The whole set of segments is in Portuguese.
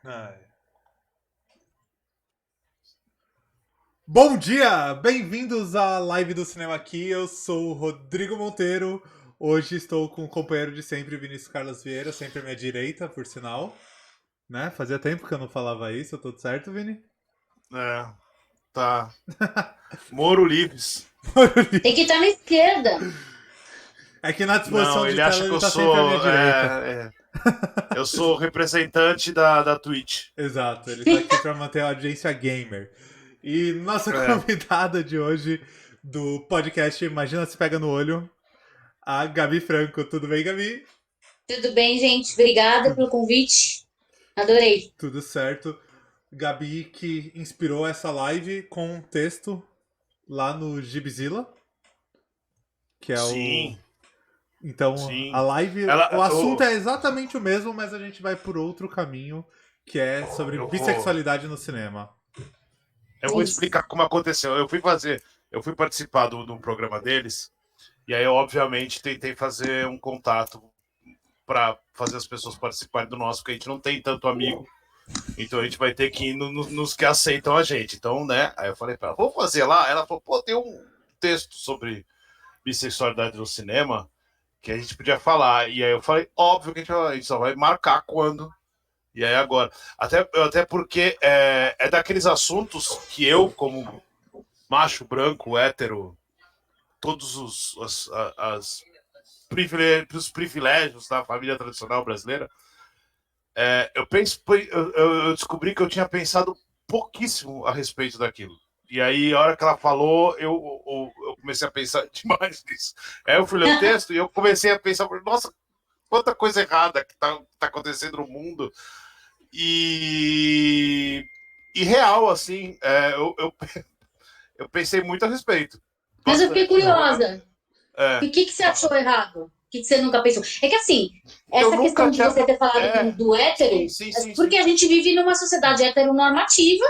Ai. Bom dia! Bem-vindos à live do cinema aqui. Eu sou o Rodrigo Monteiro. Hoje estou com o companheiro de sempre, Vinícius Carlos Vieira, sempre à minha direita, por sinal. Né? Fazia tempo que eu não falava isso, tudo certo, Vini? É, tá. Moro Livres. Tem que estar na esquerda. É que na disposição Não, de ele acha tela que ele eu tá sempre à minha sou. direita. Eu sou representante da Twitch. Exato, ele tá aqui pra manter a audiência gamer. E nossa É. convidada de hoje do podcast Imagina Se Pega no Olho, a Gabi Franco. Tudo bem, Gabi? Tudo bem, gente? Obrigada pelo convite. Adorei. Tudo certo. Gabi que inspirou essa live com um texto lá no Gibzilla, que é o. Sim, Então, a sim. live. O Ela. assunto é exatamente o mesmo, mas a gente vai por outro caminho, que é sobre Eu vou. bissexualidade no cinema. Eu É vou isso. explicar como aconteceu. Eu fui participar do programa deles, e aí eu, obviamente, tentei fazer um contato para fazer as pessoas participarem do nosso, porque a gente não tem tanto amigo. Então a gente vai ter que ir nos que aceitam a gente. Então, né? Aí eu falei pra ela, vamos fazer lá? Ela falou, pô, tem um texto sobre bissexualidade no cinema que a gente podia falar. E aí eu falei, óbvio que a gente só vai marcar quando. E aí agora. Até porque é daqueles assuntos que eu, como macho, branco, hétero, todos os privilégios da família tradicional brasileira, eu descobri que eu tinha pensado pouquíssimo a respeito daquilo. E aí, a hora que ela falou, eu comecei a pensar demais nisso. Aí eu fui ler o texto e eu comecei a pensar, nossa, quanta coisa errada que tá acontecendo no mundo. E, e real, assim, eu pensei muito a respeito. Mas eu fiquei Bastante. curiosa. É, O que você achou fala. errado? O que você nunca pensou? É que assim, Eu essa nunca questão de tinha. você ter falado É, do hétero, sim, sim, é sim, porque sim. a gente vive numa sociedade heteronormativa,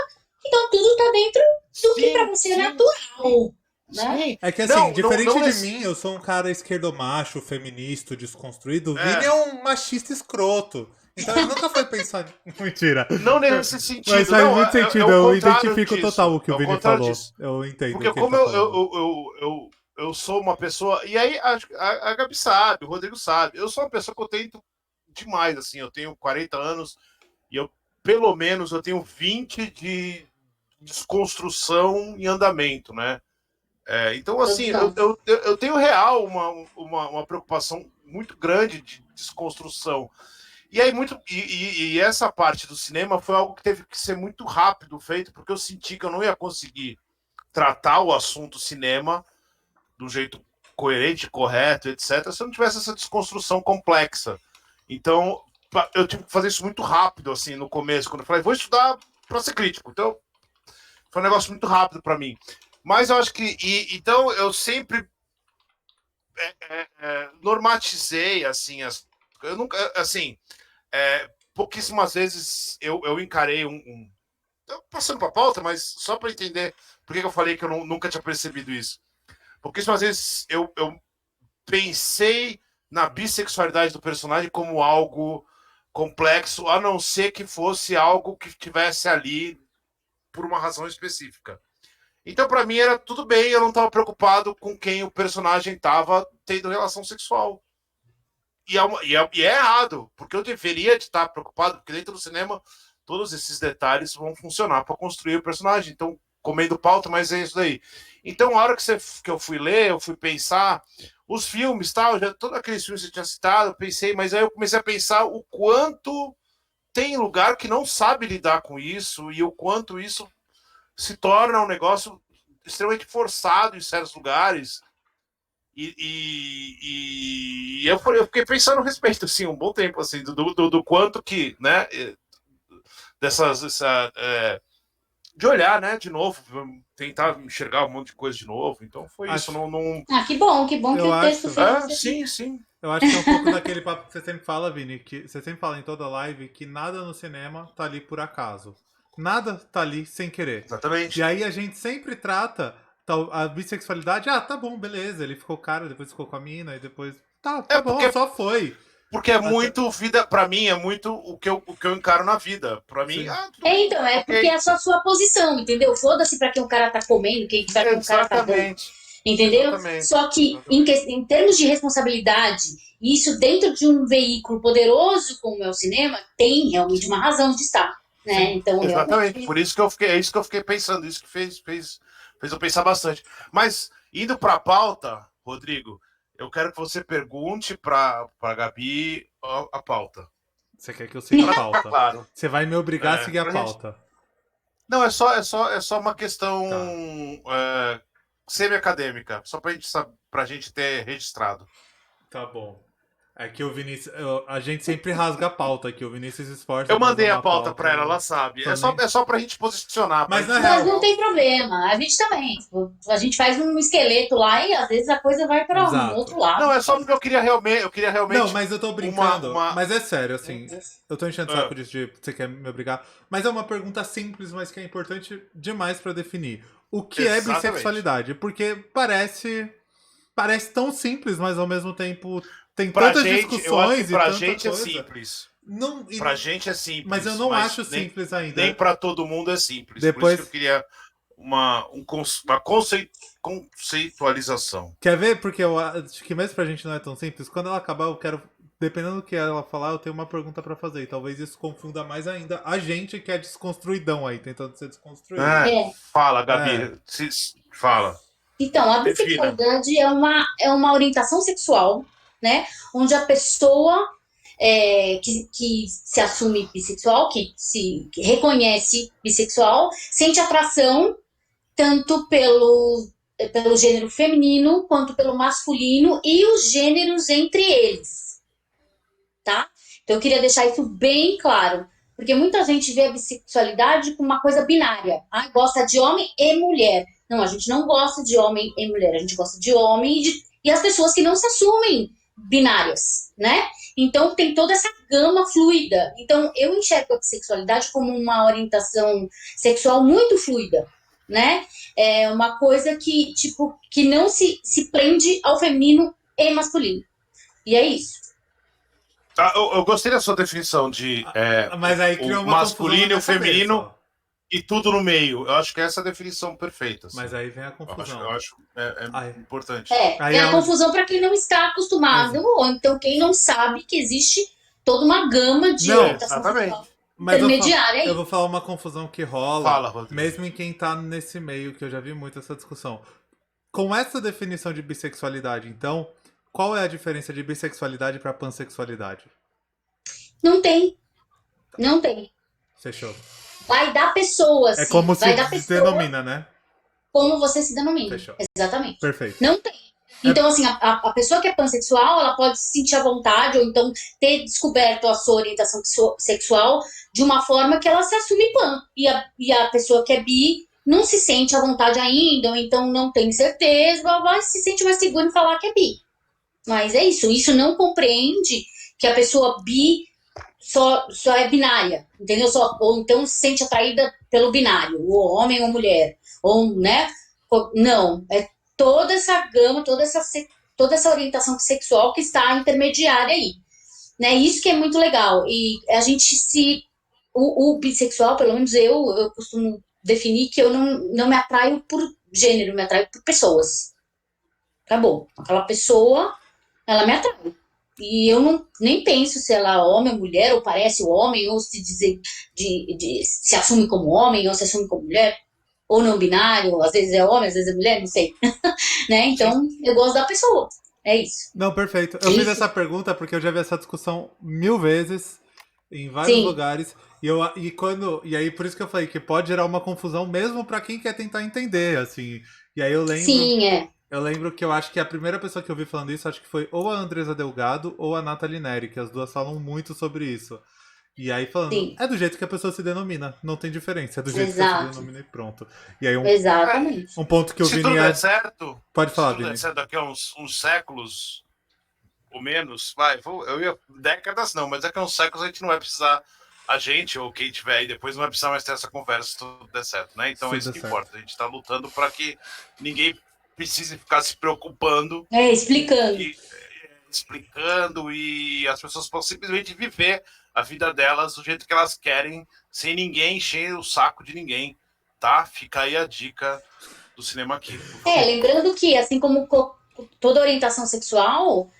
então tudo tá dentro do que pra Sim, você é sim, sim. natural, né? Sim. É que assim, Não, não, diferente não de nesse. mim, eu sou um cara esquerdomacho, feminista, desconstruído. O Vini É, é um machista escroto. Então ele nunca foi pensar. Mentira. não nesse Mas sentido, faz não, muito é sentido, o eu contrário identifico total disso. o que É o o Vini contrário falou. disso. Eu entendo o Porque que ele como tá falando. eu sou uma pessoa. E aí a Gabi sabe, o Rodrigo sabe. Eu sou uma pessoa que eu tento demais, assim. Eu tenho 40 anos e pelo menos, eu tenho 20 de desconstrução em andamento, né? Então, assim, Todos eu, nós. eu, eu tenho real uma preocupação muito grande de desconstrução. E aí, e essa parte do cinema foi algo que teve que ser muito rápido feito, porque eu senti que eu não ia conseguir tratar o assunto cinema de um jeito coerente, correto, etc., se eu não tivesse essa desconstrução complexa. Então, eu tive que fazer isso muito rápido, assim, no começo, quando eu falei, vou estudar para ser crítico. Então, foi um negócio muito rápido para mim. Mas eu acho que. Então, eu sempre normatizei, assim, eu nunca. Assim, pouquíssimas vezes eu encarei passando para a pauta, mas só para entender por que eu falei que eu nunca tinha percebido isso. Pouquíssimas vezes eu pensei na bissexualidade do personagem como algo complexo, a não ser que fosse algo que tivesse ali por uma razão específica. Então, para mim, era tudo bem, eu não estava preocupado com quem o personagem estava tendo relação sexual. E é errado, porque eu deveria estar preocupado, porque dentro do cinema todos esses detalhes vão funcionar para construir o personagem. Então, comendo pauta, mas é isso daí. Então, a hora que eu fui ler, eu fui pensar, os filmes, tal, já todos aqueles filmes que você tinha citado, eu pensei, mas aí eu comecei a pensar o quanto tem lugar que não sabe lidar com isso e o quanto isso se torna um negócio extremamente forçado em certos lugares. Eu fiquei pensando a respeito, assim, um bom tempo, assim, do quanto que, né, de olhar, né, de novo, tentar enxergar um monte de coisa de novo. Então foi isso, Acho. não. Ah, que bom que Eu o texto acho. fez você Sim, pensar. sim, Eu acho que é um pouco daquele papo que você sempre fala, Vini, que você sempre fala em toda live que nada no cinema tá ali por acaso. Nada tá ali sem querer. E exatamente. aí a gente sempre trata a bissexualidade, tá bom, beleza, ele ficou cara, depois ficou com a mina, e depois. Tá É bom, porque só foi. Porque é muito vida, pra mim, é muito o que eu encaro na vida. Pra mim, tudo bem, Então, é ok. porque é só a sua posição, entendeu? Foda-se pra quem o cara tá comendo, quem vai com o cara tá dando. Exatamente. Entendeu? Exatamente. Só que em termos de responsabilidade, isso dentro de um veículo poderoso como é o cinema, tem realmente uma razão de estar. Né? Sim, então, exatamente. realmente. Por isso que eu fiquei, é isso que eu fiquei pensando, isso que fez eu pensar bastante. Mas indo para a pauta, Rodrigo, eu quero que você pergunte para a Gabi a pauta. Você quer que eu siga a pauta? Claro. Você vai me obrigar a seguir a pauta. Não, é só uma questão semi-acadêmica, só pra gente ter registrado. Tá bom. É que o Vinícius. A gente sempre rasga a pauta aqui. O Vinícius se esforça Eu pra fazer mandei a uma pauta para ela sabe. É só pra gente posicionar. Mas pra na gente... Mas real. não tem problema. A gente também. A gente faz um esqueleto lá e às vezes a coisa vai para um Exato. outro lado. Não, é só porque eu queria realmente. Não, mas eu tô brincando. Mas é sério, assim. É. Eu tô enchendo o saco disso de você quer me obrigar. Mas é uma pergunta simples, mas que é importante demais pra definir. O que Exatamente. é bissexualidade? Porque parece tão simples, mas ao mesmo tempo tem tantas discussões eu acho que pra e tanta gente coisa. é simples. Não, Pra gente é simples. mas eu não acho simples ainda. Nem pra todo mundo é simples. Depois... Por isso que eu queria uma conceitualização. Quer ver? Porque eu acho que mesmo pra gente não é tão simples. Quando ela acabar, eu quero. Dependendo do que ela falar, eu tenho uma pergunta pra fazer. E talvez isso confunda mais ainda a gente que é desconstruidão aí, tentando ser desconstruído. Fala, Gabi. Fala. Então, a bissexualidade é uma orientação sexual, né? Onde a pessoa que se assume bissexual, que reconhece bissexual, sente atração tanto pelo gênero feminino quanto pelo masculino e os gêneros entre eles, tá? Então eu queria deixar isso bem claro, porque muita gente vê a bissexualidade como uma coisa binária. Gosta de homem e mulher. Não, a gente não gosta de homem e mulher, a gente gosta de homem e as pessoas que não se assumem binárias, né? Então tem toda essa gama fluida. Então eu enxergo a bissexualidade como uma orientação sexual muito fluida, né? É uma coisa que não se prende ao feminino e masculino. E é isso. Eu gostei da sua definição de mas aí criou o uma masculino e o feminino cabeça, e tudo no meio. Eu acho que essa é a definição perfeita. Assim. Mas aí vem a confusão. Eu acho importante. Vem a confusão para quem não está acostumado, ou então quem não sabe que existe toda uma gama de orientação sexual intermediária. Eu vou falar uma confusão que rola, Fala, mesmo em quem tá nesse meio, que eu já vi muito essa discussão. Com essa definição de bissexualidade, então, qual é a diferença de bissexualidade para pansexualidade? Não tem. Não tem. Fechou. Vai da pessoa, É como se denomina, né? Como você se denomina. Fechou. Exatamente. Perfeito. Não tem. Então, assim, a pessoa que é pansexual, ela pode se sentir à vontade, ou então ter descoberto a sua orientação sexual de uma forma que ela se assume pan. E a pessoa que é bi não se sente à vontade ainda, ou então não tem certeza, mas se sente mais segura em falar que é bi. Mas é isso. Isso não compreende que a pessoa bi só é binária, entendeu? Ou então se sente atraída pelo binário, ou homem ou mulher, ou, né? Não, é toda essa gama, toda essa orientação sexual que está intermediária aí, né? Isso que é muito legal. E a gente o bissexual, pelo menos eu costumo definir que eu não me atraio por gênero, me atraio por pessoas. Acabou. Aquela pessoa, ela me atrai. E eu nem penso se ela é homem ou mulher, ou parece homem, ou se dizer se assume como homem, ou se assume como mulher, ou não binário, às vezes é homem, às vezes é mulher, não sei. Né? Então, eu gosto da pessoa. É isso. Não, perfeito. Eu fiz essa pergunta porque eu já vi essa discussão 1000 vezes, em vários lugares. E aí, por isso que eu falei que pode gerar uma confusão mesmo para quem quer tentar entender, assim. E aí eu lembro... Sim, Eu lembro que eu acho que a primeira pessoa que eu vi falando isso, acho que foi ou a Andresa Delgado ou a Nathalie Neri, que as duas falam muito sobre isso. E aí falando, é do jeito que a pessoa se denomina, não tem diferença, é do jeito que ela se denomina e pronto. E aí exatamente. Um ponto que eu vi... Se tudo der certo, pode falar, se tudo der certo daqui a uns séculos, ou menos, eu ia décadas não, mas daqui a uns séculos a gente não vai precisar, a gente ou quem tiver aí depois não vai precisar mais ter essa conversa se tudo der certo, né? Então é isso que importa, a gente tá lutando para que ninguém precise ficar se preocupando. Explicando. explicando e as pessoas possam simplesmente viver a vida delas do jeito que elas querem, sem ninguém encher o saco de ninguém, tá? Fica aí a dica do cinema aqui. Lembrando que, assim como toda orientação sexual,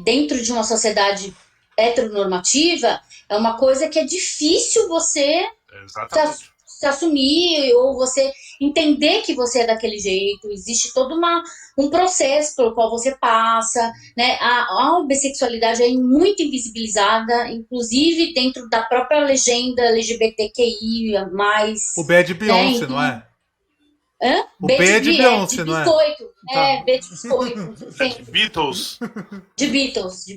dentro de uma sociedade heteronormativa, é uma coisa que é difícil você Exatamente. se assumir ou você entender que você é daquele jeito. Existe todo um processo pelo qual você passa, né? A bissexualidade é muito invisibilizada, inclusive dentro da própria legenda LGBTQI+. O B é de Beyoncé, então, não é? Hã? O B é de Beyoncé, de não é? biscoito. Tá. B de biscoito. Beatles. De Beatles,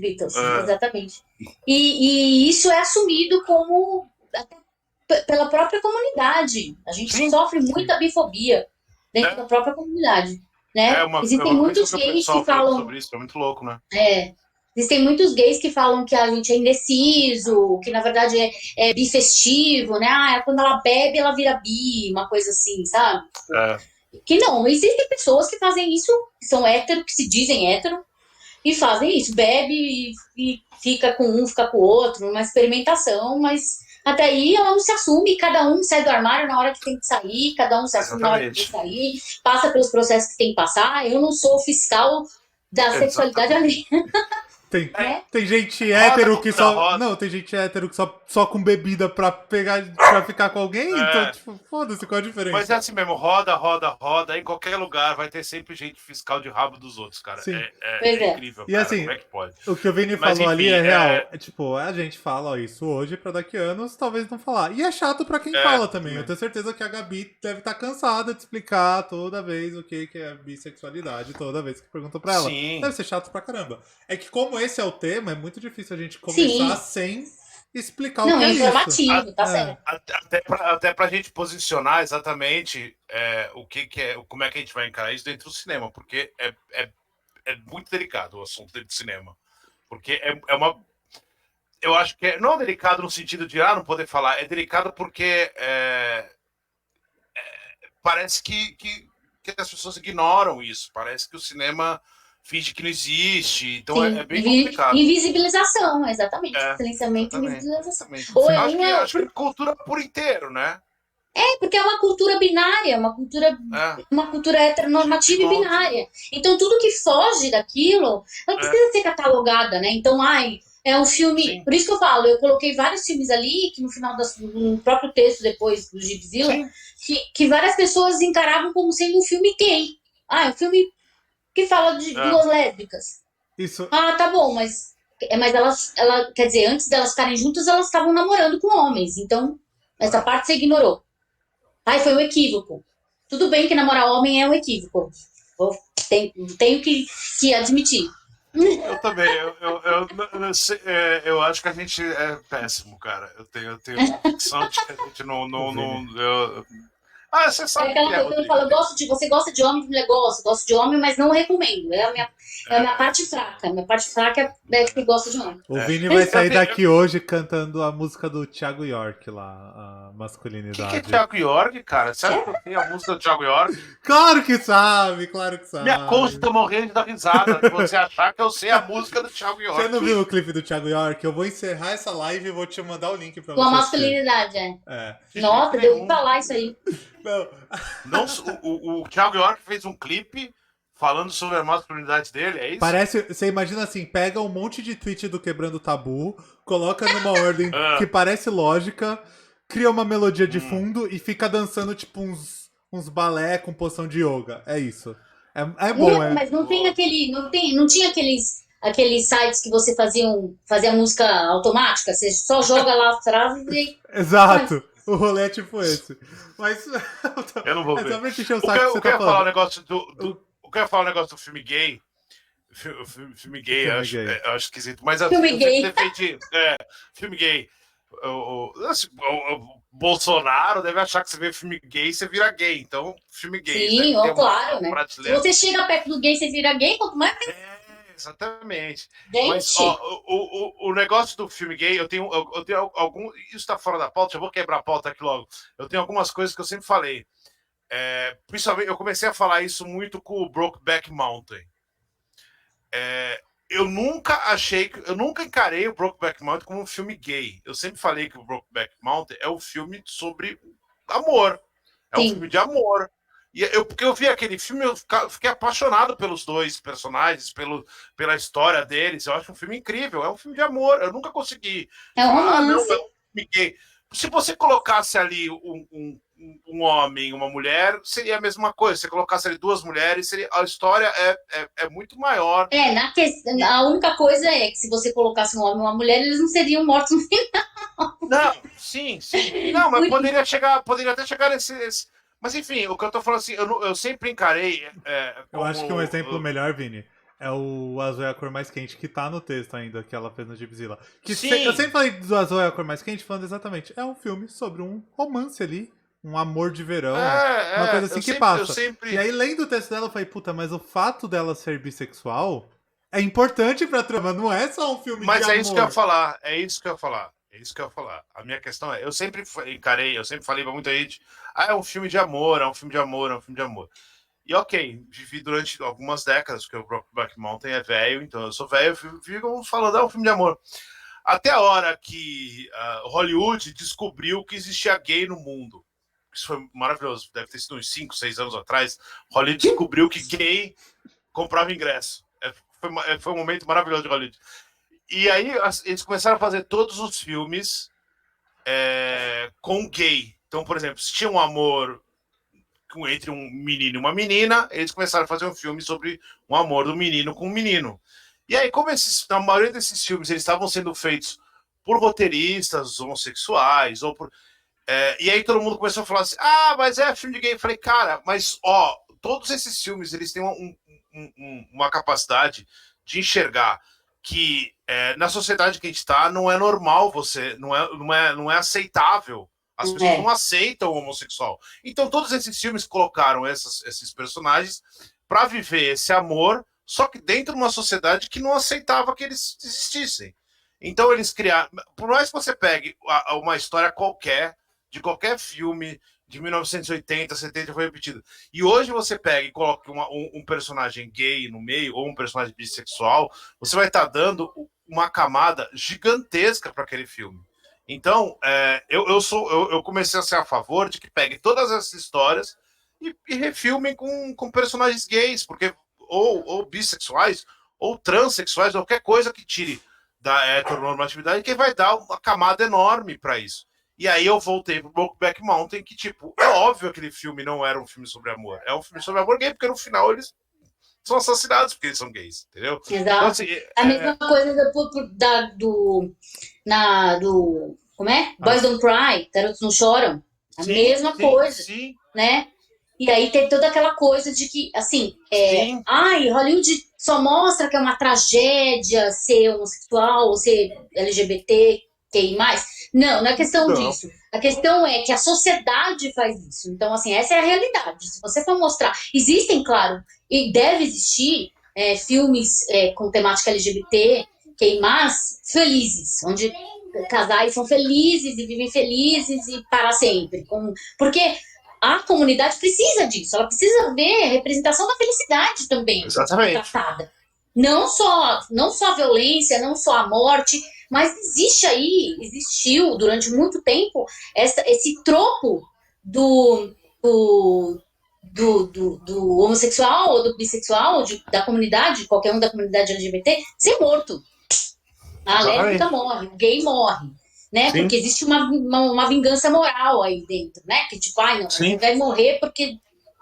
exatamente. E isso é assumido como até pela própria comunidade. A gente sofre muita bifobia dentro da própria comunidade, né? Existem muitos gays que falam sobre isso, é muito louco, né? Existem muitos gays que falam que a gente é indeciso, que na verdade é bifestivo, né? Quando ela bebe, ela vira bi, uma coisa assim, sabe? Que não, existem pessoas que fazem isso, que são hétero, que se dizem hétero, e fazem isso, bebe e fica com um, fica com o outro, uma experimentação, mas até aí ela não se assume, cada um sai do armário na hora que tem que sair, cada um se assume na hora que tem que sair, passa pelos processos que tem que passar. Eu não sou fiscal da sexualidade alheia. Tem gente hétero que só. Não, tem gente hétero que só com bebida pra ficar com alguém. Então, tipo, foda-se, qual a diferença? Mas é assim mesmo, roda, em qualquer lugar vai ter sempre gente fiscal de rabo dos outros, cara. Sim. É incrível, e cara. Assim, como é que pode? O que o Vini falou ali é real. Tipo, a gente fala isso hoje pra daqui a anos talvez não falar. E é chato pra quem fala também. Eu tenho certeza que a Gabi deve estar cansada de explicar toda vez o que é bissexualidade, toda vez que perguntam pra ela. Sim. Deve ser chato pra caramba. É que como esse é o tema, é muito difícil a gente começar sem explicar o que é isso. Não, é informativo, tá certo. Até pra gente posicionar exatamente o que é, como é que a gente vai encarar isso dentro do cinema, porque é muito delicado o assunto dentro do cinema. Porque é uma... Eu acho que não é delicado no sentido de não poder falar, é delicado porque parece que as pessoas ignoram isso, parece que o cinema finge que não existe, então Sim, é bem complicado. Invisibilização, exatamente. Silenciamento e invisibilização. Ou acho que cultura por inteiro, né? Porque é uma cultura binária, uma cultura heteronormativa e binária. Então, tudo que foge daquilo, ela precisa ser catalogada, né? Então, é um filme... Sim. Por isso que eu falo, eu coloquei vários filmes ali, que no final no próprio texto, depois do Gibzilla, que várias pessoas encaravam como sendo um filme gay. É um filme que fala de duas lésbicas. Isso. Tá bom, mas elas, quer dizer, antes delas ficarem juntas, elas estavam namorando com homens. Então, essa parte você ignorou. Foi um equívoco. Tudo bem que namorar homem é um equívoco. Tenho que admitir. Eu também. Eu acho que a gente é péssimo, cara. Eu tenho convicção de que a gente não. Você sabe aquela coisa que eu falo, você gosta de homem, mulher gosto de homem, mas não recomendo. É a minha parte fraca. A minha parte fraca é que gosta de homem. O Vini vai sair daqui hoje cantando a música do Thiago York lá, a masculinidade. Que é Thiago York, cara? Sabe que eu tenho a música do Thiago York? Claro que sabe, claro que sabe. Minha coxa tá morrendo de dar risada de você achar que eu sei a música do Thiago York. Você não viu o clipe do Thiago York? Eu vou encerrar essa live e vou te mandar o link pra você. Com a masculinidade, Nossa, deu que falar isso aí. Não, o Thiago York fez um clipe falando sobre a masculinidade dele, é isso? Você imagina assim, pega um monte de tweet do Quebrando Tabu, coloca numa ordem que parece lógica, cria uma melodia de fundo e fica dançando tipo uns balé com poção de yoga. É isso. É bom, Mas não tem não tinha aqueles sites que você fazia música automática? Você só joga lá atrás e... Exato. O rolê é tipo esse. Mas. Eu não vou ver. Só pra te encher o saco eu quero falar um negócio eu quero falar um negócio do filme gay. Filme gay, eu acho esquisito. Mas filme gay. Filme gay. O Bolsonaro deve achar que você vê filme gay, você vira gay. Então, filme gay. Sim, claro, né? Se você chega perto do gay, você vira gay, quanto mais. Exatamente. Gente. Mas o negócio do filme gay, eu tenho algum. Isso tá fora da pauta, já vou quebrar a pauta aqui logo. Eu tenho algumas coisas que eu sempre falei. Principalmente, eu comecei a falar isso muito com o Brokeback Mountain. eu nunca encarei o Brokeback Mountain como um filme gay. Eu sempre falei que o Brokeback Mountain é um filme sobre amor. É um filme Sim, de amor. Porque eu vi aquele filme, fiquei apaixonado pelos dois personagens, pela história deles. Eu acho um filme incrível. É um filme de amor. Eu nunca consegui é um falar, não, romance. é um filme gay. Se você colocasse ali um homem e uma mulher, seria a mesma coisa. Se colocasse ali duas mulheres, a história é muito maior. A única coisa é que se você colocasse um homem e uma mulher, eles não seriam mortos no final. Não, sim, sim. Não, mas poderia até chegar nesse. Mas enfim, o que eu tô falando assim, eu sempre encarei Eu acho que um como. exemplo melhor, Vini, é o azul é a cor mais quente, que tá no texto ainda que ela fez no Gibzilla. Eu Sim, sempre falei do azul é a cor mais quente, falando exatamente, é um filme sobre um romance ali, um amor de verão, uma coisa assim que eu passa. E sempre. aí, lendo o texto dela, eu falei, puta, mas o fato dela ser bissexual é importante pra trama, não é só um filme de Mas é isso que eu ia amor. falar, é isso que eu ia falar. É isso que eu ia falar. A minha questão é, eu sempre encarei, eu sempre falei pra muita gente, é um filme de amor, é um filme de amor, é um filme de amor. E ok, vivi durante algumas décadas, porque o Brokeback Mountain é velho, então eu sou velho, vivo falando, é um filme de amor. Até a hora que Hollywood descobriu que existia gay no mundo. Isso foi maravilhoso. Deve ter sido uns 5, 6 anos atrás. Hollywood descobriu que gay comprava ingresso. Foi um momento maravilhoso de Hollywood. E aí eles começaram a fazer todos os filmes com gay. Então, por exemplo, se tinha um amor entre um menino e uma menina, eles começaram a fazer um filme sobre um amor do menino com um menino. E aí, como a maioria desses filmes eles estavam sendo feitos por roteiristas homossexuais, e aí todo mundo começou a falar assim, mas é filme de gay. Eu falei, cara, mas todos esses filmes eles têm uma capacidade de enxergar que na sociedade que a gente está não é normal não é aceitável. As pessoas não É. aceitam o homossexual. Então todos esses filmes colocaram esses personagens para viver esse amor, só que dentro de uma sociedade que não aceitava que eles existissem. Então eles criaram. Por mais que você pegue uma história qualquer, de qualquer filme de 1980, 70 foi repetido. E hoje você pega e coloca um personagem gay no meio, ou um personagem bissexual, você vai estar dando uma camada gigantesca para aquele filme. Então, eu comecei a ser a favor de que pegue todas essas histórias e refilmem com personagens gays, porque ou bissexuais, ou transexuais, ou qualquer coisa que tire da heteronormatividade, que vai dar uma camada enorme para isso. E aí eu voltei pro Brokeback Mountain, que, tipo, é óbvio que aquele filme não era um filme sobre amor. É um filme sobre amor gay, porque no final eles são assassinados porque eles são gays, entendeu? Então, Exato. assim, A mesma coisa do, como é? Boys Don't Cry, Garotos Não Choram. A sim, mesma sim, coisa, sim, né? E aí tem toda aquela coisa de que, assim, sim. Hollywood só mostra que é uma tragédia ser homossexual ou ser LGBT, mais. Não, não é questão Não. disso. A questão é que a sociedade faz isso. Então, assim, essa é a realidade. Se você for mostrar, existem, claro, e deve existir filmes com temática LGBT, mas felizes, onde casais são felizes e vivem felizes e para sempre. Porque a comunidade precisa disso, ela precisa ver a representação da felicidade também Exatamente. tratada. Não só a violência, não só a morte, mas existiu durante muito tempo esse tropo do, do homossexual ou do bissexual, da comunidade, qualquer um da comunidade LGBT, ser morto. A lésbica Exatamente. morre, o gay morre, né? Sim, Porque existe uma vingança moral aí dentro, né? Que tipo, não, ele sim. vai morrer porque,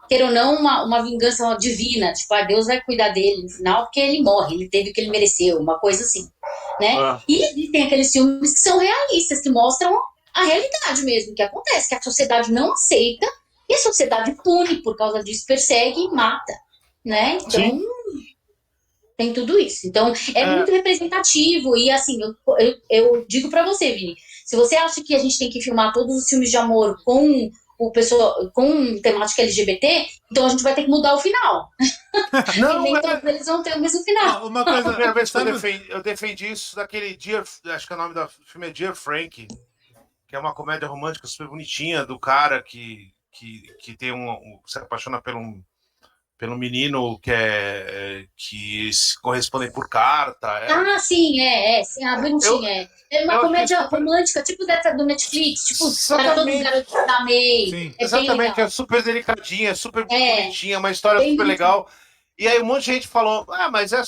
queira ou não, uma vingança divina. Tipo, Deus vai cuidar dele no final porque ele morre, ele teve o que ele mereceu, uma coisa assim, né? E existem aqueles filmes que são realistas, que mostram a realidade mesmo, que acontece, que a sociedade não aceita e a sociedade pune por causa disso, persegue e mata, né? Então, Sim. tem tudo isso. Então, é É, muito representativo. E, assim, eu digo pra você, Vini, se você acha que a gente tem que filmar todos os filmes de amor com temática LGBT, então a gente vai ter que mudar o final. Que não, nem todos eles vão ter o mesmo Ó, final. uma a primeira coisa, vez que sabe? eu defendi isso daquele Dear, acho que o nome do filme é Dear Frank, que é uma comédia romântica super bonitinha do cara que tem se apaixona pelo menino que se correspondem por carta. Sim, sim, bonitinha, é uma eu achei comédia super. romântica, tipo dessa do Netflix, tipo, para todo Exatamente, garoto da May, Sim. é bem exatamente, é legal, super delicadinha, é super é, bonitinha, uma história bem super bonitinho. legal. E aí um monte de gente falou, mas é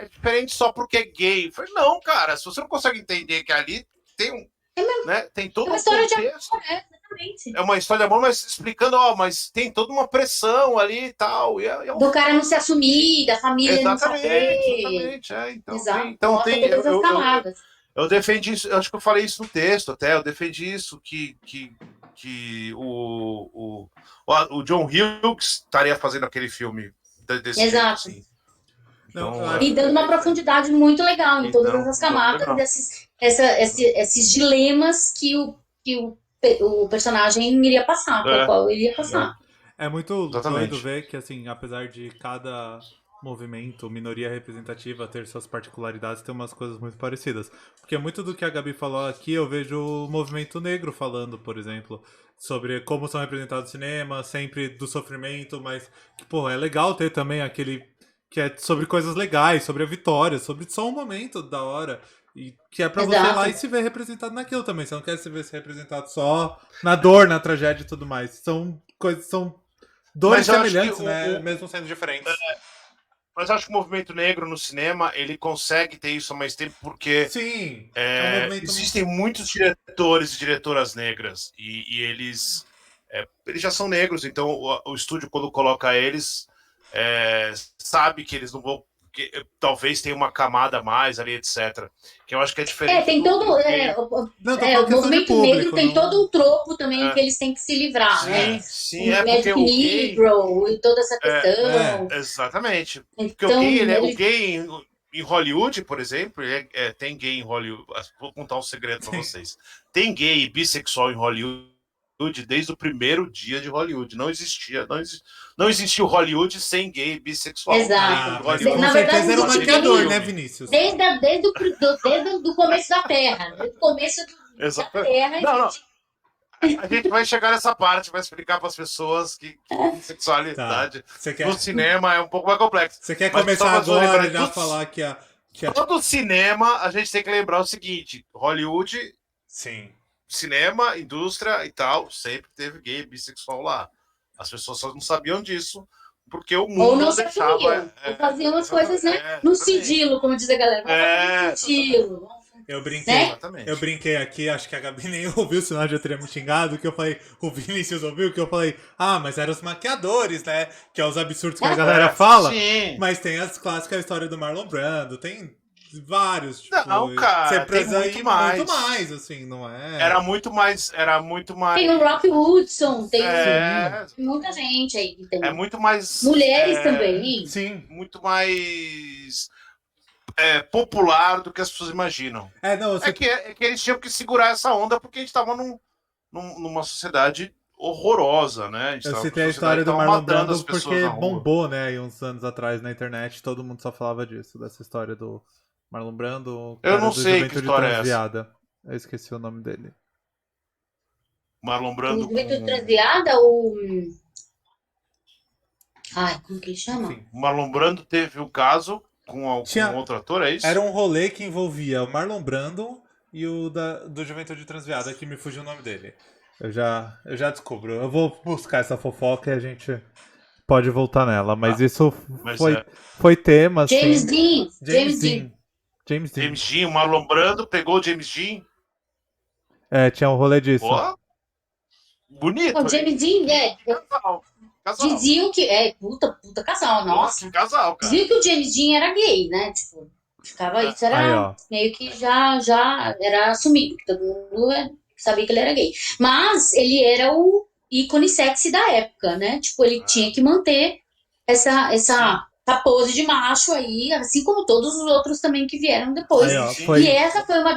diferente só porque é gay. Eu falei, não, cara, se você não consegue entender que ali tem É mesmo, né, tem é todo uma um história de contexto, amor, exatamente. é uma história de amor, mas explicando, mas tem toda uma pressão ali e tal. E é um Do cara não se assumir, da família não exatamente, saber, exatamente. exato, mostra todas as camadas. Eu defendi isso, eu acho que eu falei isso no texto até, eu defendi isso, que o John Hughes estaria fazendo aquele filme desse jeito, Exato. assim. Não, eu Então, acho. E dando uma isso aí. profundidade muito legal em E todas não, essas não, camadas, legal. esses dilemas que o personagem iria passar, pelo É, qual ele iria passar. É muito doido exatamente. ver que, assim, apesar de cada movimento, minoria representativa ter suas particularidades, tem umas coisas muito parecidas. Porque muito do que a Gabi falou aqui, eu vejo o movimento negro falando, por exemplo, sobre como são representados no cinema, sempre do sofrimento, mas que, pô, é legal ter também aquele que é sobre coisas legais, sobre a vitória, sobre só um momento da hora. E que é pra você ir lá Exato. e se ver representado naquilo também. Você não quer se ver representado só na dor, na tragédia e tudo mais. São coisas, são dores Mas eu acho que semelhantes, né? Mesmo sendo diferentes. mas eu acho que o movimento negro no cinema ele consegue ter isso ao mesmo tempo porque Sim, é um movimento. existem muitos diretores e diretoras negras e eles já são negros, então o estúdio quando coloca eles sabe que eles não vão talvez tenha uma camada a mais ali, etc. Que eu acho que é diferente Tem todo. do gay. Não, tô falando O questão de movimento negro público, tem não. todo um tropo também que É, eles têm que se livrar, né? sim, É, sim, O porque Magic o gay Negro e toda essa é. questão. exatamente. Porque Então, o ele. gay em Hollywood, por exemplo, tem gay em Hollywood. Vou contar um segredo para Sim. vocês. Tem gay bissexual em Hollywood desde o primeiro dia de Hollywood. Não existia o Hollywood sem gay bissexual. Exato. Mas com Na Hollywood verdade, certeza era um só teria maquiador, né, filme. Vinícius? desde o começo da Terra. Desde o começo da Exatamente. Terra Não, não. existe. A gente vai chegar nessa parte, vai explicar para as pessoas que Tá. bissexualidade Você no quer, cinema é um pouco mais complexo. você quer Mas só começar para você agora lembrar, e já falar que a. todo cinema a gente tem que lembrar o seguinte: Hollywood, Sim. cinema, indústria e tal, sempre teve gay, bissexual lá. As pessoas só não sabiam disso porque o Ou mundo não não se deixava. assumiam. Ou faziam as coisas, né? No Exatamente. sigilo, como diz a galera. Vamos fazer no Exatamente. sigilo. Eu brinquei. Né? Eu Exatamente. brinquei aqui, acho que a Gabi nem ouviu, senão eu já teria me xingado, que eu falei, o Vinícius ouviu, que eu falei, mas eram os maquiadores, né? Que é os absurdos que a galera fala. Sim. Mas tem as clássicas, a história do Marlon Brando, tem vários, tipo, Não, você cara, tem precisa muito ir muito mais. mais, assim, não é? Era muito mais. Era muito mais. Tem o Rock Hudson, Sim, tem muita gente aí que É tem. muito mais. Mulheres também. sim. Muito mais popular do que as pessoas imaginam. Não, você, É que eles tinham que segurar essa onda porque a gente estava numa sociedade horrorosa, né? A gente eu estava numa citei a sociedade história que do estava Marlon matando as Brando pessoas porque na rua. bombou, né, aí uns anos atrás na internet, todo mundo só falava disso, dessa história do Marlon Brando, o Eu cara não do sei que Juventude história é essa. Transviada. Eu esqueci o nome dele. Marlon O Brando Juventude com. Transviada, o. Ai, como que ele chama? Enfim, Marlon Brando teve o caso com tinha, outro ator, é era isso? um rolê que envolvia o Marlon Brando e o do Juventude Transviada, que me fugiu o nome dele. Eu já descubro. Eu vou buscar essa fofoca e a gente pode voltar nela. Mas Ah, isso mas foi tema, James assim. Dean. James James Dean. Dean. James Dean. James Dean, o Marlon Brando pegou o James Dean. Tinha um rolê disso. Pô, O bonito, hein? James Dean, Que casal. Casal. diziam que. Puta casal, Pô, que nossa. casal, cara. Diziam que o James Dean era gay, né? Tipo, ficava. É. Isso Aí, era ó. meio que já era assumido, que todo mundo sabia que ele era gay. Mas ele era o ícone sexy da época, né? Tipo, ele tinha que manter Sim, essa pose de macho aí, assim como todos os outros também que vieram depois. Aí, sim, ó. sim, E Foi. sim. essa foi uma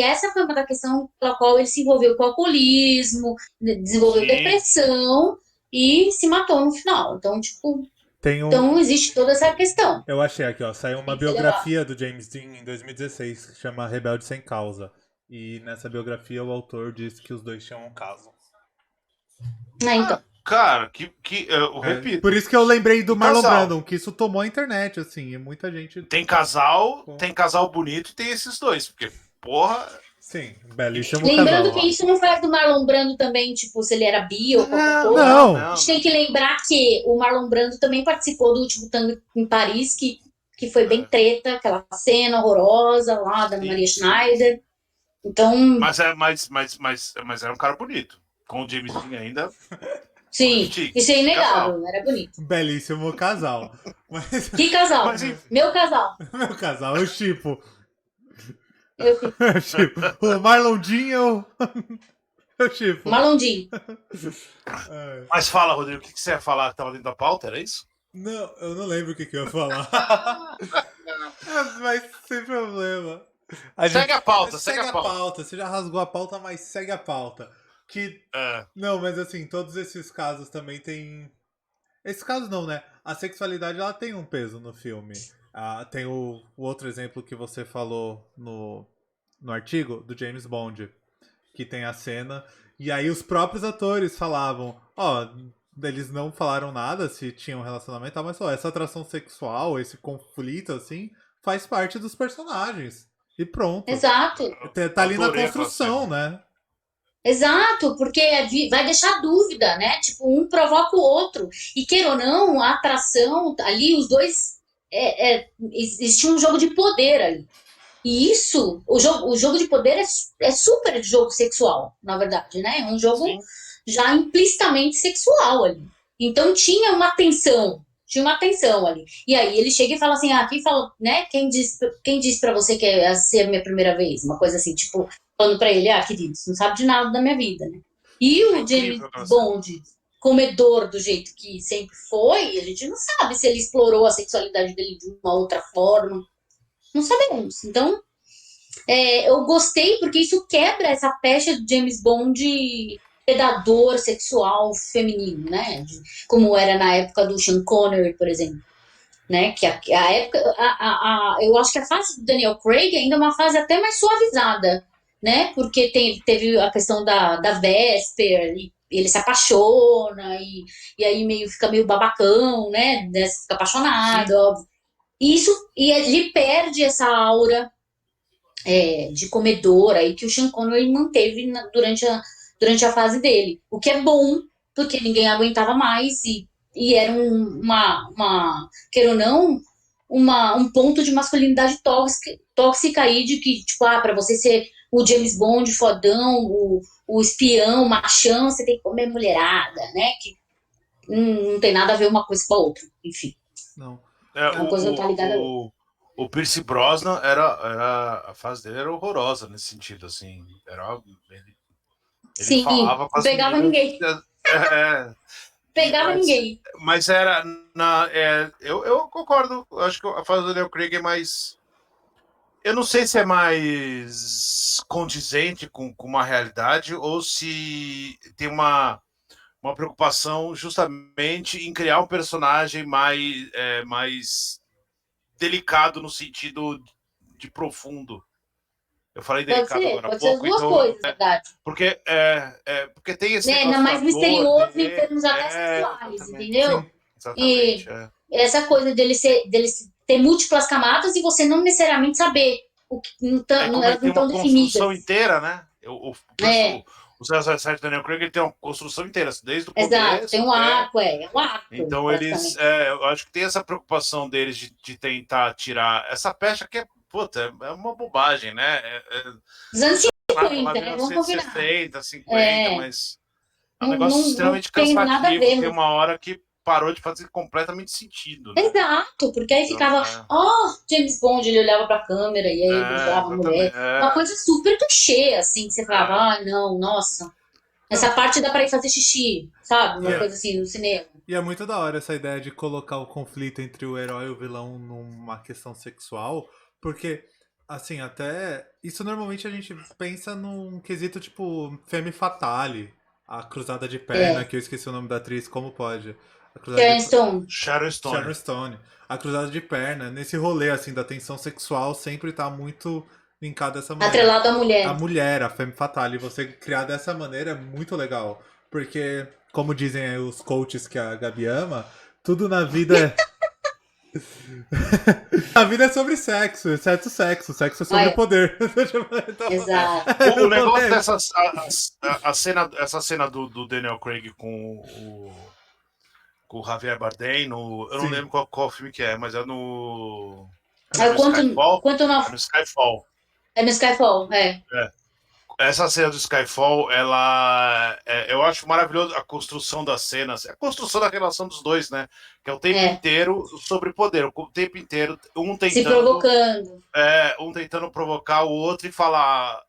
essa foi uma da questão pela qual ele se envolveu com o alcoolismo, desenvolveu Sim. depressão e se matou no final. Então, tipo, Tem um. então existe toda essa questão. Eu achei aqui, ó. Saiu uma Tem que ser levado. biografia do James Dean em 2016 que chama Rebelde Sem Causa. E nessa biografia o autor diz que os dois tinham um caso. Então. Cara, eu É, repito. por isso que eu lembrei do Um Marlon casal. Brando, que isso tomou a internet, assim, e muita gente... Tem casal bonito e tem esses dois. Porque, porra. Sim, belíssimo Lembrando casal. que isso não faz do Marlon Brando também, tipo, se ele era bi ou qualquer Não, coisa. Não. A gente tem que lembrar que o Marlon Brando também participou do último Tango em Paris, que foi bem treta, aquela cena horrorosa lá da Sim, Maria sim. Schneider. Então, Mas era um cara bonito. Com o James Dean ainda. sim, Chique, isso é inegável, casal. era bonito. Belíssimo casal. Mas, Que casal? Mas enfim. Meu casal. meu casal, eu chipo. Eu fico. Eu chipo. O Marlondinho, eu chipo. Marlondinho. É. Mas fala, Rodrigo, o que você ia falar que tava dentro da pauta? Era isso? Não, eu não lembro o que eu ia falar. Mas sem problema. Segue a pauta, segue a pauta. Você já rasgou a pauta, mas segue a pauta. Que. É. Não, mas assim, todos esses casos também tem. Esses casos não, né? A sexualidade ela tem um peso no filme. Ah, tem o outro exemplo que você falou no artigo do James Bond, que tem a cena. E aí os próprios atores falavam, ó, eles não falaram nada se tinham um relacionamento, e tal, mas só essa atração sexual, esse conflito assim, faz parte dos personagens. E pronto. Exato. Tá ali na Adorei aquela construção, cena. né? Exato, porque vai deixar dúvida, né? Tipo, um provoca o outro. E queira ou não, a atração ali, os dois. Existia um jogo de poder ali. E isso, o jogo de poder é super jogo sexual, na verdade, né? É um jogo Sim. já implicitamente sexual ali. Então tinha uma tensão ali. E aí ele chega e fala assim: ah, quem fala, né? Quem disse pra você que ia ser a minha primeira vez? Uma coisa assim, tipo, falando pra ele: ah, querido, você não sabe de nada da minha vida, né? E o James incrível aquela Bond, comedor do jeito que sempre foi, a gente não sabe se ele explorou a sexualidade dele de uma outra forma. Não sabemos. Então, eu gostei porque isso quebra essa pecha do James Bond predador sexual feminino, né? Como era na época do Sean Connery, por exemplo. Né? Que a época. Eu acho que a fase do Daniel Craig ainda é uma fase até mais suavizada, né? Porque teve a questão da Vesper, e ele se apaixona, e aí fica meio babacão, né? Fica apaixonado, óbvio. E ele perde essa aura de comedor aí que o Sean Connery manteve durante a fase dele. O que é bom, porque ninguém aguentava mais e era queira ou não, um ponto de masculinidade tóxica aí, de que, tipo, pra você ser o James Bond fodão, o espião, o machão, você tem que comer mulherada, né? Que não tem nada a ver uma coisa com a outra, enfim. Não. Uma coisa não tá ligada a outra. O Pierce Brosnan a fase dele era horrorosa nesse sentido, assim. Ele Sim, falava com não as pegava meninas, ninguém. Pegava ninguém. Mas era eu concordo. Acho que a fase do Daniel Craig é mais. Eu não sei se é mais condizente com uma realidade ou se tem uma preocupação justamente em criar um personagem mais delicado no sentido de profundo. Eu falei delicado agora há pode ser as pouco, duas então, coisas, verdade. porque tem esse Né? negócio Mais da misterioso dor em termos até sexuais, exatamente. entendeu? Sim. Exatamente. Essa coisa dele ter múltiplas camadas e você não necessariamente saber o que Como elas ele não tem uma estão definidas. construção inteira, né? O 007 do Daniel Craig ele tem uma construção inteira, desde o começo. Exato, tem um arco, um arco. Então eles, eu acho que tem essa preocupação deles de tentar tirar essa pecha que é uma bobagem, né? Dos anos 50, né? Vamos 1960, 50, mas é um não, negócio não extremamente tem nada a cansativo. ver, Tem uma hora que parou de fazer completamente sentido. Né? Exato, porque aí ficava, James Bond, ele olhava pra câmera e aí beijava a mulher. Uma coisa super clichê, assim, que você falava, não, nossa, essa parte dá pra ir fazer xixi, sabe? Uma coisa assim, no cinema. E é muito da hora essa ideia de colocar o conflito entre o herói e o vilão numa questão sexual, porque, assim, até. Isso normalmente a gente pensa num quesito tipo Femme Fatale, a cruzada de perna, que eu esqueci o nome da atriz, como pode? Sharon Sharon Stone. A cruzada de perna, nesse rolê, assim, da tensão sexual, sempre tá muito linkado dessa maneira. Atrelado à mulher. A mulher, a Femme Fatale, você criar dessa maneira é muito legal. Porque, como dizem aí os coaches que a Gabi ama, tudo na vida é. A vida é sobre sexo, exceto sexo. Sexo é sobre Olha, poder. exato. O Então, negócio é, dessas. Essa cena do Daniel Craig com o Javier Bardem no. Eu não sim. lembro qual filme que é, mas é no. É Aí, no Skyfall? quanto não. É no Skyfall. É no Skyfall, é. É. Essa cena do Skyfall, eu acho maravilhoso a construção das cenas, a construção da relação dos dois, né? Que é o tempo É. inteiro sobre poder, o tempo inteiro Se provocando. um tentando provocar o outro e falar,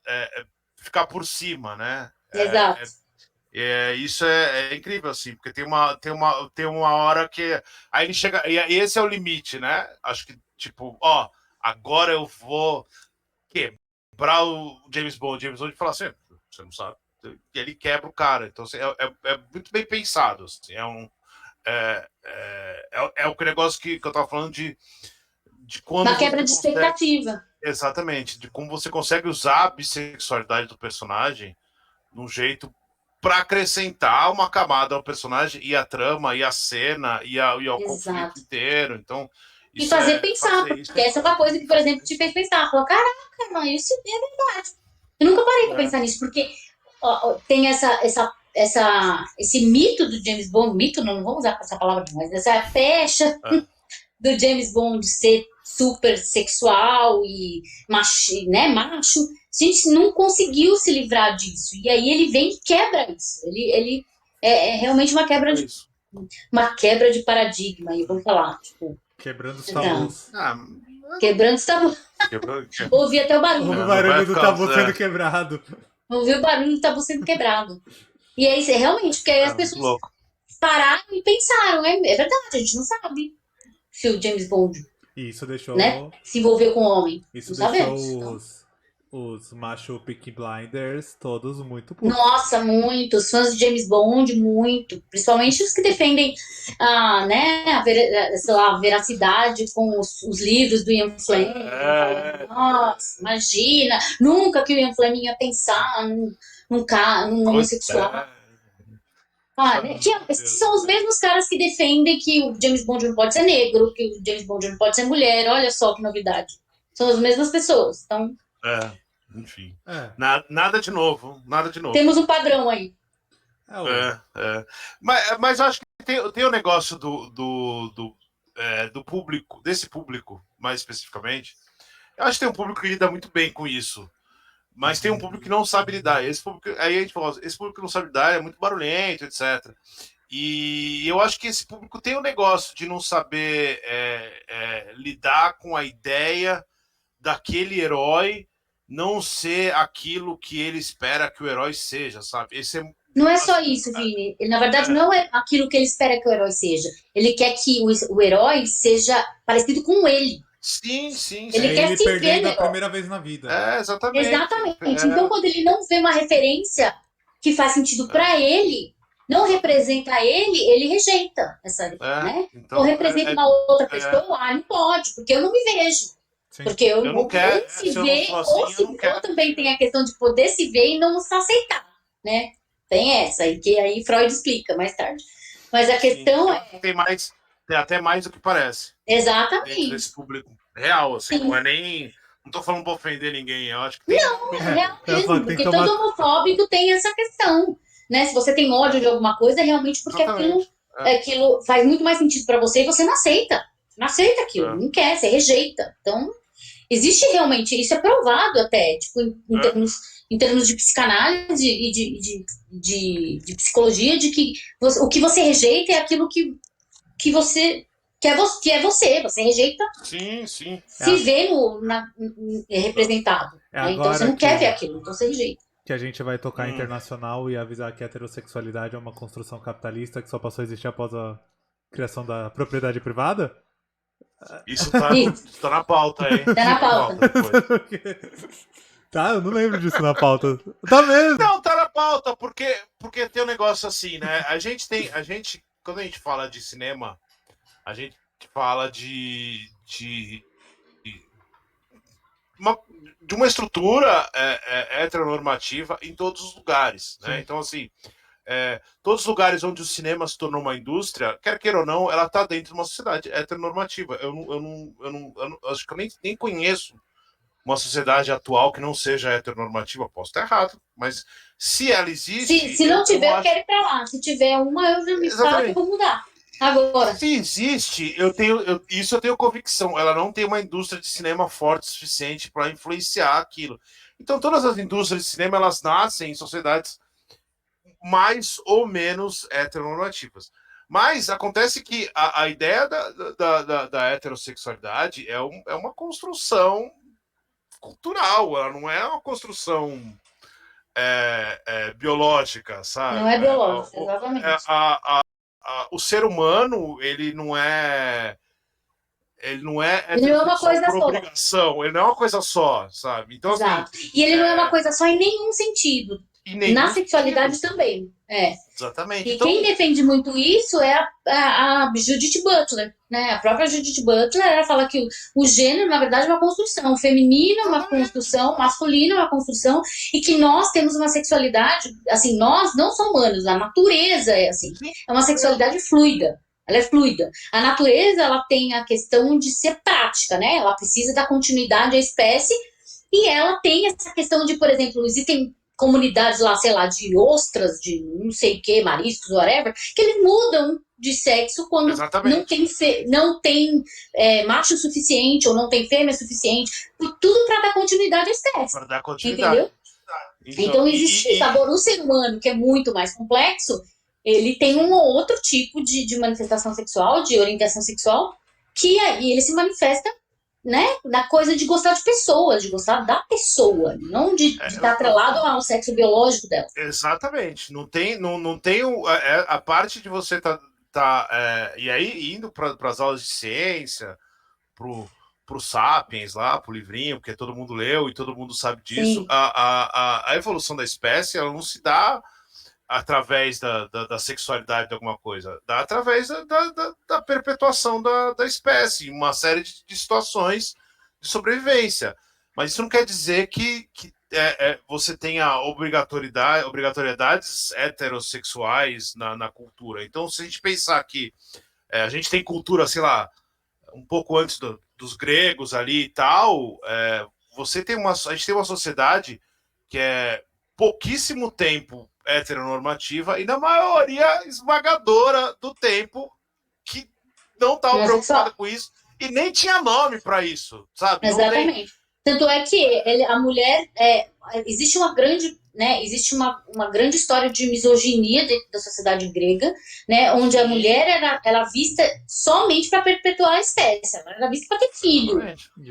ficar por cima, né? Exato. Isso é incrível, assim, porque tem uma hora que. Aí ele chega. E esse é o limite, né? Acho que, tipo, ó, agora eu vou quebrar o James Bond. James Bond fala assim, você não sabe. E ele quebra o cara. Então, assim, é muito bem pensado. Assim, é o negócio que eu tava falando de quando Uma quebra você de consegue. expectativa. Exatamente, de como você consegue usar a bissexualidade do personagem num jeito para acrescentar uma camada ao personagem e a trama e a cena e ao conflito Exato. inteiro. Então, E isso fazer pensar, isso porque essa é uma coisa que, por exemplo, te fez pensar. Falou, caraca, mano, isso é verdade. Eu nunca parei pra pensar nisso, porque tem esse mito do James Bond, mito, não vamos usar essa palavra, mas essa pecha é, do James Bond ser super sexual e macho, a gente não conseguiu se livrar disso. E aí ele vem e quebra isso. Ele é realmente é isso. uma quebra de paradigma, e vamos falar, tipo, Quebrando os tá, tabus. quebrando os tabus. Quebrou, Ouvi até o O barulho, não vai barulho do ficar. tabu sendo quebrado. ouvi o barulho do tabu sendo quebrado. E aí, realmente, porque aí as Muito pessoas louco. pararam e pensaram, é verdade, a gente não sabe se o James Bond, E isso né, deixou. se envolveu com o homem. Isso Não deixou sabemos. Então, os macho Peaky Blinders todos muito putos. nossa, muitos fãs de James Bond, muito. Principalmente os que defendem sei lá, a veracidade com os livros do Ian Fleming. Falando, nossa, imagina, nunca que o Ian Fleming ia pensar num Pois homossexual. é. Esses são os mesmos caras que defendem que o James Bond não pode ser negro, que o James Bond não pode ser mulher. Olha só que novidade. São as mesmas pessoas. Então, Enfim. É. Nada de novo. Nada de novo. temos um padrão aí. Mas eu acho que tem o negócio do público, desse público, mais especificamente. Eu acho que tem um público que lida muito bem com isso. Mas tem um público que não sabe lidar. Esse público, aí a gente falou, esse público que não sabe lidar é muito barulhento, etc. E eu acho que esse público tem um negócio de não saber lidar com a ideia daquele herói não ser aquilo que ele espera que o herói seja, sabe? Não é só isso, Vini. Ele, na verdade, não é aquilo que ele espera que o herói seja. Ele quer que o herói seja parecido com ele. Sim, sim, Ele É quer ele se ver perdendo a melhor. primeira vez na vida. Exatamente. Exatamente. Então, quando ele não vê uma referência que faz sentido para ele, não representa ele rejeita essa, né? Então, Ou representa uma outra pessoa, não pode, porque eu não me vejo. Sim. Porque eu não quero, se eu não vê, sou assim, ou também tem a questão de poder se ver e não se aceitar, né? Tem essa, e que aí Freud explica mais tarde. Mas a questão tem até mais do que parece. Exatamente. Dentro desse público real, assim, Sim. não é nem. Não tô falando pra ofender ninguém, eu acho que tem. Não, é real mesmo, porque tomar... todo homofóbico tem essa questão, né? Se você tem ódio de alguma coisa, é realmente porque aquilo faz muito mais sentido para você e você não aceita. Não aceita aquilo, não quer, você rejeita. Então, existe realmente, isso é provado até, tipo, em termos de psicanálise e de psicologia, de que o que você rejeita é aquilo que você que é você rejeita Sim. se vê representado. Né? Então você não quer ver aquilo, então você rejeita. Que a gente vai tocar internacional e avisar que a heterossexualidade é uma construção capitalista que só passou a existir após a criação da propriedade privada? Isso tá na pauta aí. Tá na pauta. Tá, eu não lembro disso na pauta. Tá mesmo? Não, tá na pauta, porque tem um negócio assim, né? Quando a gente fala de cinema, a gente fala de uma estrutura heteronormativa em todos os lugares, né? Então, assim, todos os lugares onde o cinema se tornou uma indústria, quer queira ou não, ela está dentro de uma sociedade heteronormativa. Acho que eu nem conheço uma sociedade atual que não seja heteronormativa. Posso estar errado, mas se ela existe. Se não tiver, eu quero ir pra lá. Se tiver uma, eu já me falo que eu vou mudar. Agora. Se existe, isso eu tenho convicção. Ela não tem uma indústria de cinema forte o suficiente para influenciar aquilo. Então, todas as indústrias de cinema elas nascem em sociedades mais ou menos heteronormativas. Mas acontece que a ideia da heterossexualidade é uma construção cultural, ela não é uma construção biológica, sabe? Não é biológica, exatamente. O ser humano, ele não é uma coisa por só. obrigação, ele não é uma coisa só, sabe? Então, exato. Assim, e ele não é uma coisa só em nenhum sentido. Na sexualidade também. Exatamente. E então, quem defende muito isso é a Judith Butler, né? A própria Judith Butler, ela fala que o gênero, na verdade, é uma construção. O feminino é uma construção, o masculino é uma construção, e que nós temos uma sexualidade, assim, nós não somos humanos, a natureza é assim. É uma sexualidade fluida. Ela é fluida. A natureza, ela tem a questão de ser prática, né? Ela precisa da continuidade da espécie, e ela tem essa questão de, por exemplo, existem comunidades lá, sei lá, de ostras, de não sei o que, mariscos, whatever, que eles mudam de sexo quando não tem macho suficiente ou não tem fêmea suficiente, tudo para dar continuidade à espécie. Para dar continuidade. Entendeu? Então existe isso. Agora, o ser humano, que é muito mais complexo, ele tem um ou outro tipo de manifestação sexual, de orientação sexual, que aí ele se manifesta, né, na coisa de gostar de pessoas, de gostar da pessoa, não de estar atrelado ao sexo biológico dela. Exatamente. Não tem a parte de você e aí indo para as aulas de ciência, pro Sapiens lá, pro livrinho, porque todo mundo leu e todo mundo sabe disso. A evolução da espécie, ela não se dá através da sexualidade de alguma coisa, dá através da perpetuação da espécie, uma série de situações de sobrevivência. Mas isso não quer dizer que você tenha obrigatoriedades heterossexuais na cultura. Então, se a gente pensar que a gente tem cultura, sei lá, um pouco antes dos gregos ali e tal, a gente tem uma sociedade que é pouquíssimo tempo heteronormativa e na maioria esmagadora do tempo que não estava preocupada com isso e nem tinha nome para isso, sabe? Exatamente. Tanto é que a mulher existe uma grande, né? Existe uma grande história de misoginia dentro da sociedade grega, né? Onde a mulher era vista somente para perpetuar a espécie, ela era vista para ter filho.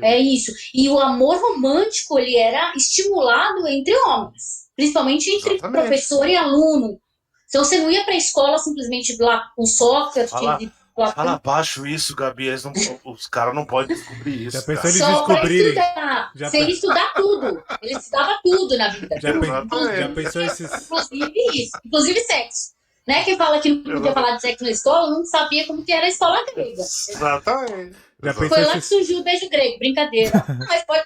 É isso. E o amor romântico ele era estimulado entre homens, principalmente entre professor e aluno. Então você não ia para a escola simplesmente lá com Sócrates. Fala baixo isso, Gabi. Os caras não podem descobrir isso. Já pensou eles descobrirem? Você ia estudar tudo. Ele estudava tudo na vida. Já pensou esses... Inclusive isso. Inclusive sexo. Né? Quem fala que não podia falar de sexo na escola não sabia como que era a escola grega. Exatamente. Foi lá que surgiu o beijo grego. Brincadeira. Mas pode...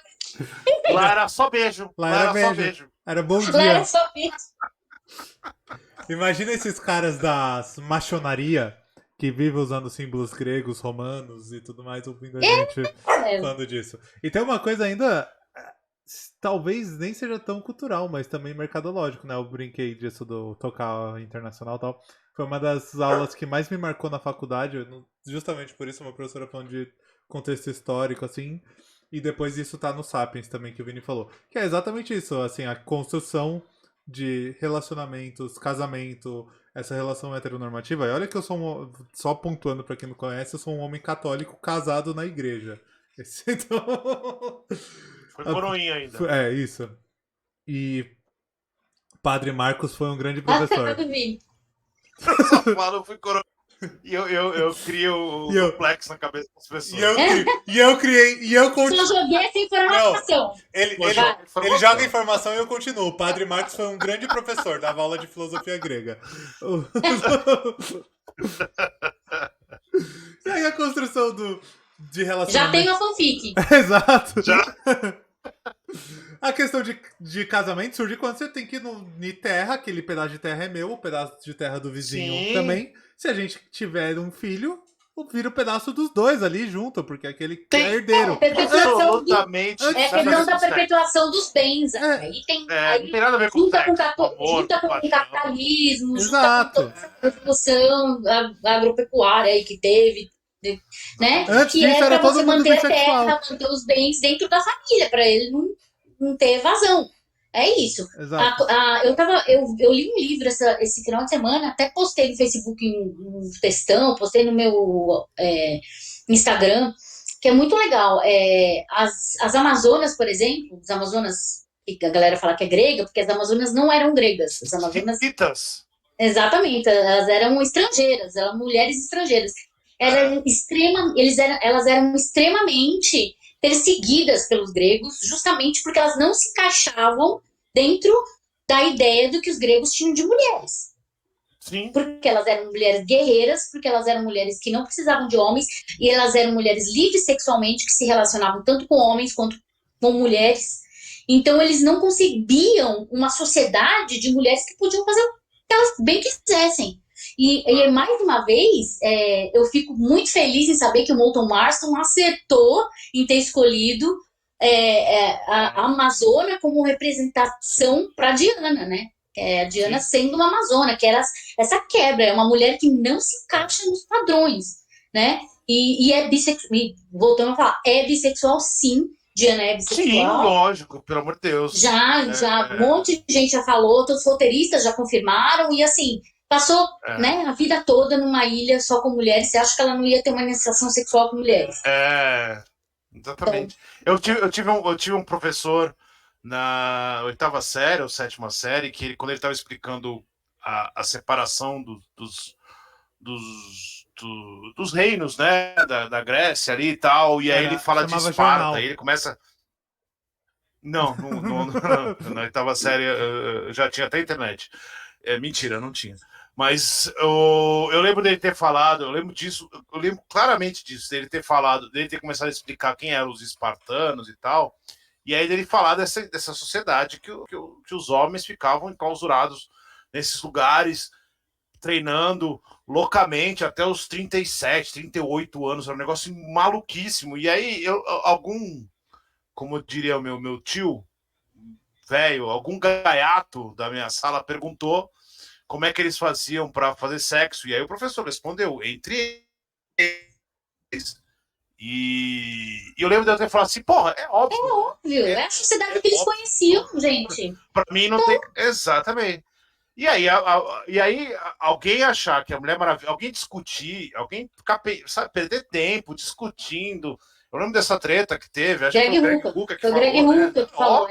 Lá era só beijo. Lá era só beijo. Era bom dia. Lá era só beijo. Imagina esses caras da maçonaria que vive usando símbolos gregos, romanos e tudo mais, ouvindo a gente falando disso. E tem uma coisa ainda, talvez nem seja tão cultural, mas também mercadológico, né? Eu brinquei disso do tocar internacional e tal. Foi uma das aulas que mais me marcou na faculdade, justamente por isso, uma professora falando de contexto histórico, assim, e depois isso tá no Sapiens também, que o Vini falou. Que é exatamente isso, assim, a construção de relacionamentos, casamento, essa relação heteronormativa. E olha que eu sou só pontuando pra quem não conhece, eu sou um homem católico casado na igreja. Então... Foi coroinha ainda. É, isso. E Padre Marcos foi um grande professor. Eu fui coroinha. E eu crio o complexo na cabeça das pessoas. E eu criei. E eu continuo. Só joguei essa informação. Ele joga informação e eu continuo. O Padre Marcos foi um grande professor, dava aula de filosofia grega. E aí a construção de relacionamento. Já tem uma fanfic. Exato. Já? A questão de casamento surge quando você tem que ir em terra, aquele pedaço de terra é meu, o pedaço de terra do vizinho Sim. também. Se a gente tiver um filho, vira o pedaço dos dois ali junto, porque aquele Tem- é herdeiro. Absolutamente. É a questão da perpetuação dos bens. É. Aí tem. É, Aí não tem nada a ver com junta sexo, com, com amor, junta com com o paixão. capitalismo, Exato. junta com toda essa revolução agropecuária aí que teve, né? Antes Que disso é era para todo você mundo manter a bissexual. terra, manter os bens dentro da família, para ele não ter evasão. É isso. Exato. Eu li um livro esse final de semana, até postei no Facebook um textão, postei no meu Instagram, que é muito legal. As Amazonas, por exemplo, as Amazonas, que a galera fala que é grega, porque as Amazonas não eram gregas. As Amazonas, Chiquitas. exatamente, elas eram estrangeiras, eram mulheres estrangeiras. Elas eram extremamente perseguidas pelos gregos, justamente porque elas não se encaixavam dentro da ideia do que os gregos tinham de mulheres. Sim. Porque elas eram mulheres guerreiras, porque elas eram mulheres que não precisavam de homens, e elas eram mulheres livres sexualmente, que se relacionavam tanto com homens quanto com mulheres. Então, eles não concebiam uma sociedade de mulheres que podiam fazer o que elas bem quisessem. E mais uma vez, eu fico muito feliz em saber que o Moulton Marston acertou em ter escolhido a Amazônia como representação para Diana, né? A Diana sendo uma amazona, que era essa quebra, é uma mulher que não se encaixa nos padrões, né? E é bissexual, voltando a falar, é bissexual sim, Diana é bissexual. Sim, lógico, pelo amor de Deus. Já, um monte de gente já falou, todos os roteiristas já confirmaram, e assim, passou né, a vida toda numa ilha só com mulheres, você acha que ela não ia ter uma iniciação sexual com mulheres? Exatamente. Então, eu tive um professor na 8ª série ou 7ª série, que quando ele estava explicando a separação dos reinos, né, da Grécia ali e tal, e aí ele fala de Esparta, jornal. aí ele começa... Não, na 8ª série eu já tinha até internet. Mentira, não tinha. Mas eu lembro dele ter falado, eu lembro claramente disso, dele ter falado, dele ter começado a explicar quem eram os espartanos e tal, e aí dele falar dessa sociedade que os homens ficavam enclausurados nesses lugares, treinando loucamente até os 37, 38 anos, era um negócio maluquíssimo. E aí, como diria o meu tio, velho, algum gaiato da minha sala perguntou como é que eles faziam para fazer sexo. E aí o professor respondeu, entre eles. E eu lembro de eu ter falado assim, porra, é óbvio. É óbvio, é a sociedade que eles conheciam, gente. Para mim não tem... Exatamente. E aí alguém achar que a Mulher Maravilha, alguém discutir, alguém ficar, sabe, perder tempo discutindo. Eu lembro dessa treta que teve, acho que foi o Greg Hooker que falou.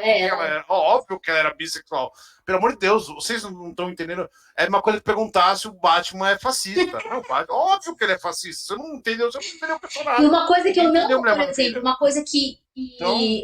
Óbvio que ela era bissexual. Pelo amor de Deus, vocês não estão entendendo. É uma coisa que perguntar se o Batman é fascista. Não, óbvio que ele é fascista. Você não entendeu o personagem. E uma coisa que eu não, por exemplo, uma coisa que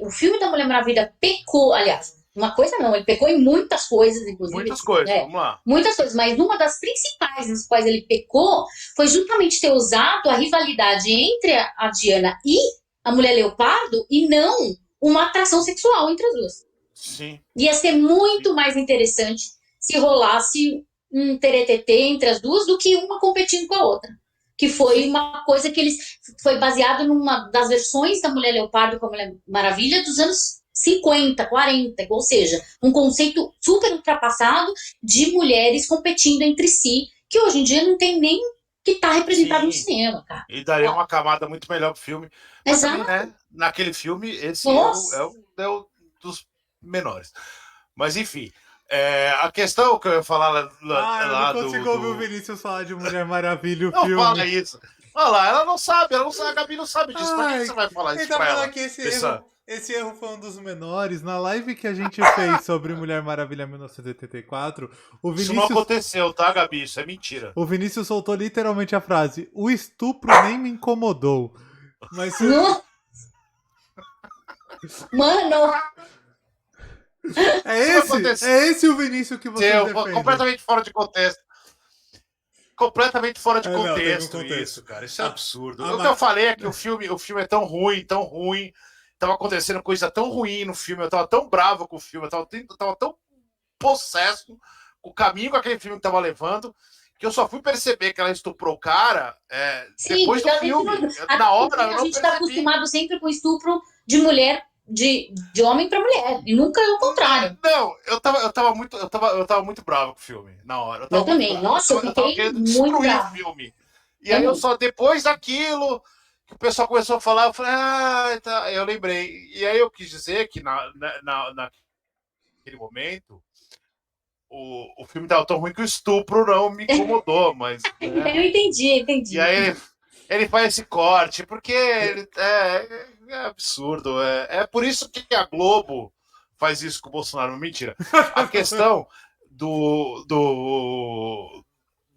o filme da Mulher Maravilha pecou, aliás, uma coisa não, ele pecou em muitas coisas, inclusive. Muitas coisas, vamos lá. Muitas coisas, mas uma das principais nas quais ele pecou foi justamente ter usado a rivalidade entre a Diana e a Mulher Leopardo e não uma atração sexual entre as duas. Sim. Ia ser muito mais interessante se rolasse um teretetê entre as duas do que uma competindo com a outra. Que foi uma coisa que foi baseado numa das versões da Mulher Leopardo com a Mulher Maravilha dos anos 50, 40, ou seja, um conceito super ultrapassado de mulheres competindo entre si, que hoje em dia não tem nem que tá representado no cinema, cara. E daria uma camada muito melhor pro filme. Mas também, né, naquele filme, esse é o dos menores. Mas enfim, a questão que eu ia falar lá eu não consigo ouvir o Vinícius falar de Mulher Maravilha, o não filme. Não fala isso. Olha lá, ela não sabe, a Gabi não sabe disso. Por que você vai falar isso pra ela? Que esse erro foi um dos menores. Na live que a gente fez sobre Mulher Maravilha 1984, o Vinícius... Isso não aconteceu, tá, Gabi? Isso é mentira. O Vinícius soltou literalmente a frase: o estupro nem me incomodou. Mas... Mano! É esse o Vinícius que você defende. Completamente fora de contexto. Completamente fora de contexto isso, cara. Isso é absurdo. O que eu falei é que o filme é tão ruim, tava acontecendo coisa tão ruim no filme, eu tava tão bravo com o filme, eu tava tão possesso com o caminho que aquele filme tava levando, que eu só fui perceber que ela estuprou o cara depois do filme. Na hora eu a não gente está percebi. acostumado sempre com estupro de mulher, de homem para mulher, e nunca é o contrário. Não, eu tava muito bravo com o filme na hora. Eu também. Bravo. Nossa, eu tava fiquei querendo muito destruir bravo. o filme. E aí eu só, depois daquilo, que o pessoal começou a falar, eu falei, tá, eu lembrei. E aí eu quis dizer que naquele momento, o filme tava tão ruim que o estupro não me incomodou, mas... Eu entendi. E aí ele faz esse corte, porque ele é absurdo. É por isso que a Globo faz isso com o Bolsonaro. Mentira. A questão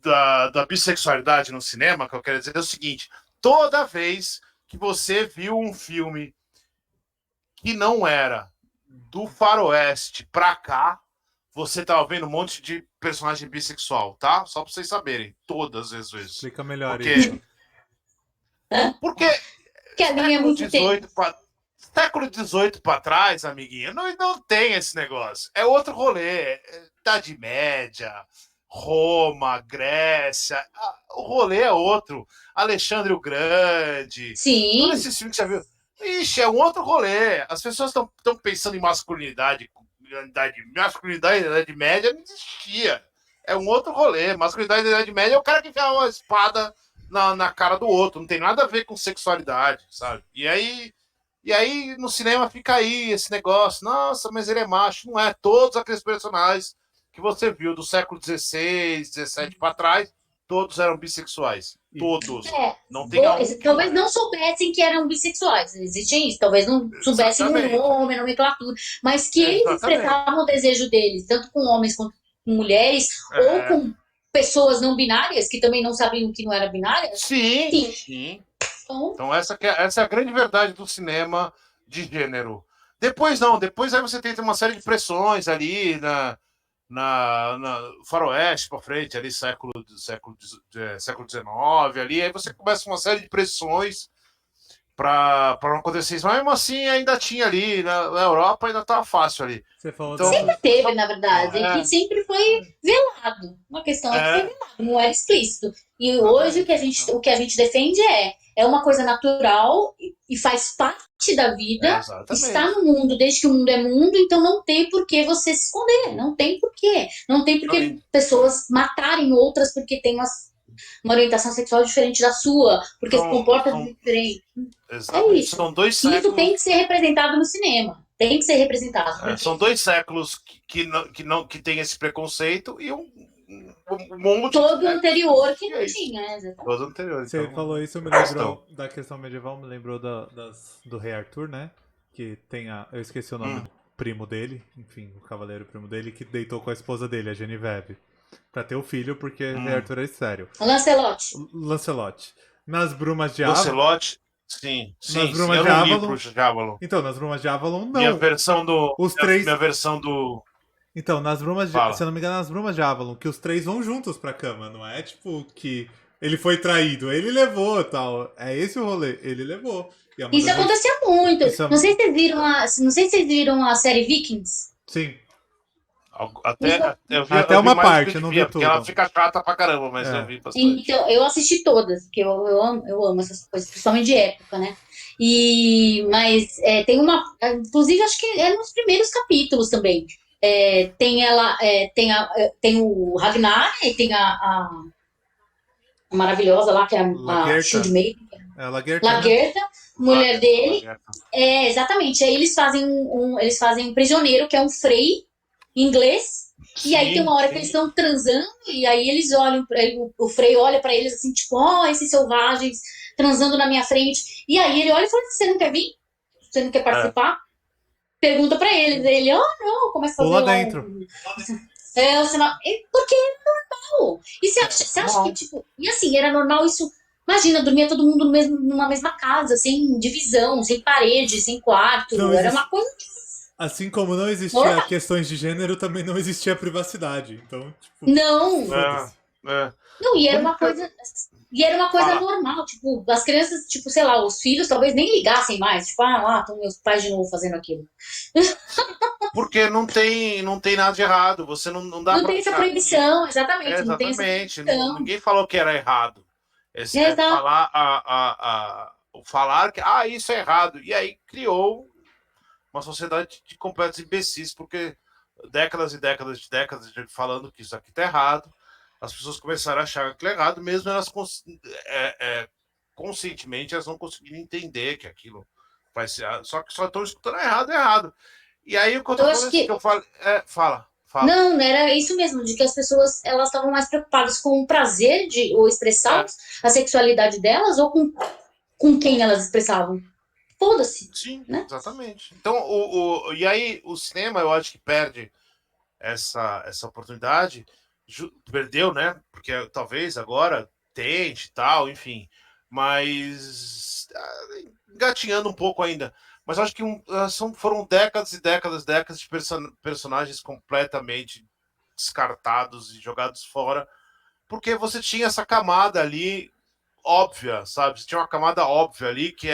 da bissexualidade no cinema, que eu quero dizer, é o seguinte: toda vez que você viu um filme que não era do faroeste pra cá, você tava vendo um monte de personagem bissexual, tá? Só pra vocês saberem. Todas as vezes. Explica melhor isso. Porque a linha é muito século XVIII para trás, amiguinho, não tem esse negócio. É outro rolê. Idade Média, Roma, Grécia. O rolê é outro. Alexandre o Grande. Sim. Todos esses filmes que você viu. Ixi, é um outro rolê. As pessoas estão pensando em masculinidade. Masculinidade da Idade Média não existia. É um outro rolê. Masculinidade da Idade Média é o cara que enfiava uma espada na cara do outro. Não tem nada a ver com sexualidade, sabe? E aí no cinema fica aí esse negócio. Nossa, mas ele é macho. Não é. Todos aqueles personagens que você viu do século XVI, XVII para trás, todos eram bissexuais. Todos. Não tem talvez não soubessem que eram bissexuais. Existem isso. Talvez não soubessem o nome, a nomenclatura. Mas que eles expressavam o desejo deles, tanto com homens quanto com mulheres, ou com pessoas não binárias, que também não sabiam que não era binária. Sim. Então essa é a grande verdade do cinema de gênero. Depois aí você tem uma série de pressões ali na faroeste para frente, ali século XIX, ali, aí você começa uma série de pressões para não acontecer isso. Mas mesmo assim ainda tinha ali, na Europa ainda estava fácil ali. Então, sempre teve, na verdade, que sempre foi velado. Uma questão que foi velado, não era explícito. E hoje o que a gente defende é uma coisa natural e faz parte da vida, está no mundo, desde que o mundo é mundo, então não tem por que você se esconder, não tem por quê. Não tem por que pessoas matarem outras porque tem uma orientação sexual diferente da sua, porque se comportam diferente. Exatamente. É isso. São 2 séculos. Isso tem que ser representado no cinema. Tem que ser representado. São 2 séculos que tem esse preconceito e um monte todo anterior que não tinha, exatamente. Todo anterior. Você falou isso, me lembrou da questão medieval, me lembrou do Rei Arthur, né? Que tem eu esqueci o nome do primo dele, enfim, o cavaleiro primo dele, que deitou com a esposa dele, a Genevieve, pra ter o filho, porque Rei Arthur é sério. Lancelot. Nas Brumas de Avalon. Lancelot, sim. Nas Brumas de Avalon. Então, nas Brumas de Avalon, não. Minha versão do... Então, nas Brumas de... Se eu não me engano, nas Brumas de Avalon, que os 3 vão juntos pra cama, não é tipo que ele foi traído, ele levou tal. É esse o rolê, ele levou. Isso acontecia muito. Não sei se vocês viram a série Vikings. Sim. Até uma parte, não vi tudo. Porque ela fica chata pra caramba, mas eu vi bastante. Então, eu assisti todas, porque eu amo essas coisas, principalmente de época, né? Mas tem uma... Inclusive, acho que é nos primeiros capítulos também. Tem o Ragnar e tem a maravilhosa lá, que é a Shieldmaid. Lagertha, mulher dele. Exatamente. Aí eles fazem um prisioneiro, que é um frei inglês. E aí tem uma hora que eles estão transando, e aí eles olham, o frei olha pra eles assim, tipo, esses selvagens transando na minha frente. E aí ele olha e fala: você não quer vir? Você não quer participar? Pergunta pra eles. Ele, não, começa a fazer. Pula dentro. Porque é normal. E você acha que, tipo. E assim, era normal isso. Imagina, dormia todo mundo numa mesma casa, sem divisão, sem parede, sem quarto. Era uma coisa. Assim como não existia questões de gênero, também não existia privacidade. Então, tipo. Não. É. Não, e era Como uma que- coisa. E era uma coisa Fala. normal, tipo, as crianças, tipo, sei lá, os filhos talvez nem ligassem mais, tipo, ah, lá estão meus pais de novo fazendo aquilo. Porque não tem nada de errado. Você não dá Não pra tem essa ficar. proibição, É, exatamente, não tem essa exatamente. proibição. Ninguém falou que era errado. É, É exato. falar falar que isso é errado. E aí criou uma sociedade de completos imbecis, porque décadas e décadas de décadas de falando que isso aqui tá errado, as pessoas começaram a achar que é errado, mesmo elas conscientemente elas não conseguiram entender que aquilo vai ser. Só que só estão escutando errado, é errado. E aí o que eu tô Eu falando acho é assim, que que eu falo. Fala. não, era isso mesmo, de que as pessoas elas estavam mais preocupadas com o prazer de ou expressar É, a sexualidade delas ou com quem elas expressavam. Foda-se, sim, né? exatamente. Então, e aí o cinema eu acho que perde essa oportunidade, perdeu, né? Porque talvez agora tente e tal, enfim, mas engatinhando um pouco ainda. Mas acho que foram décadas e décadas, décadas de personagens completamente descartados e jogados fora, porque você tinha essa camada ali óbvia, sabe? Você tinha uma camada óbvia ali que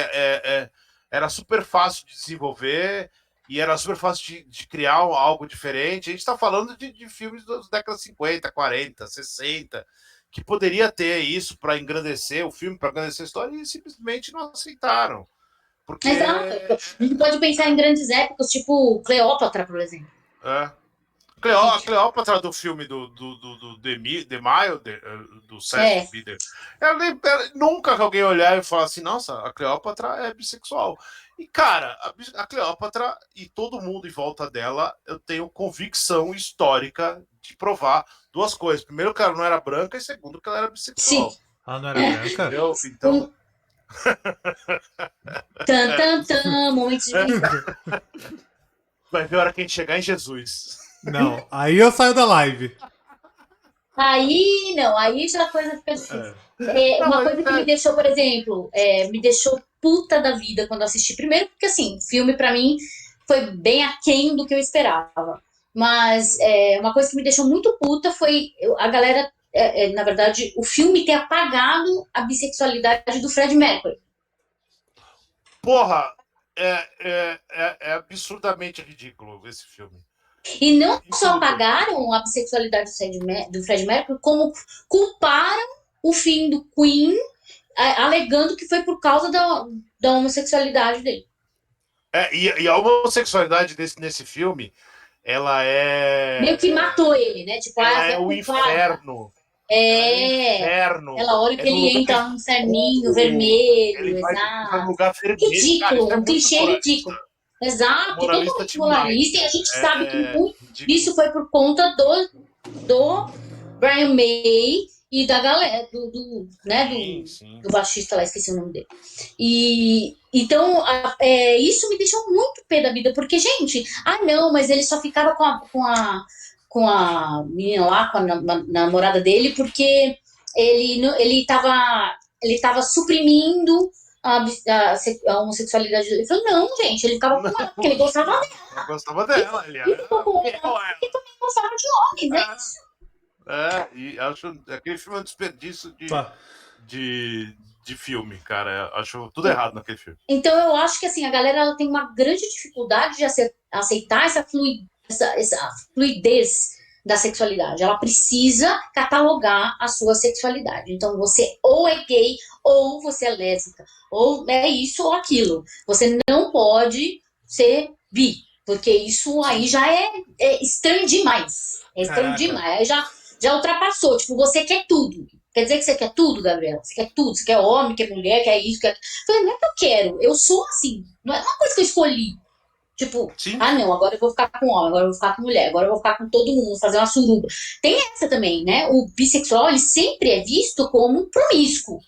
era super fácil de desenvolver e era super fácil de criar algo diferente. A gente está falando de filmes das décadas 50, 40, 60, que poderia ter isso para engrandecer o filme, para engrandecer a história, e simplesmente não aceitaram. Porque. Exato. A gente pode pensar em grandes épicos, tipo Cleópatra, por exemplo. É, Que, A Cleópatra do filme do The Mile, do Seth é, Bieder, nunca que alguém olhar e falar assim, nossa, a Cleópatra é bissexual. E, cara, a Cleópatra e todo mundo em volta dela, eu tenho convicção histórica de provar duas coisas. Primeiro, que ela não era branca, e segundo, que ela era sim. bissexual. Ela não era branca? Entendeu? Então. Um tan, tan, momentos de tensão. Vai ver a hora que a gente chegar em Jesus. Não, aí eu saio da live. Aí, não, aí já a coisa fica difícil. É. É, Não, uma mas coisa que me deixou, por exemplo, me deixou puta da vida quando eu assisti. Primeiro, porque assim, o filme pra mim foi bem aquém do que eu esperava. Mas uma coisa que me deixou muito puta foi a galera, na verdade, o filme ter apagado a bissexualidade do Fred Mercury. porra, é absurdamente ridículo esse filme. E não só Tudo. apagaram a bissexualidade do Fred Mercury, como culparam o fim do Queen, alegando que foi por causa da homossexualidade dele. E a homossexualidade nesse filme, ela Meio que é. matou ele, né? Tipo, Ela foi é a o culpada. inferno. Ela é o É, inferno. aquela hora É que no ele lugar entra num terninho escuro. Ele vermelho, vai no exato. lugar vermelho. Cara, isso Ridículo, é um muito clichê moralista. ridículo. Exato, Moralista totalmente demais, moralista, e a cara. gente sabe que muito Ridículo. disso foi por conta do Brian May e da galera, né, Sim, sim. do baixista lá, esqueci o nome dele. E então isso me deixou muito pé da vida, porque, gente, não, mas ele só ficava com a menina lá, com a namorada dele, porque ele tava suprimindo a homossexualidade dele. Ele falou, não, gente, ele ficava com ela, porque ele gostava dela. Eu gostava dela, ele E era ficou com fiel ela a porque ela. também gostava de homens, né? E acho aquele filme é um desperdício Tá. de filme, cara. Acho tudo errado naquele filme. Então eu acho que assim, a galera ela tem uma grande dificuldade de aceitar essa fluidez da sexualidade. Ela precisa catalogar a sua sexualidade. Então você ou é gay, ou você é lésbica, ou é isso ou aquilo. Você não pode ser bi, porque isso aí já é estranho demais. É estranho Caraca. demais. Aí já ultrapassou. Tipo, você quer tudo. Quer dizer que você quer tudo, Gabriela? Você quer tudo? Você quer homem, quer mulher, quer isso, quer. Eu falei, não é que eu quero, eu sou assim. Não é uma coisa que eu escolhi. Tipo, Sim. não, agora eu vou ficar com homem, agora eu vou ficar com mulher, agora eu vou ficar com todo mundo, fazer uma suruba. Tem essa também, né? O bissexual, ele sempre é visto como promíscuo.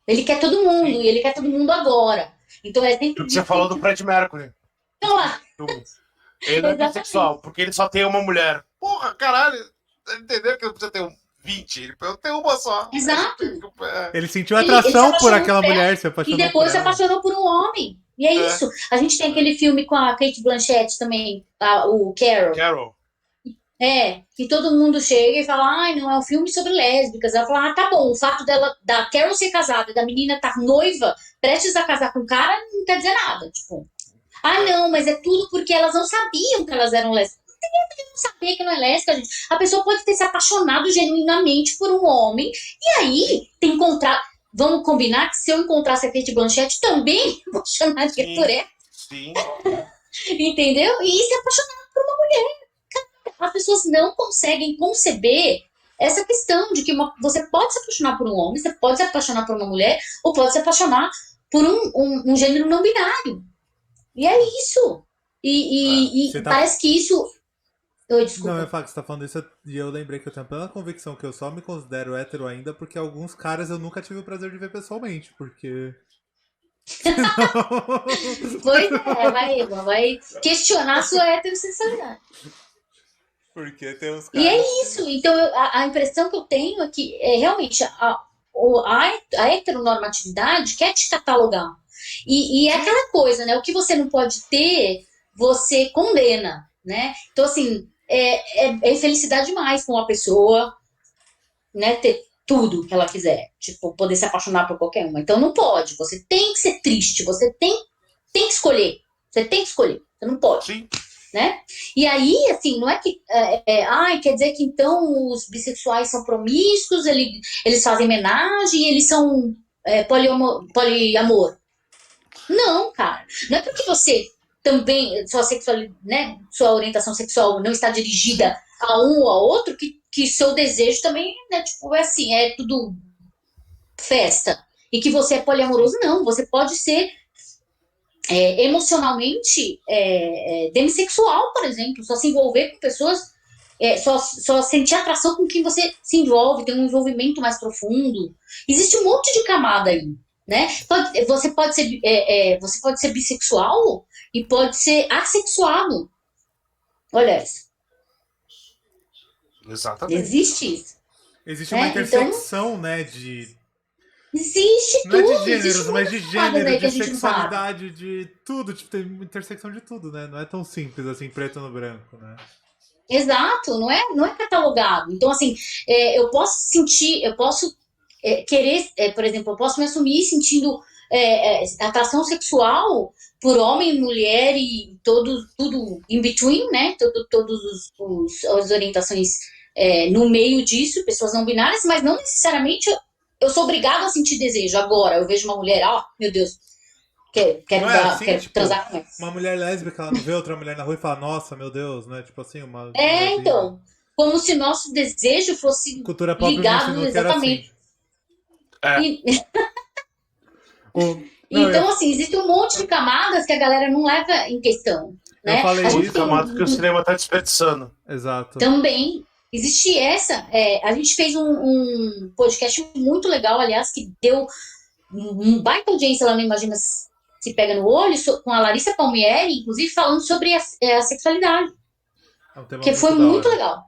Ele quer todo mundo, Sim. e ele quer todo mundo agora. Então é sempre Porque você falou do Fred Mercury. Então, Ele não é exatamente. bissexual, porque ele só tem uma mulher. Porra, caralho. Entendeu que não precisa ter 20? Ele tem uma só. Exato. Ele sentiu Ele se atração por apaixonou aquela por ela, mulher, se e apaixonou por depois se ela. apaixonou por um homem. E é isso. A gente tem aquele filme com a Kate Blanchett também, o Carol. Carol. que todo mundo chega e fala, ai, não é um filme sobre lésbicas. Ela fala, ah, tá bom, o fato da Carol ser casada, da menina estar noiva, prestes a casar com o cara, não quer dizer nada, tipo. Ah, não, mas é tudo porque elas não sabiam que elas eram lésbicas. Não saber que não é lésbica, gente. A pessoa pode ter se apaixonado genuinamente por um homem, e aí tem encontrar. Vamos combinar que se eu encontrasse a Kate Blanchett também, vou chamar de por ela, Sim. entendeu? E se apaixonar por uma mulher. As pessoas não conseguem conceber essa questão de que você pode se apaixonar por um homem, você pode se apaixonar por uma mulher, ou pode se apaixonar por um gênero não binário. E é isso. E Tá... parece que isso. Oi, Não, eu desculpa. falo que você tá falando isso e eu lembrei que eu tenho plena convicção que eu só me considero hétero ainda porque alguns caras eu nunca tive o prazer de ver pessoalmente, porque. Pois vai questionar a sua heterossexualidade. Porque tem uns E caras. é isso. Então, a impressão que eu tenho é que realmente a heteronormatividade quer te catalogar. E é aquela coisa, né? O que você não pode ter, você condena, né? Então, assim, é felicidade demais com uma pessoa, né? Ter tudo que ela quiser. Tipo, poder se apaixonar por qualquer uma. Então, não pode. Você tem que ser triste. Você tem que escolher. Você tem que escolher. Você não pode. Sim. Né? E aí, assim, não é que. Quer dizer que então os bissexuais são promíscuos, eles fazem homenagem, eles são poliamor. Não, cara. Não é porque você também, sua sexualidade, né, sua orientação sexual não está dirigida a um ou a outro, que seu desejo também, né, tipo, é assim, é tudo festa. E que você é poliamoroso, não. Você pode ser emocionalmente demissexual, por exemplo, só se envolver com pessoas, só sentir atração com quem você se envolve, tem um envolvimento mais profundo. Existe um monte de camada aí, né? Você pode ser bissexual e pode ser assexuado. Olha isso. Exatamente. Existe isso. Existe uma Né? Então, intersecção, né, de. existe Não é de tudo, existe gêneros, mas de muitas camadas gênero, aí que de a gente não sabe. sexualidade, de tudo. Tipo, tem uma intersecção de tudo, né? Não é tão simples assim, preto no branco, né? Exato, não é catalogado. Então, assim, eu posso sentir, eu posso querer, por exemplo, eu posso me assumir sentindo atração sexual por homem, mulher e tudo in between, né? Todos as orientações no meio disso, pessoas não binárias, mas não necessariamente eu sou obrigada a sentir desejo. Agora, eu vejo uma mulher, meu Deus, Não é assim, quero tipo, transar com ela. uma mulher lésbica, ela não vê outra mulher na rua e fala, nossa, meu Deus, né? Tipo assim, uma mulher bi, né? Então, como se nosso desejo fosse Cultura pop me ligado ensinou que era assim. exatamente. É. Não, Então, assim, existe um monte de camadas que a galera não leva em questão, eu né? falei A gente Muito isso. tem camada que o cinema tá desperdiçando. Exato. também, existe a gente fez um podcast muito legal, aliás, que deu um baita audiência lá no Imagina Se Pega no Olho, com a Larissa Palmieri, inclusive falando sobre a sexualidade, É um tema que foi muito da muito hora. legal.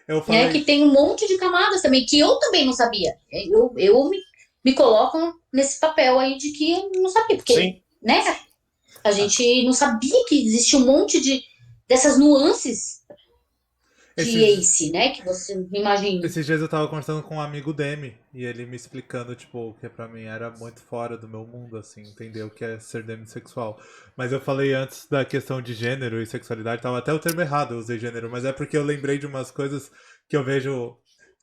Eu Né? Que falei. tem um monte de camadas também, que eu também não sabia. Eu me coloco nesse papel aí de que eu não sabia, porque, Sim. né, a gente não sabia que existia um monte dessas nuances de Esses, Ace, né, que você imagina. esses dias eu tava conversando com um amigo Demi e ele me explicando, tipo, que pra mim era muito fora do meu mundo, assim, entender o que é ser demissexual. Mas eu falei antes da questão de gênero e sexualidade, tava até o termo errado, eu usei gênero, mas é porque eu lembrei de umas coisas que eu vejo.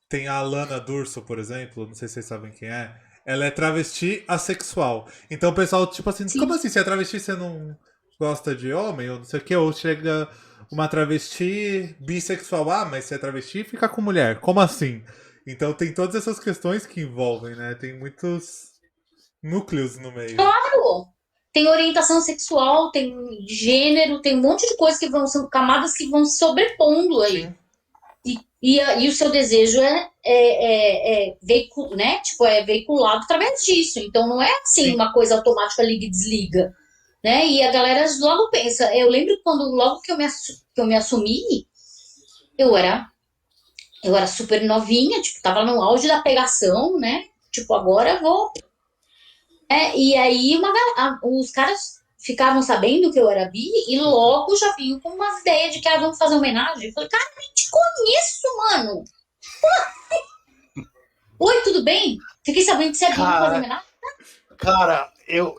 Tem a Alana Durso, por exemplo, não sei se vocês sabem quem é. Ela é travesti assexual. Então o pessoal, tipo assim, Sim. como assim? Se é travesti, você não gosta de homem? Ou não sei o que? Ou chega uma travesti bissexual. Ah, mas se é travesti, fica com mulher. Como assim? Então tem todas essas questões que envolvem, né? Tem muitos núcleos no meio. Claro, tem orientação sexual, tem gênero, tem um monte de coisas que são camadas que vão se sobrepondo aí. Sim. E o seu desejo né? Tipo, é veiculado através disso. Então não é assim Sim. uma coisa automática liga e desliga. Né? E a galera logo pensa. Eu lembro quando logo que eu me assumi, eu era super novinha, tipo, tava no auge da pegação, né? Tipo, agora eu vou. E aí os caras ficavam sabendo que eu era bi e logo já vinham com umas ideias de que vamos fazer homenagem. Eu falei, cara, nem te conheço, mano. Oi, tudo bem? Fiquei sabendo que você é bi, vamos fazer homenagem? Cara, eu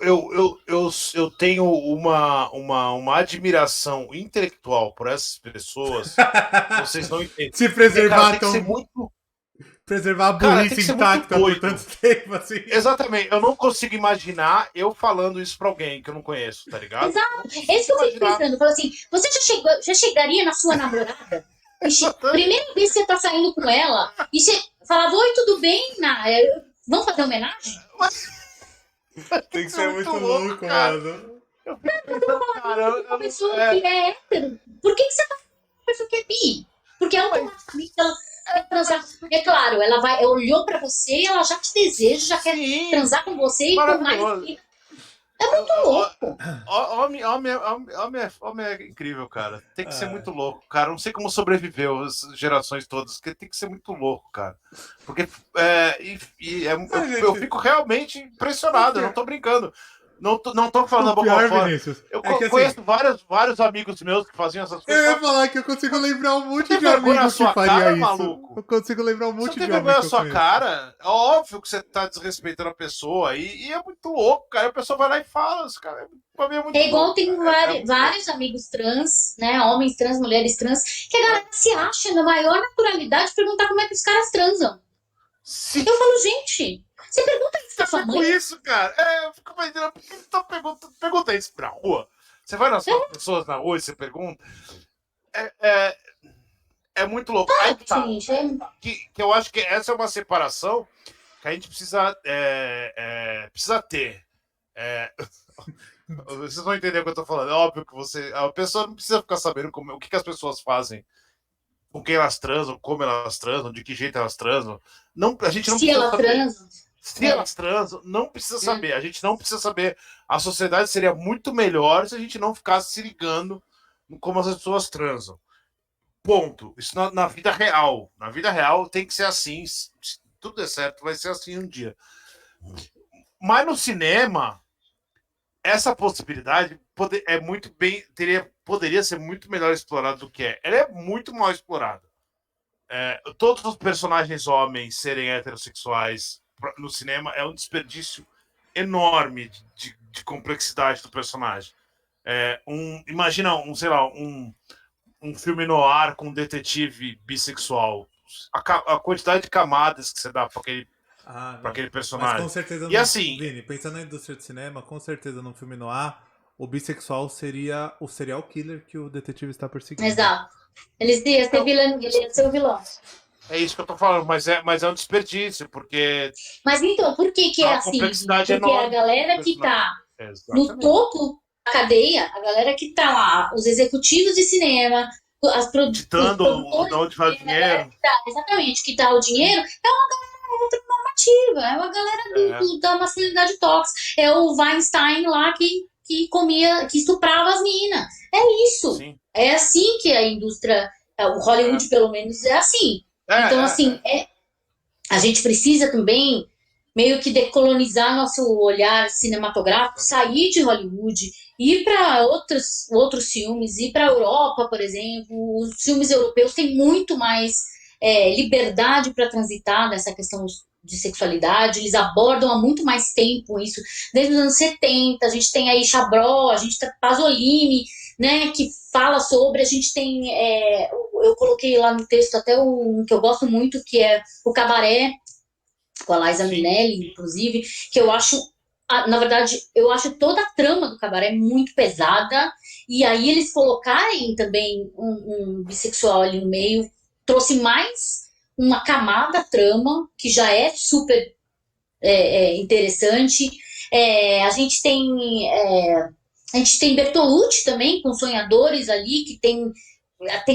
tenho uma admiração intelectual por essas pessoas. Vocês não entendem. Se preservar, tem que ser muito. preservar a Cara, burrice tem que ser intacta muito por doido. tanto tempo, assim. Exatamente, eu não consigo imaginar eu falando isso pra alguém que eu não conheço, tá ligado? Exato. É isso que eu fico pensando. Eu falo assim, você já chegaria na sua namorada? Primeira vez que você tá saindo com ela, e você falava, oi, tudo bem? Vamos fazer homenagem? Tem que ser muito louco, cara. mano. Eu fico pensando, cara, Uma pessoa que é hétero. Por que você tá falando com uma pessoa que é bi? Porque automaticamente ela vai transar. É claro, ela olhou pra você e ela já te deseja, já quer Sim, transar com você e por mais. maravilhoso. É muito louco. Homem é incrível, cara. Tem que ser muito louco, cara. Não sei como sobreviveu as gerações todas, porque tem que ser muito louco, cara. Porque eu fico realmente impressionado, eu não tô brincando. Não tô falando a boca pior, fora. Vinícius, Eu é que, assim, conheço vários amigos meus que faziam essas eu coisas. ia falar que eu consigo lembrar um monte tem de vergonha na amigos que sua faria cara, isso. maluco? Eu consigo lembrar um Você monte tem de vergonha amigos na que eu sua conheço. cara? É óbvio que você tá desrespeitando a pessoa. E é muito louco, cara. A pessoa vai lá e fala, cara. Pra mim é muito É igual louco. tem vários amigos trans, né? Homens trans, mulheres trans, que a galera se acha na maior naturalidade de perguntar como é que os caras transam. Sim. Eu falo, gente, você pergunta isso pra Eu sua fico mãe? isso, cara. Eu fico imaginando, por que você pergunta isso na rua? Você vai nas pessoas na rua e você pergunta. É muito louco. Aí que tá. Gente, Que eu acho que essa é uma separação que a gente precisa ter. Vocês vão entender o que eu tô falando. É óbvio que a pessoa não precisa ficar sabendo o que as pessoas fazem, com quem elas transam, como elas transam, de que jeito elas transam. Não, a gente não se precisa ela saber. transa. Se elas transam, não precisa saber. A gente não precisa saber. A sociedade seria muito melhor se a gente não ficasse se ligando em como as pessoas transam. Ponto. Isso na vida real. Na vida real tem que ser assim. Se tudo der certo, vai ser assim um dia. Mas no cinema, essa possibilidade poderia ser muito melhor explorada do que é. Ela é muito mal explorada. Todos os personagens homens serem heterossexuais no cinema é um desperdício enorme de complexidade do personagem. Imagina um filme noir com um detetive bissexual. A quantidade de camadas que você dá para aquele personagem. Mas com certeza, e assim, Vini, pensando na indústria do cinema, com certeza num filme noir, o bissexual seria o serial killer que o detetive está perseguindo. Exato. Ele ia ser o vilão. É isso que eu tô falando, mas é um desperdício, porque. Mas então, por que é assim? Complexidade Porque enorme a galera que tá no topo da cadeia, a galera que tá lá, os executivos de cinema, ditando de onde faz dinheiro. Exatamente, que dá o dinheiro, é uma galera heteronormativa, é uma galera da masculinidade tóxica. É o Weinstein lá que comia, que estuprava as meninas. É isso. Sim. É assim que a indústria, o Hollywood pelo menos é assim. Então, assim, a gente precisa também meio que decolonizar nosso olhar cinematográfico, sair de Hollywood, ir para outros filmes, ir para a Europa, por exemplo. Os filmes europeus têm muito mais liberdade para transitar nessa questão de sexualidade, eles abordam há muito mais tempo isso, desde os anos 70, a gente tem aí Chabrol, a gente tem Pasolini, né, que fala sobre, a gente tem, eu coloquei lá no texto até um que eu gosto muito, que é o Cabaré, com a Liza Minnelli, inclusive, que eu acho, na verdade, eu acho toda a trama do Cabaré muito pesada, e aí eles colocarem também um bissexual ali no meio, trouxe mais uma camada trama, que já é super interessante. A gente tem Bertolucci também, com Sonhadores ali, que tem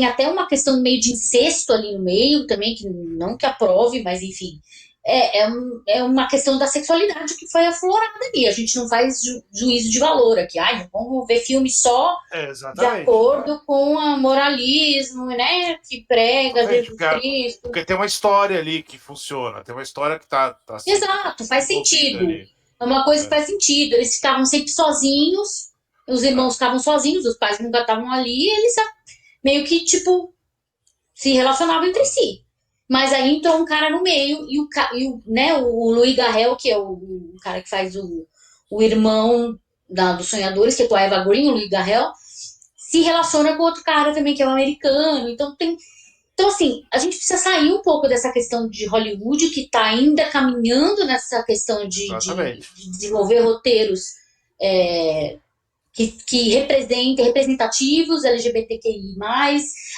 até uma questão meio de incesto ali no meio também, que não que aprove, mas enfim. É uma questão da sexualidade que foi aflorada ali. A gente não faz juízo de valor aqui. Vamos ver filme só de acordo com o moralismo, né? Que prega Jesus Cristo. Porque tem uma história ali que funciona, tem uma história que tá Exato, faz sentido. É uma coisa que faz sentido. Eles ficavam sempre sozinhos. os irmãos ficavam sozinhos, os pais nunca estavam ali, e eles meio que, tipo, se relacionavam entre si. Mas aí entrou um cara no meio né, o Louis Garrel, que é o cara que faz o irmão dos Sonhadores, que é com a Eva Green, o Louis Garrel, se relaciona com outro cara também, que é um americano. Então, assim, a gente precisa sair um pouco dessa questão de Hollywood, que está ainda caminhando nessa questão de desenvolver roteiros que representativos LGBTQI+.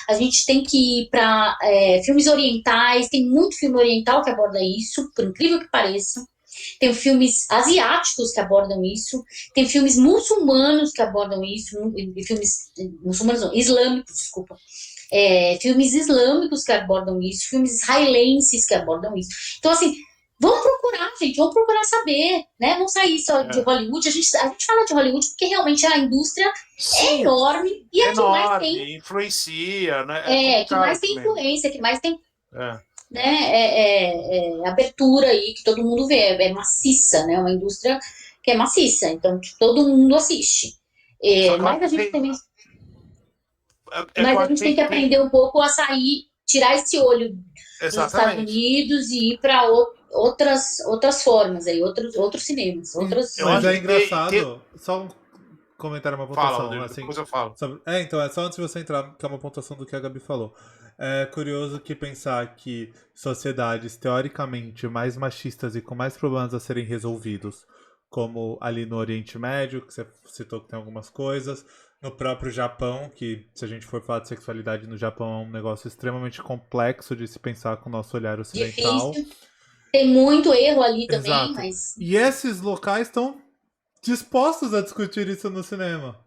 A gente tem que ir para filmes orientais, tem muito filme oriental que aborda isso, por incrível que pareça. Tem filmes asiáticos que abordam isso, tem filmes muçulmanos que abordam isso, filmes muçulmanos não, islâmicos, desculpa. Filmes islâmicos que abordam isso, filmes israelenses que abordam isso. Então, assim, vamos procurar, gente, vamos procurar saber, né? Vamos sair só de Hollywood. A gente fala de Hollywood porque realmente a indústria é enorme e é que mais tem. Influencia, né? Que mais tem influência, que mais tem né, abertura aí, que todo mundo vê. É maciça, né? Uma indústria que é maciça, então todo mundo assiste. Mas a gente também. Mas a gente tem que aprender um pouco a sair, tirar esse olho dos Estados Unidos e ir para outras formas, aí, outros cinemas. Mas é engraçado, só um comentário, uma pontuação. Fala, assim, depois eu falo. Então, só antes de você entrar, que é uma pontuação do que a Gabi falou. É curioso que pensar que sociedades teoricamente mais machistas e com mais problemas a serem resolvidos, como ali no Oriente Médio, que você citou que tem algumas coisas, no próprio Japão, que se a gente for falar de sexualidade no Japão é um negócio extremamente complexo de se pensar com o nosso olhar ocidental. Difícil. Tem muito erro ali Exato. também, mas... E esses locais estão dispostos a discutir isso no cinema.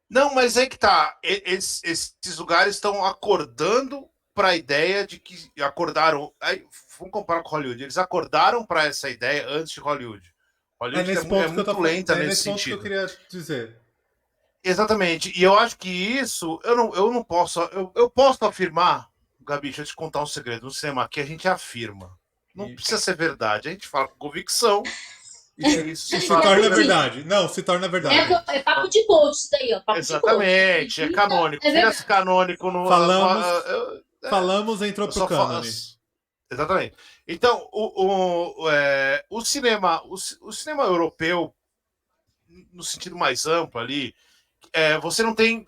Não, mas é que tá. Esses lugares estão acordando para a ideia de que acordaram. Aí, vamos comparar com Hollywood. Eles acordaram para essa ideia antes de Hollywood. Hollywood é muito lenta nesse sentido. Ponto que eu queria dizer. Exatamente. E eu acho que isso eu não posso. Eu posso afirmar, Gabi, deixa eu te contar um segredo. No cinema aqui a gente afirma. Não precisa ser verdade. A gente fala com convicção. Isso se torna verdade. Não, se torna verdade. É papo de coach isso daí, ó. Papo exatamente, de coach. É canônico. Vira-se canônico no. Falamos, entrou pro cânone. Exatamente. Então, o cinema europeu, no sentido mais amplo ali, você não tem,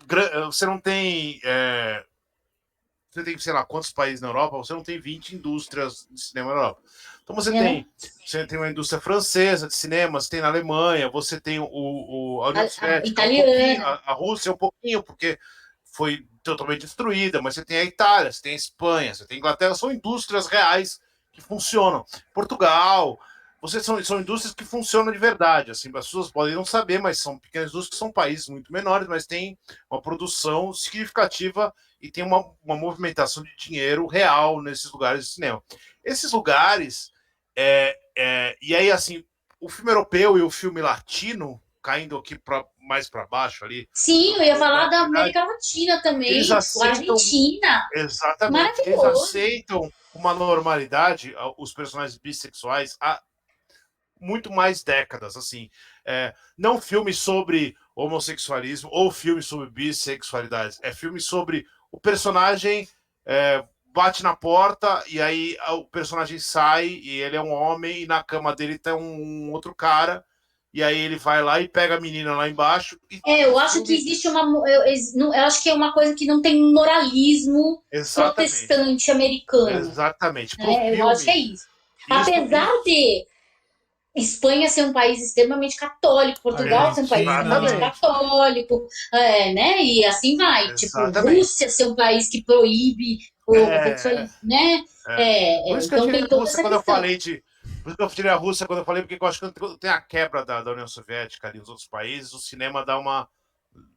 sei lá, quantos países na Europa, você não tem 20 indústrias de cinema na Europa. Então você tem uma indústria francesa de cinema, você tem na Alemanha, você tem a União Soviética, a Rússia um pouquinho, porque foi totalmente destruída, mas você tem a Itália, você tem a Espanha, você tem a Inglaterra, são indústrias reais que funcionam. Portugal, são indústrias que funcionam de verdade. Assim, as pessoas podem não saber, mas são pequenas indústrias que são países muito menores, mas tem uma produção significativa e tem uma movimentação de dinheiro real nesses lugares de cinema. Esses lugares, e aí assim, o filme europeu e o filme latino, caindo aqui mais para baixo ali. Sim, eu ia falar da América Latina também, Argentina. Exatamente, eles aceitam uma normalidade, os personagens bissexuais, há muito mais décadas, assim. Não filme sobre homossexualismo ou filme sobre bissexualidade, é filme sobre o personagem bate na porta e aí o personagem sai e ele é um homem e na cama dele tem um outro cara e aí ele vai lá e pega a menina lá embaixo. Eu acho que existe eu acho que é uma coisa que não tem moralismo protestante americano. Exatamente. Eu acho que é isso. Apesar de Espanha ser um país extremamente católico, Portugal ser um país extremamente católico, né? E assim vai. Exatamente. Tipo, Rússia ser um país que proíbe o sexualismo, né? Por isso que eu tirei a Rússia quando eu falei Por isso que eu tirei a Rússia quando eu falei, porque eu acho que quando tem a quebra da União Soviética ali nos outros países, o cinema dá uma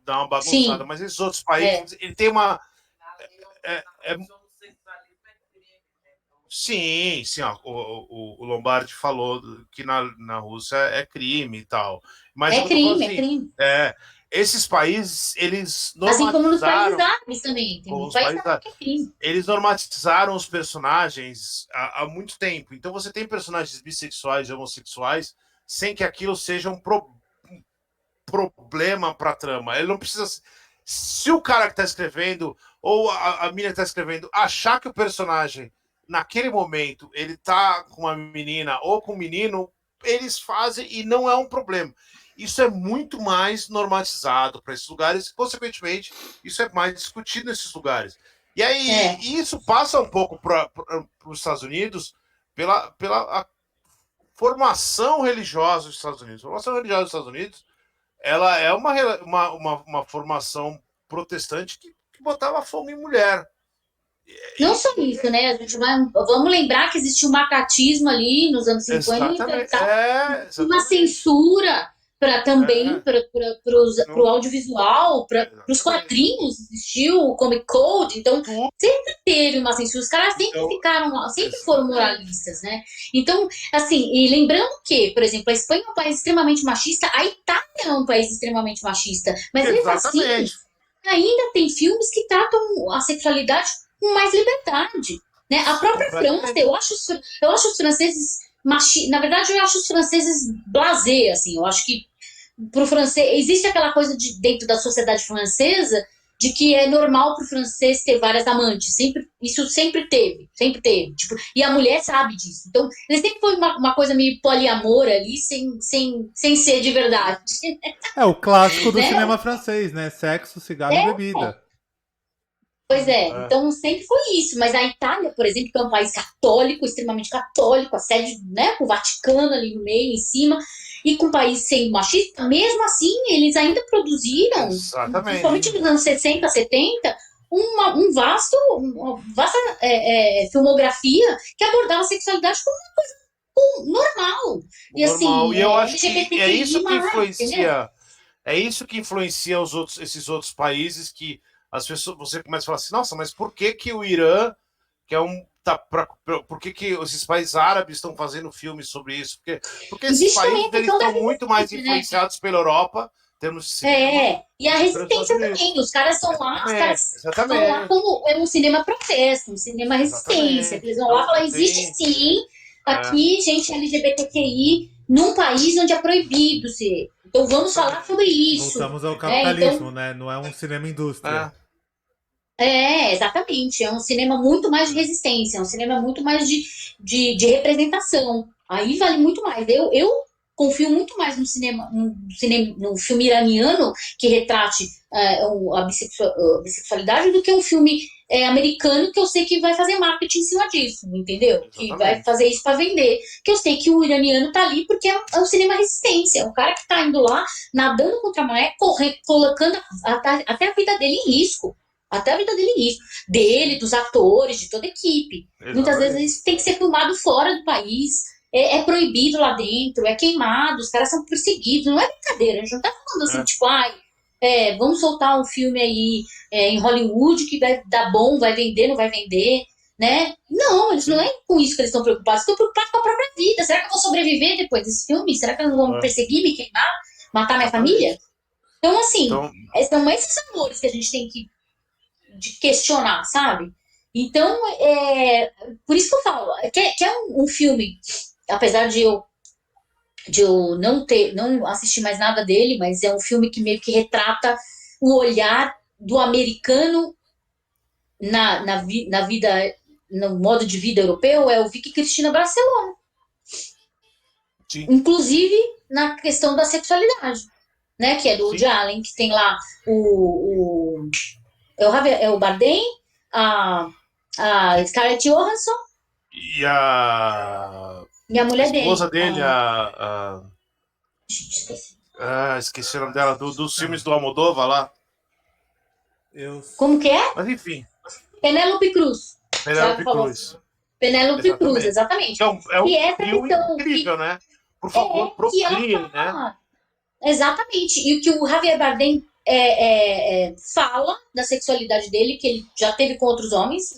bagunçada. Mas esses outros países, ele tem uma. Sim, ó, o Lombardi falou que na Rússia é crime e tal. Mas é crime. Esses países, eles normatizaram... Assim como nos países árabes também. Tem muitos países árabes que é crime. Eles normatizaram os personagens há muito tempo. Então você tem personagens bissexuais e homossexuais sem que aquilo seja problema pra trama. Ele não precisa. Se o cara que tá escrevendo, ou a menina que tá escrevendo, achar que o personagem, naquele momento, ele tá com uma menina ou com um menino, eles fazem e não é um problema. Isso é muito mais normatizado para esses lugares, e, consequentemente, isso é mais discutido nesses lugares. E aí, isso passa um pouco para os Estados Unidos pela formação religiosa dos Estados Unidos. A formação religiosa dos Estados Unidos, ela é uma formação protestante que botava fogo em mulher. Não só isso, né? Vamos lembrar que existiu um macatismo ali nos anos 50 e tal. Uma censura também para o audiovisual, para os quadrinhos, existiu o Comic Code, então sempre teve uma censura. Os caras sempre foram moralistas, né? Então, assim, e lembrando que, por exemplo, a Espanha é um país extremamente machista, a Itália é um país extremamente machista, mas mesmo assim, ainda tem filmes que tratam a sexualidade com mais liberdade, né? A própria França, eu acho os franceses na verdade, eu acho os franceses blasé, assim. Eu acho que pro francês existe aquela coisa dentro da sociedade francesa de que é normal pro francês ter várias amantes. Isso sempre teve. Tipo, e a mulher sabe disso. Então, ele sempre foi uma coisa meio poliamor ali, sem ser de verdade. É o clássico do cinema francês, né? Sexo, cigarro e bebida. Pois é, então sempre foi isso. Mas a Itália, por exemplo, que é um país católico, extremamente católico, a sede, né, com o Vaticano ali no meio, em cima, e com um país sendo machista, mesmo assim, eles ainda produziram, principalmente nos anos 60, 70, uma vasta filmografia que abordava a sexualidade como uma coisa normal. E assim, e eu acho que é isso que influencia. É isso que influencia esses outros países que as pessoas, você começa a falar assim, nossa, mas por que o Irã, que é por que esses países árabes estão fazendo filmes sobre isso? Porque esses países eles estão muito mais influenciados pela Europa, temos de cinema. E a resistência também. Os caras estão lá, estão lá como é um cinema protesto, um cinema resistência. Eles vão lá e falam, existe sim, aqui, gente LGBTQI, num país onde é proibido ser. Então vamos falar sobre isso. Voltamos ao capitalismo, né? Não é um cinema indústria. Exatamente. É um cinema muito mais de resistência, é um cinema muito mais de representação. Aí vale muito mais. Eu confio muito mais no filme iraniano que retrate a bissexualidade do que um filme americano que eu sei que vai fazer marketing em cima disso, entendeu? Exatamente. Que vai fazer isso para vender. Que eu sei que o iraniano tá ali porque é um cinema resistência. É um cara que tá indo lá, nadando contra a maré, colocando até a vida dele em risco. Até a vida dele em risco. Dele, dos atores, de toda a equipe. Exatamente. Muitas vezes isso tem que ser filmado fora do país. É proibido lá dentro, é queimado, os caras são perseguidos, não é brincadeira, a gente não tá falando assim, tipo, vamos soltar um filme aí em Hollywood que vai dar bom, vai vender, não vai vender, né? Não, eles não é com isso que eles estão preocupados, estão preocupados com a própria vida. Será que eu vou sobreviver depois desse filme? Será que eles vão me perseguir, me queimar, matar minha família? Então, assim, são esses amores que a gente tem que questionar, sabe? Então, por isso que eu falo, que é um filme, apesar de eu não assistir mais nada dele, mas é um filme que meio que retrata o olhar do americano na vida, no modo de vida europeu, é o Vicky Cristina Barcelona. Sim. Inclusive na questão da sexualidade, né? Que é do Woody Allen, que tem lá o Bardem, a Scarlett Johansson e a mulher dele. A esposa dele, esqueci o nome dela, dos filmes do Almodóvar lá. Como que é? Mas enfim. Penélope Cruz. Penélope Cruz, exatamente. É um filme incrível, né? Por favor, procurem, né? Exatamente. E o que o Javier Bardem fala da sexualidade dele, que ele já teve com outros homens,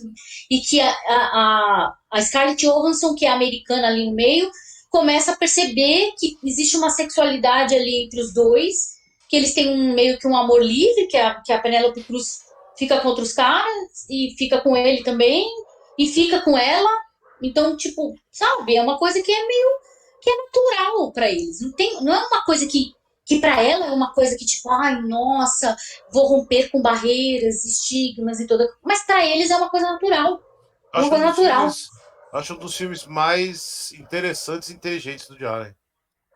e que a Scarlett Johansson, que é americana ali no meio, começa a perceber que existe uma sexualidade ali entre os dois, que eles têm meio que um amor livre, que a Penélope Cruz fica com outros caras, e fica com ele também, e fica com ela. Então, tipo, sabe, é uma coisa que é meio que é natural para eles. Não é uma coisa que que para ela é uma coisa que tipo, ai, nossa, vou romper com barreiras, estigmas e toda, mas para eles é uma coisa natural. É uma Acho um coisa dos natural. filmes, acho um dos filmes mais interessantes e inteligentes do Allen.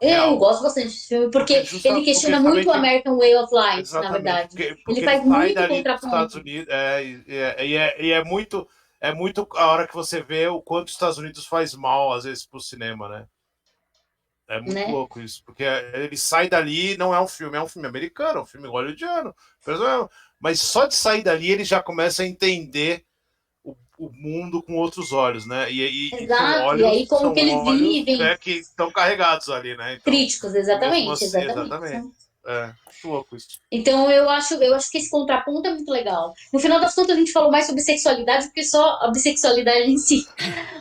Eu Real. gosto bastante desse filme, porque ele Porque questiona muito o justamente, American Way of Life, na exatamente, verdade. porque Ele ele faz sai muito dali dos Estados contraponto, Unidos, é muito a hora que você vê o quanto os Estados Unidos faz mal, às vezes, pro cinema, né? É muito né? louco isso, porque ele sai dali, não é um filme americano, é um filme hollywoodiano, mas só de sair dali ele já começa a entender o mundo com outros olhos, né? Exato. E aí, como que são eles olhos, vivem, né, que estão carregados ali, né? Então, críticos, mesmo exatamente, assim, exatamente. exatamente. É, muito louco isso. Então eu acho que esse contraponto é muito legal. No final das contas, a gente falou mais sobre sexualidade do que só a bissexualidade em si.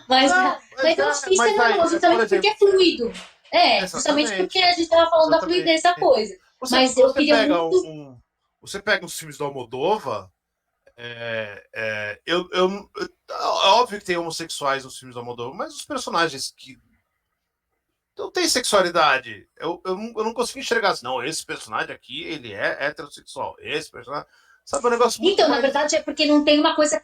Mas, Não, mas eu acho que isso é mas aí, normal, por justamente porque exemplo, é fluido. Justamente porque exatamente, a gente estava falando da exatamente. fluidez da coisa. Mas eu Você queria pega muito. você pega uns filmes do Almodóvar. É óbvio que tem homossexuais nos filmes do Almodóvar, mas os personagens que não têm sexualidade, eu não consigo enxergar assim, não, esse personagem aqui, ele é heterossexual, esse personagem, sabe, é um negócio muito Então, na mais, verdade, é porque não tem uma coisa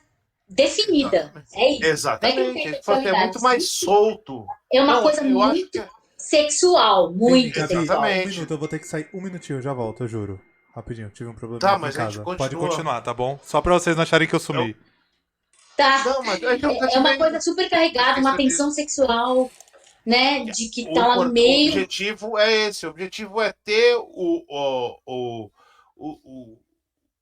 definida. exatamente, É isso. Não é que não tem exatamente, ele falou que é sexualidade. muito mais solto, É uma não, coisa eu acho que muito sexual. Vini, Muito Gabi, sexual. um exatamente, minuto, eu vou ter que sair um minutinho, eu já volto, eu juro. Rapidinho, tive um probleminha tá, aqui em mas a gente casa. Pode continua, continuar, tá bom? Só pra vocês não acharem que eu eu, sumi. Tá. não, mas eu tô É te uma vendo, coisa super eu carregada, uma esqueci tensão disso. sexual, né? De que tá lá no O meio. objetivo é esse, o objetivo é ter o,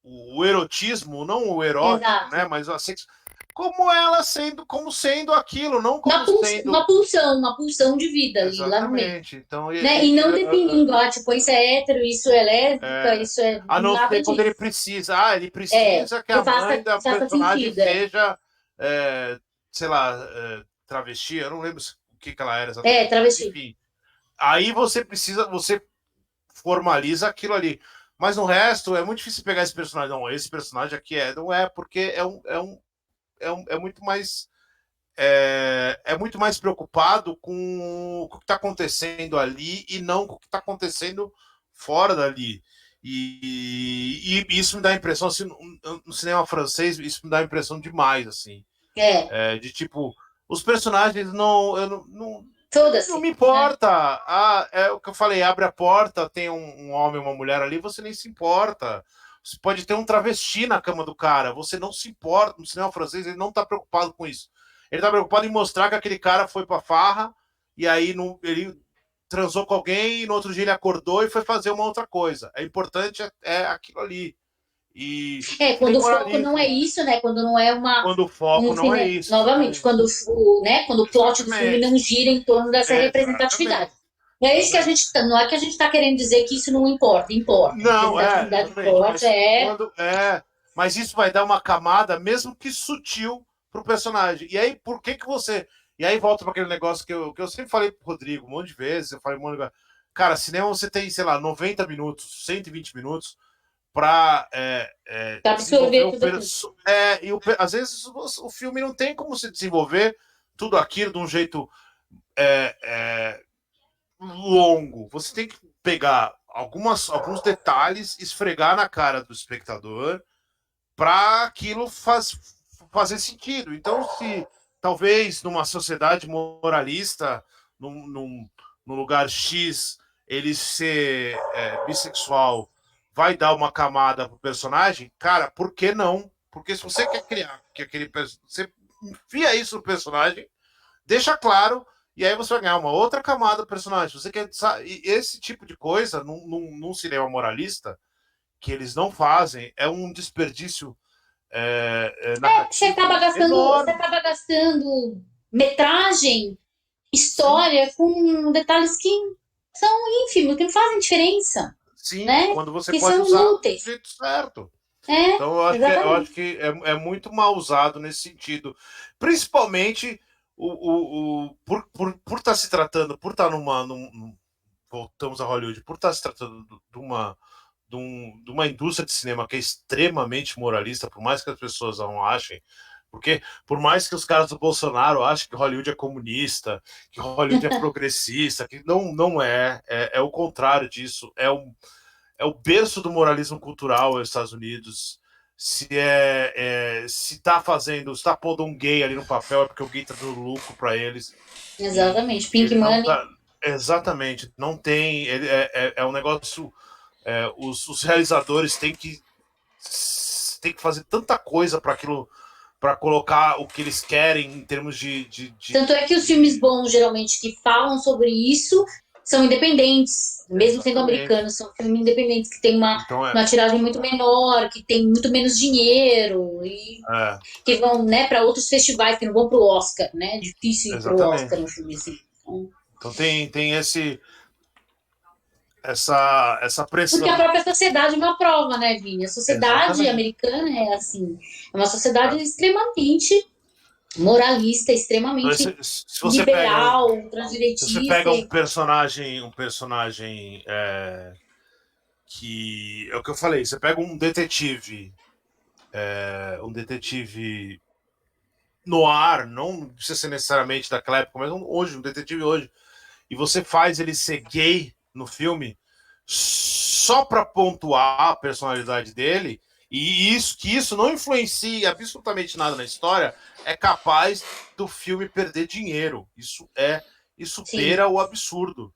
o erotismo, não o erótico, Exato. né? Mas a sexo, como ela sendo, como sendo aquilo, não como Uma sendo pulsão, uma pulsão de vida ali, lá no meio. exatamente. Então, Né? E não definindo, tipo, isso é hétero, isso é lésbica, é, isso é a não nada ser quando ele disso. precisa, ele É, precisa que que a mãe da faça personagem sentido, é. seja, é, sei lá, travesti, eu não lembro o que ela era exatamente, mas Travesti. enfim. Aí você formaliza aquilo ali. Mas no resto é muito difícil pegar esse personagem. Não, esse personagem aqui não é, porque é muito mais. É muito mais preocupado com o que está acontecendo ali e não com o que está acontecendo fora dali. E isso me dá a impressão, assim, no cinema francês, isso me dá a impressão demais, assim. É, De tipo, os personagens não, eu não foda-se, me né? importa. É o que eu falei, abre a porta, tem um homem e uma mulher ali, você nem se importa. Você pode ter um travesti na cama do cara, você não se importa. No cinema francês, ele não tá preocupado com isso. Ele tá preocupado em mostrar que aquele cara foi pra farra e aí ele transou com alguém e no outro dia ele acordou e foi fazer uma outra coisa. É importante aquilo ali. E que nem Quando o foco não é moralismo, isso, né? Quando não é quando o um foco não é filme, isso, novamente, exatamente. quando o plot do filme Exatamente. não gira em torno dessa representatividade. Exatamente. É isso que a Exatamente. gente, não é que a gente está querendo dizer que isso não importa, importa. Não, Representatividade exatamente. importa, Mas mas isso vai dar uma camada, mesmo que sutil, pro personagem. E aí, por que que você. E aí volta para aquele negócio que eu sempre falei pro Rodrigo um monte de vezes, eu falei um monte de vezes. Cara, cinema você tem, sei lá, 90 minutos, 120 minutos para para desenvolver absorver tudo aquilo. às vezes o filme não tem como se desenvolver tudo aquilo de um jeito é, é, longo. Você tem que pegar alguns detalhes, esfregar na cara do espectador para aquilo fazer sentido. Então, se talvez numa sociedade moralista, num lugar X, ele ser bissexual vai dar uma camada pro personagem, cara, por que não? Porque se você quer criar que você enfia isso no personagem, deixa claro, e aí você vai ganhar uma outra camada do personagem. Você quer e esse tipo de coisa num cinema moralista que eles não fazem é um desperdício narrativo Você enorme. acaba gastando metragem, Sim, história com detalhes que são ínfimos, que não fazem diferença, sim, né? quando você Que pode são usar do inúteis. jeito certo. É, Então eu acho exatamente. que é muito mal usado nesse sentido. Principalmente por estar se tratando, por estar voltamos a Hollywood, por estar se tratando de uma indústria de cinema que é extremamente moralista, por mais que as pessoas não achem, Porque por mais que os caras do Bolsonaro achem que Hollywood é comunista, que Hollywood é progressista, que não é o contrário disso, é o berço do moralismo cultural nos Estados Unidos. Se tá pondo um gay ali no papel é porque o gay tá dando lucro para eles. Exatamente, E Pink ele não Money. tá, exatamente, não tem. É um negócio. Os realizadores têm que fazer tanta coisa para aquilo, para colocar o que eles querem em termos de. Tanto é que os filmes bons, geralmente, que falam sobre isso, são independentes, mesmo sendo Exatamente. americanos, são filmes independentes que tem Então uma tiragem muito menor, que tem muito menos dinheiro e que vão, né, para outros festivais, que não vão pro Oscar, né? É difícil ir pro Oscar exatamente. no filme assim. Então tem essa Porque a pressão. própria sociedade não aprova, né, Vini? A sociedade Exatamente. americana é assim, é uma sociedade extremamente moralista, Então, extremamente se liberal, você pega transdireitista. um personagem que é o que eu falei, você pega um detetive no ar, não precisa ser necessariamente daquela época, mas hoje, um detetive hoje, e você faz ele ser gay no filme só para pontuar a personalidade dele, e isso não influencia absolutamente nada na história, é capaz do filme perder dinheiro. Isso Sim. beira o absurdo.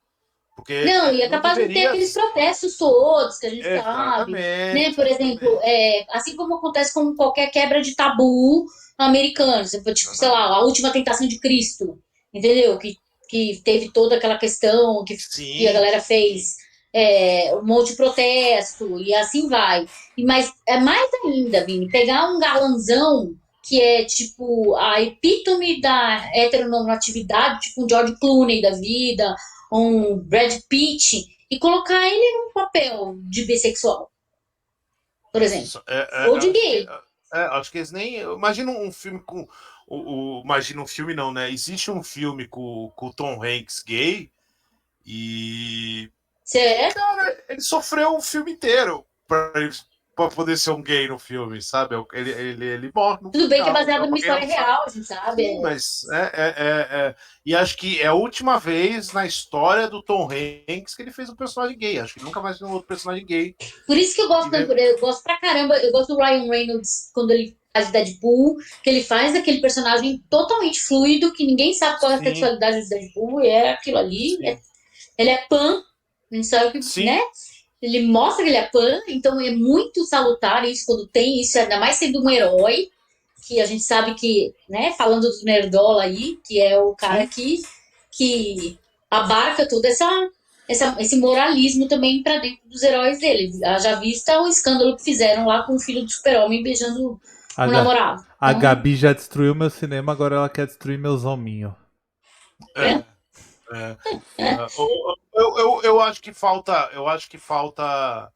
Porque Não, e é não capaz de ter deveria. aqueles protestos todos que a gente sabe, né? Exatamente, Por exemplo, exatamente. assim como acontece com qualquer quebra de tabu americano, tipo, sei lá, a última tentação de Cristo, entendeu? Que teve toda aquela questão que a Sim, galera fez um monte de protesto e assim vai. Mas é mais ainda, Vini, pegar um galanzão que é tipo a epítome da heteronormatividade, tipo um George Clooney da vida, um Brad Pitt, e colocar ele num papel de bissexual, por exemplo. Ou de gay. acho que eles nem. Imagina um filme com. Imagina um filme, não, né? Existe um filme com o Tom Hanks gay e. E, Certo? cara, ele sofreu o filme inteiro pra poder ser um gay no filme, sabe? Ele morre no Tudo bem que é final. baseado Então, pra numa quem não história sabe. real, a gente sabe. Sim, mas e acho que é a última vez na história do Tom Hanks que ele fez um personagem gay. Acho que nunca mais tem um outro personagem gay. Por isso que E vê- eu gosto pra caramba, eu gosto do Ryan Reynolds quando ele faz Deadpool, que ele faz aquele personagem totalmente fluido, que ninguém sabe qual é a Sim, sexualidade do Deadpool, e é aquilo ali, sim, ele é pan, a gente sabe que, sim, né? Ele mostra que ele é pan, então é muito salutar isso quando tem isso, ainda mais sendo um herói, que a gente sabe que, né, falando do Nerdola aí, que é o cara sim. que abarca todo esse moralismo também para dentro dos heróis dele. Já vista o escândalo que fizeram lá com o filho do super-homem beijando A, o Ga- namorado. a Então, Gabi já destruiu meu cinema, agora ela quer destruir meus hominhos. É, é. Eu acho que falta. Eu acho que falta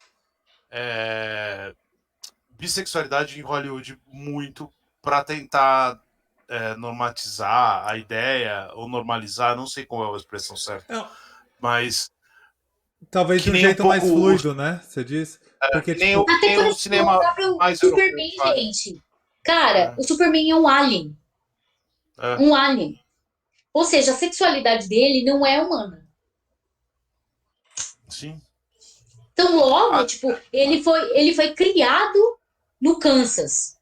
bissexualidade em Hollywood muito para tentar normatizar a ideia ou normalizar, não sei qual é a expressão certa, Não, mas talvez de que um nem um jeito mais pouco fluido, né? Você diz? Porque, que nem o, tipo, que até nem por o exemplo, o cinema próprio mais europeu Superman, faz. gente. Cara, É, o Superman é um alien. é, Um alien. Ou seja, a sexualidade dele não é humana. sim. Então, logo, Ah, tipo, ele foi criado no Kansas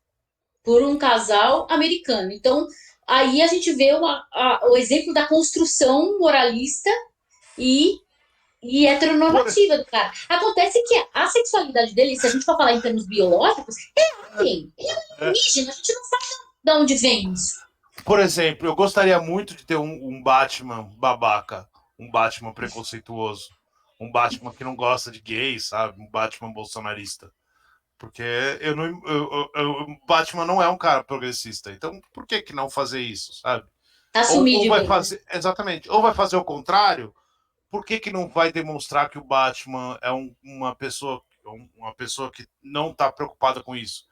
por um casal americano. Então, aí a gente vê o exemplo da construção moralista e, e por, heteronormativa do cara. Acontece que a sexualidade dele, se a gente for falar em termos biológicos, é alien. Ele é é, alienígena. A gente não sabe de onde vem isso. por exemplo, eu gostaria muito de ter um Batman babaca, um Batman preconceituoso, um Batman que não gosta de gays, sabe? Um Batman bolsonarista. Porque eu não, Batman não é um cara progressista. Então, por que não fazer isso, sabe? Assumir Ou de vai vez, né? fazer, exatamente, ou vai fazer o contrário. Por que não vai demonstrar que o Batman é uma pessoa que não está preocupada com isso?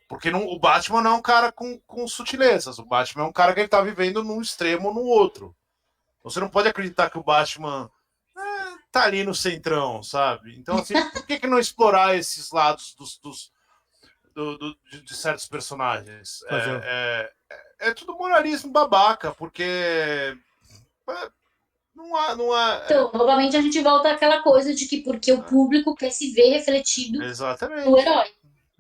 Porque o Batman não é um cara com sutilezas. O Batman é um cara que ele tá vivendo num extremo ou no outro. Você não pode acreditar que o Batman tá ali no centrão, sabe? Então, assim, por que não explorar esses lados de certos personagens? fazer. é tudo moralismo babaca, porque não há. Então, novamente, a gente volta àquela coisa de que porque o público quer se ver refletido no Exatamente. herói.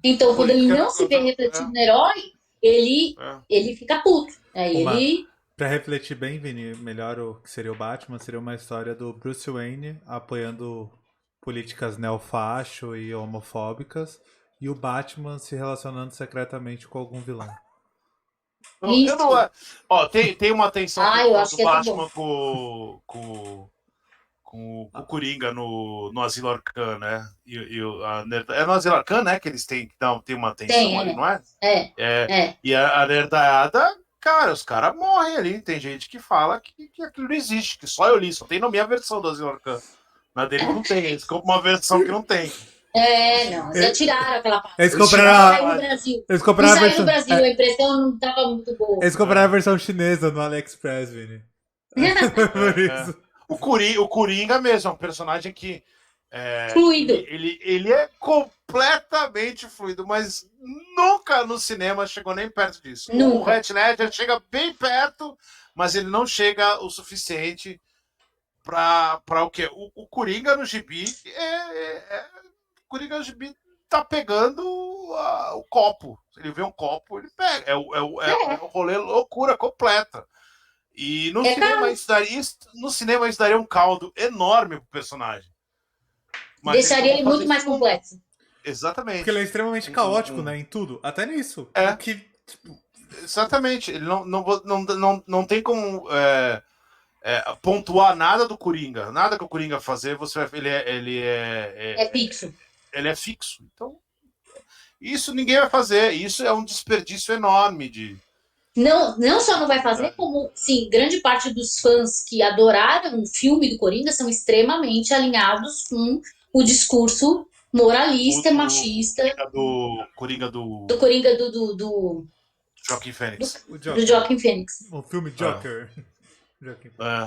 Então, quando ele Porque não se vê refletido no herói, ele, é. ele fica puto. Aí Uma, ele. pra refletir bem, Vini, melhor o que seria o Batman, seria uma história do Bruce Wayne apoiando políticas neofacho e homofóbicas e o Batman se relacionando secretamente com algum vilão. Eu não, Isso. ó, tem uma tensão Eu do acho que ia ser bom. Batman com o Coringa no Asilo Arcan, né? É no Asilo Arcan, né? Que eles têm, não, tem uma tensão ali, não é? É, É, é. e a nerdaiada, cara, os caras morrem ali. Tem gente que fala que aquilo não existe, que só eu li, só tem na minha versão do Asilo Arcan. Na dele não tem, eles compram uma versão que não tem. Não, mas já tiraram aquela parte. Eles Não compraram saiu no a, Brasil. eles Não compraram a saiu no versão. Brasil, a impressão não estava muito boa. Eles compraram a versão chinesa no AliExpress, Vini. Por isso. O Coringa mesmo, é um personagem que Fluido. ele é completamente fluido, mas nunca no cinema chegou nem perto disso. Nunca. O Heath Ledger chega bem perto, mas ele não chega o suficiente para o quê? O Coringa no gibi o Coringa no gibi tá pegando o copo. Ele vê um copo, ele pega. É o rolê loucura completa. E no cinema isso daria um caldo enorme pro personagem. Mas deixaria ele muito fazer mais isso complexo. Exatamente. Porque ele é extremamente caótico, né? Em tudo. Até nisso. É. O que, Exatamente. Ele não tem como pontuar nada do Coringa. Nada que o Coringa fazer, É fixo. ele é fixo. Então, isso ninguém vai fazer. Isso é um desperdício enorme de. Não só não vai fazer, como, sim, grande parte dos fãs que adoraram o filme do Coringa são extremamente alinhados com o discurso moralista, machista Do Coringa do do Coringa do Joaquin Phoenix. do Joaquin Phoenix. o filme Joker.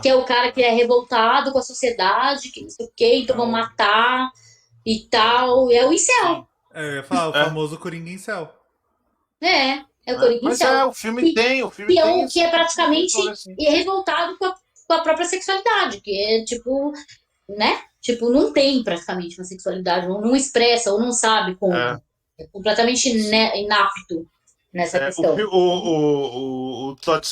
Que é o cara que é revoltado com a sociedade, que não sei o quê, então vão matar e tal. É o incel. Eu ia falar, o famoso Coringa em céu. É o Coringa Mas incel. o filme tem. Que é praticamente revoltado com a própria sexualidade, que é tipo, né? Tipo, não tem praticamente uma sexualidade, ou não expressa, ou não sabe como. É completamente inapto nessa questão. O Todd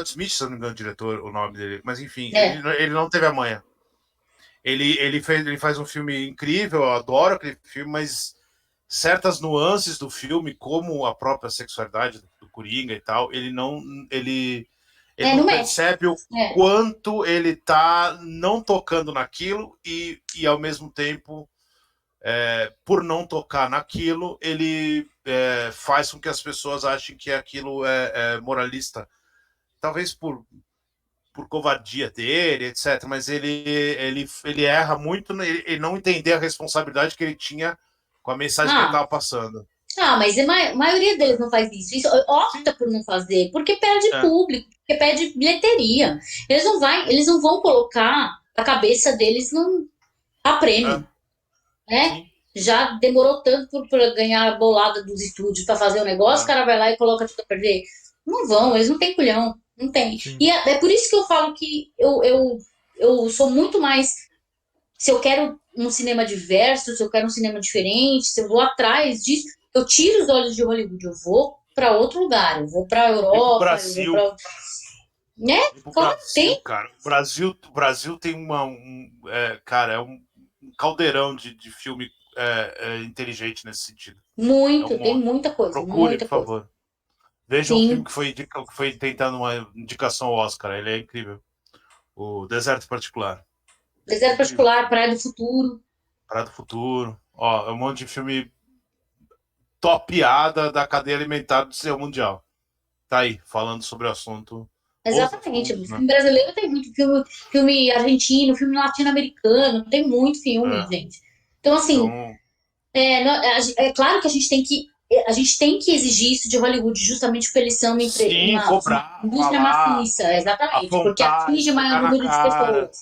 Smith, se não me engano, o diretor, o nome dele, mas enfim, ele não teve a manha. Ele faz um filme incrível, eu adoro aquele filme, mas certas nuances do filme, como a própria sexualidade do Coringa e tal, ele não percebe o quanto ele tá não tocando naquilo e ao mesmo tempo, por não tocar naquilo, ele faz com que as pessoas achem que aquilo é moralista. Talvez por covardia dele, etc. Mas ele erra muito, ele não entender a responsabilidade que ele tinha com a mensagem que ele estava passando. Mas a maioria deles não faz isso. Opta por não fazer, porque perde público, porque perde bilheteria. Eles não vão colocar a cabeça deles a prêmio. Né? Já demorou tanto para ganhar a bolada dos estúdios para fazer o negócio, o cara vai lá e coloca tudo a perder. Não vão, eles não têm culhão. Não tem. Sim. E é por isso que eu falo que eu sou muito mais. Se eu quero um cinema diverso, se eu quero um cinema diferente, se eu vou atrás disso, eu tiro os olhos de Hollywood, eu vou para outro lugar, eu vou para a Europa, Brasil. eu vou pra... Né? Brasil, cara. O Brasil tem cara, é um caldeirão de filme inteligente nesse sentido. Muito, tem muita coisa. Procure, muita por favor. Veja um filme que foi tentando uma indicação ao Oscar. Ele é incrível. O Deserto Particular. Deserto Particular, Praia do Futuro. Praia do Futuro. Ó, é um monte de filme topeada da cadeia alimentar do cinema mundial. Tá aí, falando sobre o assunto. Exatamente. O filme brasileiro tem muito filme argentino, filme latino-americano, tem muito filme, gente. Então, assim, é claro que a gente tem que exigir isso de Hollywood, justamente porque eles são uma indústria maciça, exatamente, porque atinge maior número de pessoas,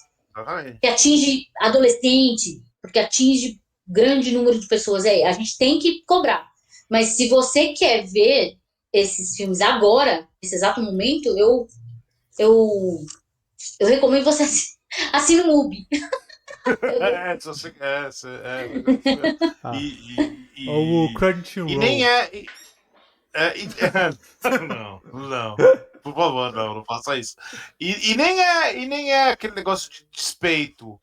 que atinge adolescente, porque atinge grande número de pessoas. A gente tem que cobrar. Mas se você quer ver esses filmes agora, nesse exato momento, eu recomendo você assine o MUBI. Se você, mas é isso mesmo. Ah. E, Ou o e, Crunchyroll. e nem é. Não. Por favor, não faça isso. E nem é aquele negócio de despeito.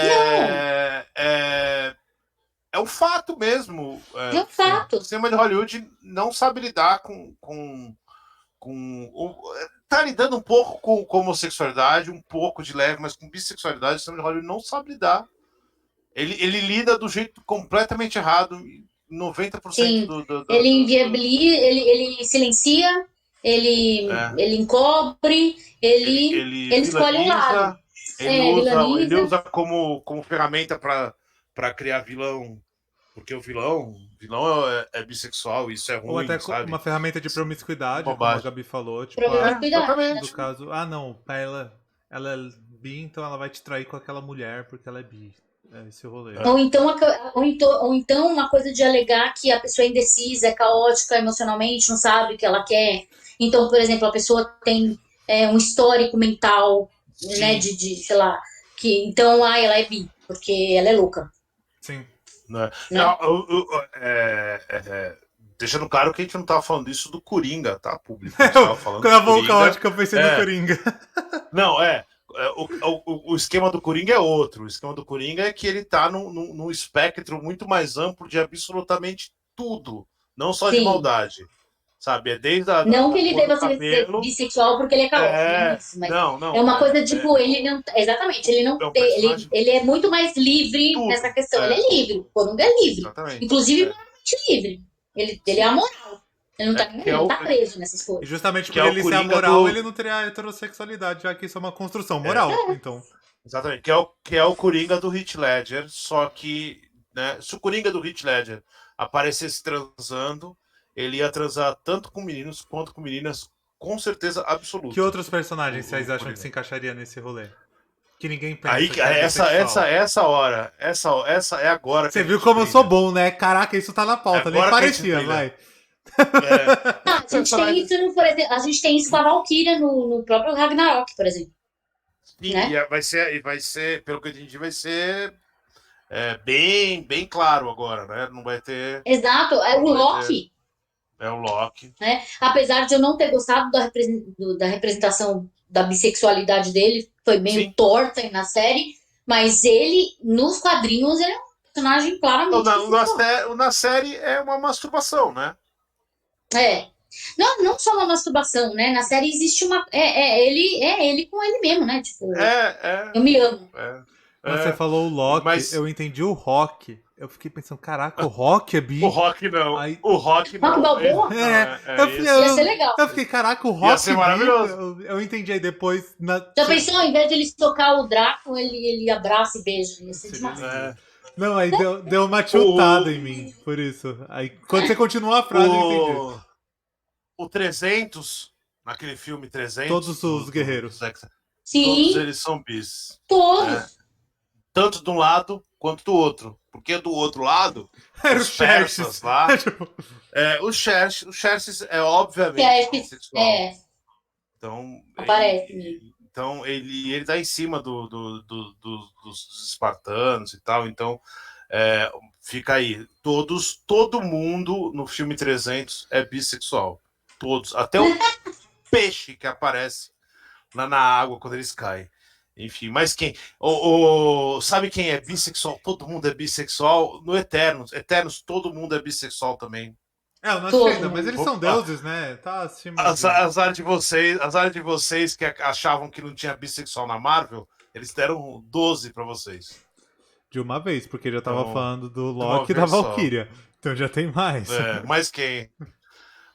Não, É um fato mesmo. é um Sim. O fato. cinema de Hollywood não sabe lidar tá lidando um pouco com homossexualidade, um pouco de leve, mas com bissexualidade, o cinema de Hollywood não sabe lidar. Ele lida do jeito completamente errado. 90% Sim, ele inviabiliza, ele silencia, é, ele encobre, ele ele escolhe um lado. vilaniza, ele Vilaniza. usa como ferramenta para criar vilão, porque o vilão é bissexual, isso é Ou até ruim, uma sabe? ferramenta de Isso é promiscuidade, como a bobagem. Gabi falou. Tipo, Promiscuidade. do caso, não, ela é bi, então ela vai te trair com aquela mulher porque ela é bi. É esse o rolê. Ou então uma coisa de alegar que a pessoa é indecisa, é caótica emocionalmente, não sabe o que ela quer. Então, por exemplo, a pessoa tem um histórico mental, né, Sim, sei lá, então, ela é bi, porque ela é louca, Sim. né? né? Deixando claro que a gente não tava falando isso do Coringa, tá, público? A gente tava falando Quando do ela falou Coringa. caótica, eu pensei no É, Coringa. não, o esquema do Coringa é outro. O esquema do Coringa é que ele tá num espectro muito mais amplo de absolutamente tudo, não só de Sim. maldade. Sabe? É desde a Não que ele cor do deva ser cabelo. bissexual porque ele é caótico, não é isso, mas é Não, uma coisa tipo, ele não. Exatamente, ele não é um tem. Ele, personagem ele é muito mais livre nessa tudo. questão. Ele é livre, o Coringa é livre. Exatamente. Inclusive, moralmente livre. Ele é Sim. amoral. Ele não tá nem Que aí, é não o, tá preso nessas E coisas. justamente que por é o ele ser Coringa amoral, do. ele não teria a heterossexualidade, já que isso é uma construção É, moral. Então. exatamente. Que é o Coringa do Heath Ledger, só que, né, se o Coringa do Heath Ledger aparecesse transando, ele ia transar tanto com meninos quanto com meninas, com certeza Que absoluta. outros personagens vocês O acham que se Coringa. encaixaria nesse rolê? Que ninguém Aí, pensa que é bissexual. essa hora, essa é agora que Você a viu gente como eu sou brilha. bom, né? Caraca, isso tá na É pauta. Nem agora que a gente parecia, brilha. vai. Os A gente tem personagens. isso, por exemplo, a gente tem isso com a Valkyria no próprio Ragnarok, por exemplo. Sim, Né? vai ser, pelo que eu entendi, vai ser bem, bem claro agora, né? Não vai ter. Exato, é o Não vai ter. Loki. É o Loki. Né? Apesar de eu não ter gostado da representação da bissexualidade dele, foi meio Sim. torta aí na série, mas ele, nos quadrinhos, ele é um personagem claramente bissexual. Na série é uma masturbação, né? É. Não, não só uma masturbação, né? Na série existe uma. Ele com ele mesmo, né? Tipo, É, eu me amo. é, Quando você é. falou o Loki, Mas eu entendi o Rock. Eu fiquei pensando, caraca, o Rock é o bi? Rock não. Aí, O Rock Rock não. Balboa? eu, fiquei, Ia ser legal. eu fiquei, caraca, o Ia Rock ser bi? maravilhoso. Eu entendi aí depois. Já pensou, ao invés de ele tocar o Draco, ele abraça e beija? Ia ser Seria demais. lindo. Não, aí deu uma O, chutada em mim, por isso. Aí, quando você continuou a frase, eu entendi. o 300, naquele filme 300, Todos os guerreiros. todos Sim, eles são bis. todos. Tanto de um lado quanto do outro. Porque do outro lado, Era o os persas Xerxes. lá, o Xerxes é obviamente Chefe, bissexual. Então, aparece mesmo. então ele tá em cima dos espartanos e tal. Então, fica aí. Todo mundo no filme 300 é bissexual. Todos. Até o peixe que aparece lá na água quando eles caem. Enfim, mas quem. Sabe quem é bissexual? Todo mundo é bissexual. No Eternos. Eternos, todo mundo é bissexual também. Eu não Todo achei ainda, mas mundo. eles são deuses, né? Tá acima Azar de vocês que achavam que não tinha bissexual na Marvel, eles deram 12 pra vocês. de uma vez, porque já tava Então, falando do de uma Loki e da vez só. Valkyria. Então já tem mais.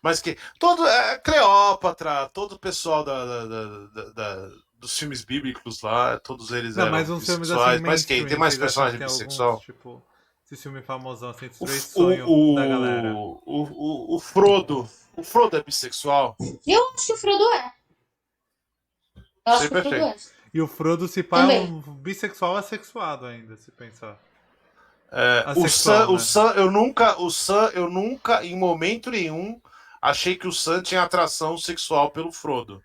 Mas quem? Todo Cleópatra, todo o pessoal dos filmes bíblicos lá, todos eles Não, eram mas uns filmes bissexuais. assim, Mas quem? Tem mais vocês acham que personagem tem bissexual? alguns, tipo, esse filme famosão, assim, esses O, três o, sonhos da galera. o Frodo. O Frodo é bissexual? Eu acho que o Frodo é. Eu acho que Sempre o Frodo achei. é. E o Frodo, se pá, é Também. um bissexual assexuado ainda, se pensar. O Assexual, Sam, né? eu nunca, em momento nenhum, achei que o Sam tinha atração sexual pelo Frodo.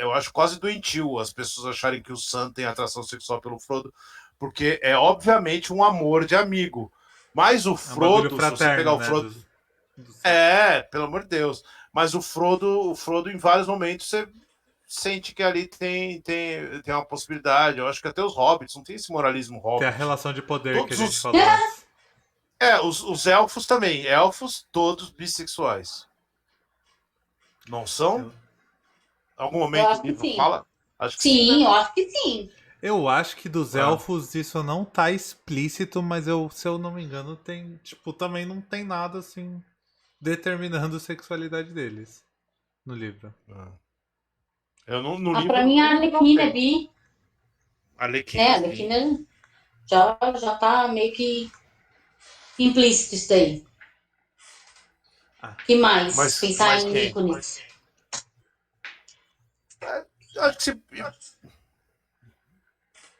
Eu acho quase doentio as pessoas acharem que o Sam tem atração sexual pelo Frodo, porque é obviamente um amor de amigo. Mas o É um bagulho Frodo, se você pegar fraterno, o né? Frodo. Do- Pelo amor de Deus. Mas o Frodo, em vários momentos, você sente que ali tem uma possibilidade. Eu acho que até os hobbits, não tem esse moralismo Tem a hobbit. relação de poder que a Todos gente os. falou antes. Os elfos também. Elfos, todos bissexuais. Não são? Eu, Em algum Eu momento o acho que livro sim. fala? Acho que sim, Sim, né? eu acho que sim. eu acho que dos Ah. elfos isso não tá explícito, mas se eu não me engano, tem. Tipo, também não tem nada assim determinando a sexualidade deles no livro. Eu não, no Ah, livro pra mim, no a livro não Arlequina é tem. bi, né? A Arlequina, sim. Arlequina já tá meio que implícito isso daí. Ah, Que mais? Pensar Mas em quem? ícones. Acho que você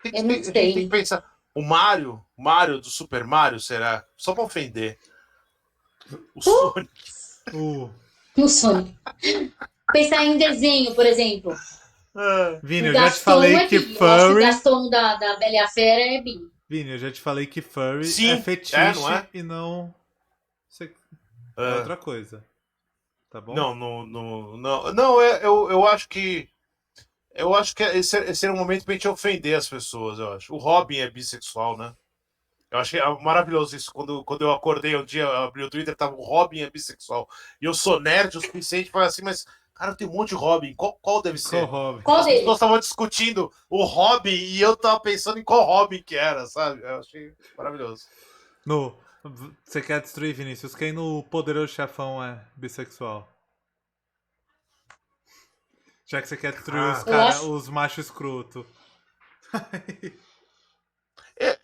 Eu não a gente tem que sei. pensar. O Mario do Super Mario, será? Só pra ofender. O Sonic. o No Sonic. Pensar em desenho, por exemplo. Vini, O eu já te Gaston falei é que bi. Eu acho que o furry. Gaston da Bela e a Fera é bi. Vini, eu já te falei que furry é Sim, não fetiche é? e não. É É. outra coisa. Tá bom? Não, não, eu acho que. Eu acho que esse era um momento pra gente ofender as pessoas, eu acho. O Robin é bissexual, né? Eu achei maravilhoso isso. Quando eu acordei um dia, eu abri o Twitter, tava o Robin é bissexual. E eu sou nerd o suficiente para assim, mas, cara, tem um monte de Robin. Qual deve Qual ser? hobby? Qual As pessoas deles? estavam discutindo o Robin e eu tava pensando em qual Robin que era, sabe? Eu achei maravilhoso. No. Você quer destruir, Vinícius? Quem no Poderoso Chefão é bissexual? Já que você quer destruir os Cara, Eu cara, acho. os machos escroto. é-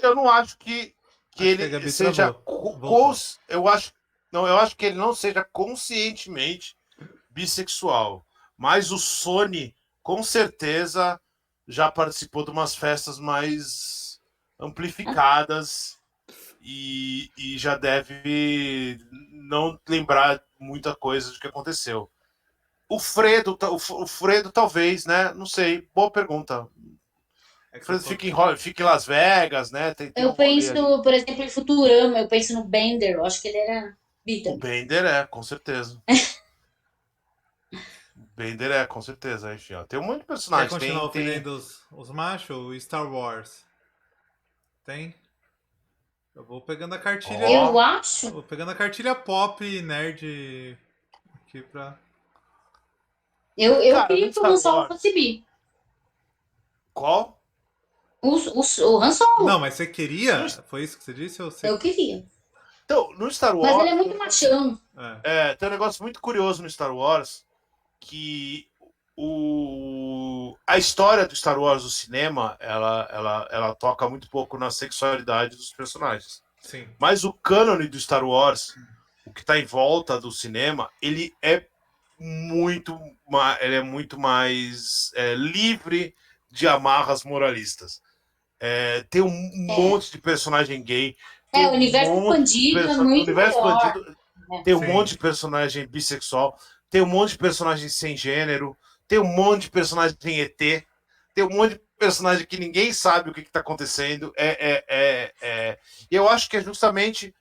eu não acho que Acho que a ele Gabi seja. travou. Voltou. Eu acho. Não, eu acho que ele não seja conscientemente bissexual. Mas o Sony, com certeza, já participou de umas festas mais amplificadas e já deve não lembrar muita coisa do que aconteceu. O Fredo talvez, né? Não sei. Boa pergunta. É O que você Fredo falou. fica em Las Vegas, né? Tem um Eu rolê penso, ali. por exemplo, em Futurama, eu penso no Bender, eu acho que ele era bi O também. Bender com certeza. O Bender com certeza. Enfim, ó. Tem um monte de Quer personagens. continuar Tem. ofendendo os machos? Star Wars. Tem? Eu vou pegando a cartilha. Eu Ó. acho. Vou pegando a cartilha pop nerd aqui pra. Eu Cara, queria no que o Star Han Solo fosse Wars. bi. Qual? O Han Não, Solo, mas você No queria? Foi isso que você disse? Ou você. eu queria. Então, no Star Mas ele é Wars, muito machão. É. tem um negócio muito curioso no Star Wars, que a história do Star Wars do cinema, ela toca muito pouco na sexualidade dos personagens. Sim. Mas o cânone do Star Wars, o que está em volta do cinema, ele é muito mais livre de amarras moralistas. Tem um É. monte de personagem gay, tem É, o um universo monte de expandido é muito universo melhor. expandido, Né? tem um Sim. monte de personagem bissexual, tem um monte de personagem sem gênero, tem um monte de personagem ET, tem um monte de personagem que ninguém sabe o que está acontecendo. E eu acho que é justamente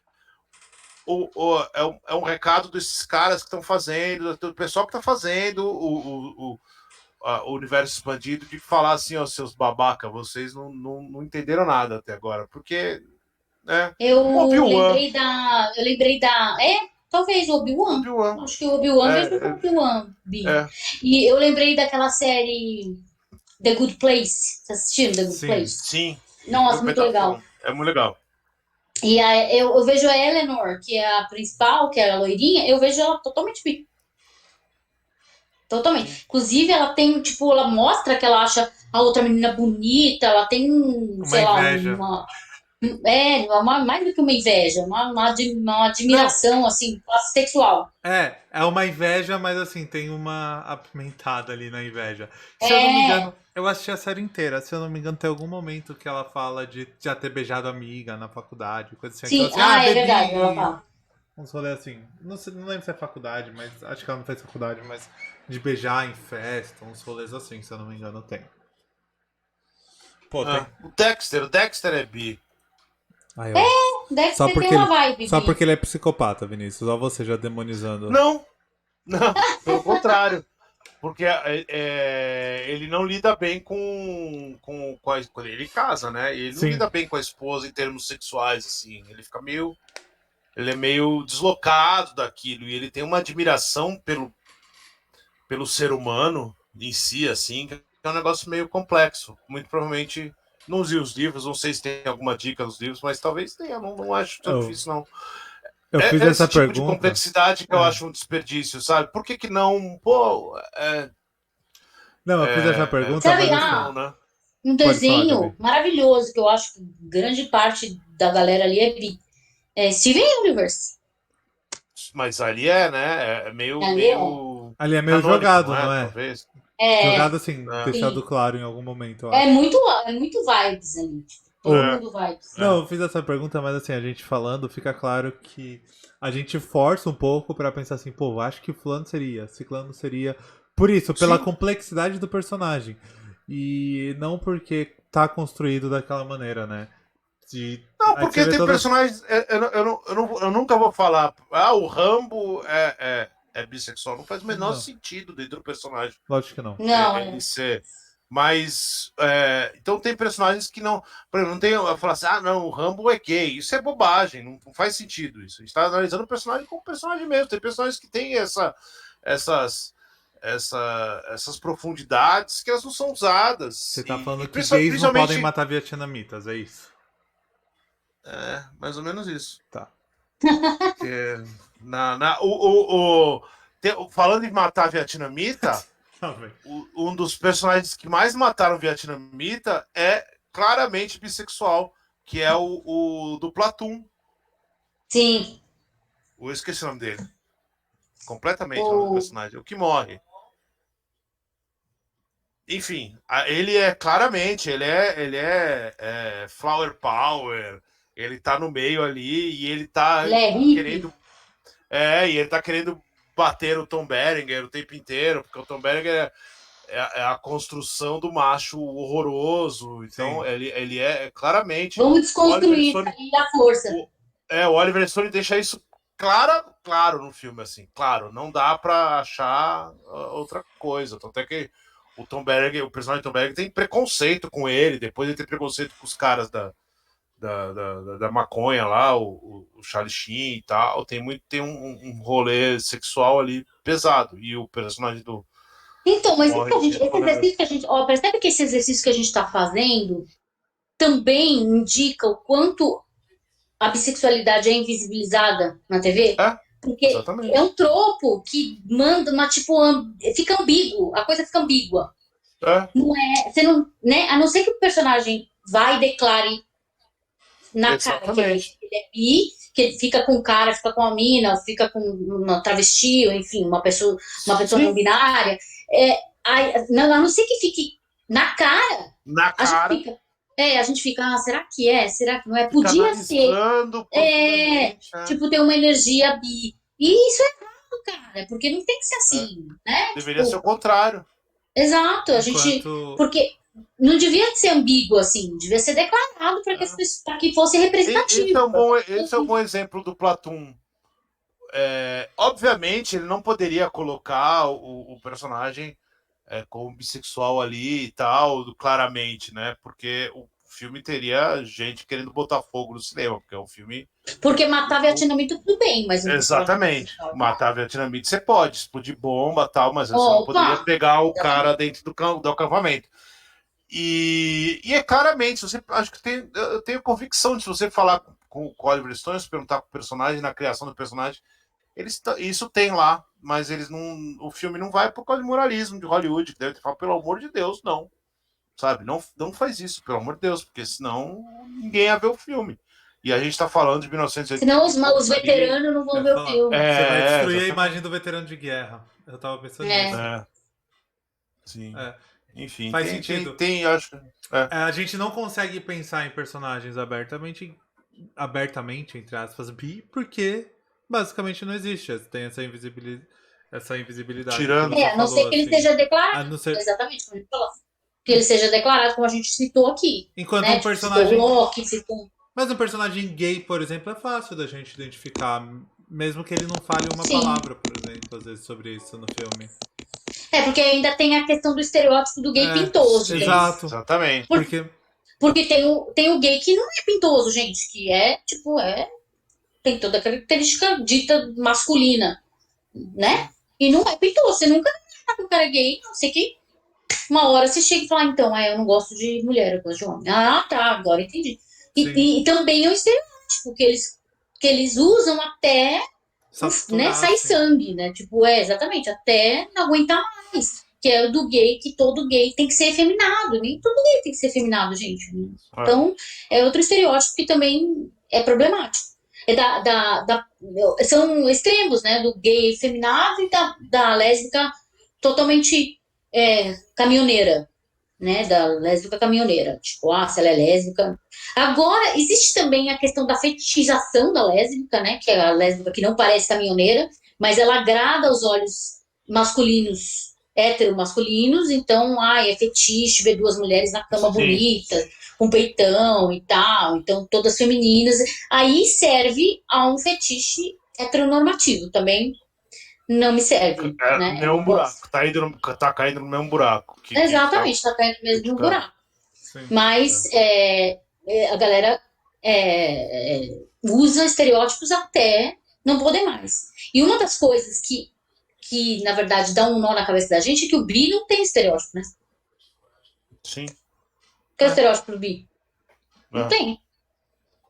é um recado desses caras que estão fazendo, do pessoal que está fazendo o universo expandido, de falar assim, ó, seus babaca, vocês não entenderam nada até agora, porque, né, Eu Obi-Wan, lembrei da. Eu lembrei da. Talvez o Obi-Wan. Obi-Wan, Acho que o Obi-Wan vejo o é, Obi-Wan bi. é, E eu lembrei daquela série The Good Place. Você assistiu The Good Sim. Place? sim, Nossa, muito legal. Metatron, é muito legal. E eu vejo a Eleanor, que é a principal, que é a loirinha, eu vejo ela totalmente bi. Sim. Totalmente. Inclusive, ela tem, tipo, ela mostra que ela acha a outra menina bonita, ela tem, Uma sei lá, inveja. mais do que uma inveja, uma Não, admiração, assim, quase sexual. É uma inveja, mas assim, tem uma apimentada ali na inveja. Se eu não me É, engano, eu assisti a série inteira. Se eu não me engano, tem algum momento que ela fala de já ter beijado amiga na faculdade, coisa assim. Aquilo sim, assim, ah, é verdade, ela bebi. fala. Uns rolês assim. Não, sei, não lembro se é faculdade, mas acho que ela não fez faculdade, mas de beijar em festa, uns rolês assim, se eu não me engano, tem. Pô, tem. O Dexter é bi. Ai, ó. Só Dexter tem porque uma ele, vibe, só Bi. porque ele é psicopata, Vinícius. Ó, você já demonizando. Não, não, pelo contrário. Porque ele não lida bem quando ele casa, né? Ele não Sim. lida bem com a esposa em termos sexuais, assim. Ele é meio deslocado daquilo e ele tem uma admiração pelo ser humano em si, assim, que é um negócio meio complexo. Muito provavelmente não vi os livros, não sei se tem alguma dica nos livros, mas talvez tenha, não acho tão Eu, difícil, não. eu fiz É essa esse tipo de pergunta. complexidade que eu acho um desperdício, sabe? Por que não, pô, Não, eu fiz essa pergunta, Sabe, mas por que assim. não, né? um Pode falar, desenho Gabi. maravilhoso que eu acho que grande parte da galera ali é bi. É Steven Universe. Mas ali é, né? É meio, Ali meio Ali é meio canônico, não jogado, é? não é? Talvez. é, Jogado assim, É, deixado sim. claro em algum momento, eu É acho. muito, é muito vibes ali. Tipo, todo Ou, é, mundo vibes. não, é. eu fiz essa pergunta, mas assim, a gente falando, fica claro que a gente força um pouco pra pensar assim, pô, acho que fulano seria, ciclano seria. Por isso, pela Sim. complexidade do personagem. E não porque tá construído daquela maneira, né? De... Não, Aí que você porque vê tem todas. personagens. Eu nunca vou falar. Ah, o Rambo é bissexual. Não faz o menor Não, sentido dentro do personagem lógico que não. Não, ele ser. Mas. Então tem personagens que não. Por exemplo, não tem. Eu falo assim, ah, não, o Rambo é gay. Isso é bobagem. Não faz sentido isso. A gente tá analisando o personagem como personagem mesmo. Tem personagens que têm essas. Essas profundidades que elas não são usadas. Você tá falando E que gays não podem principalmente. matar vietnamitas, é isso? Mais ou menos isso. Tá. Que falando em matar vietnamita, Tá bem. um dos personagens que mais mataram vietnamita é claramente bissexual, que é o do Platoon. sim. Eu esqueci o nome dele. Completamente o nome do O, personagem. O que morre. Enfim, ele é claramente, ele é flower power, ele tá no meio ali e ele tá ele é hippie. querendo. E ele tá querendo bater o Tom Berenger o tempo inteiro, porque o Tom Berenger é a construção do macho horroroso. Então, Sim. ele é claramente. Vamos O Oliver desconstruir Stone, aí a força. o Oliver Stone deixa isso claro no filme, assim. Claro, não dá pra achar outra coisa. Tanto é que o Tom Berenger, o personagem do Tom Berenger tem preconceito com ele, depois ele tem preconceito com os caras da maconha lá, o Charlie Sheen e tal, tem um rolê sexual ali pesado. E o personagem do Então, mas morre. esse exercício que a gente, ó, percebe que esse exercício que a gente está fazendo também indica o quanto a bissexualidade é invisibilizada na TV? Porque é Exatamente. um tropo que manda uma tipo fica ambíguo, a coisa fica ambígua. Não é, você não, né? A não ser que o personagem vai e declare na cara Exatamente. que ele é bi, que ele fica com o cara, fica com a mina, fica com uma travesti, ou enfim, uma pessoa não Sim, binária. A não ser que fique na cara, na a gente cara, fica. A gente fica, será que é? Será que não é? fica Podia ser. analisando profundamente. Tipo, ter uma energia bi. E isso é errado, cara, porque não tem que ser assim, né? Deveria ser o Tipo, contrário. exato, a gente. Enquanto. Porque não devia ser ambíguo assim, devia ser declarado para que fosse Esse representativo. esse é um bom exemplo do Platum. Obviamente, ele não poderia colocar o personagem como bissexual ali e tal, claramente, né? Porque o filme teria gente querendo botar fogo no cinema, porque é um filme. Porque matar vietnamita tudo bem, mas um personagem Exatamente. bissexual. Matar vietnamita você pode, explodir bomba e tal, mas você não Opa! poderia pegar o cara Exatamente. dentro do acampamento. E é claramente, você, acho que eu tenho convicção de se você falar com o Oliver Stone, se perguntar com o personagem, na criação do personagem, isso tem lá, mas eles não. O filme não vai por causa de moralismo de Hollywood, que deve ter falado, pelo amor de Deus, não. Sabe? Não faz isso, pelo amor de Deus, porque senão ninguém ia ver o filme. E a gente tá falando de 1980 Senão e os poucos ali. veteranos não Eu vão ia ver o falar, filme. você vai destruir a Exatamente. imagem do veterano de guerra. Eu tava pensando nisso. É. Sim. É, Enfim, faz sentido. acho. A gente não consegue pensar em personagens abertamente, entre aspas, bi, porque basicamente não existe. Tem essa invisibilidade Tirando. que você A não ser falou, que ele assim. seja declarado. A não ser... Exatamente, como a gente falou. Que ele seja declarado, como a gente citou aqui. Enquanto Né? um Tipo, citou o personagem... Loki, citou... Mas um personagem gay, por exemplo, é fácil da gente identificar, mesmo que ele não fale uma Sim. palavra, por exemplo, às vezes sobre isso no filme. Porque ainda tem a questão do estereótipo do gay pintoso. Exato. Exatamente. Porque tem o gay que não é pintoso, gente, que é, tipo, tem toda a característica dita masculina, né? E não é pintoso. Você nunca vai que o cara é gay, não sei que uma hora você chega e fala, então, eu não gosto de mulher, eu gosto de homem. Ah, tá, agora entendi. E também é um estereótipo que eles usam até né, sai sangue, né? Tipo, exatamente, até não aguentar mais. Que é o do gay, que todo gay tem que ser efeminado. Nem todo gay tem que ser efeminado, gente. Então, é outro estereótipo que também é problemático. São extremos, né? Do gay efeminado e da lésbica totalmente caminhoneira, né? Da lésbica caminhoneira. Tipo, se ela é lésbica. Agora, existe também a questão da fetichização da lésbica, né? Que é a lésbica que não parece caminhoneira, mas ela agrada aos olhos masculinos, heteromasculinos. Então, é fetiche ver duas mulheres na cama bonitas, com peitão e tal. Então, todas femininas. Aí serve a um fetiche heteronormativo também. Não me serve. Né? Nenhum buraco. Tá caindo no mesmo buraco. Exatamente, tá caindo no mesmo buraco. Sim. Mas a galera usa estereótipos até não poder mais. E uma das coisas que na verdade, dá um nó na cabeça da gente é que o bi não tem estereótipo, né? Sim. Que é o estereótipo do bi? Não tem.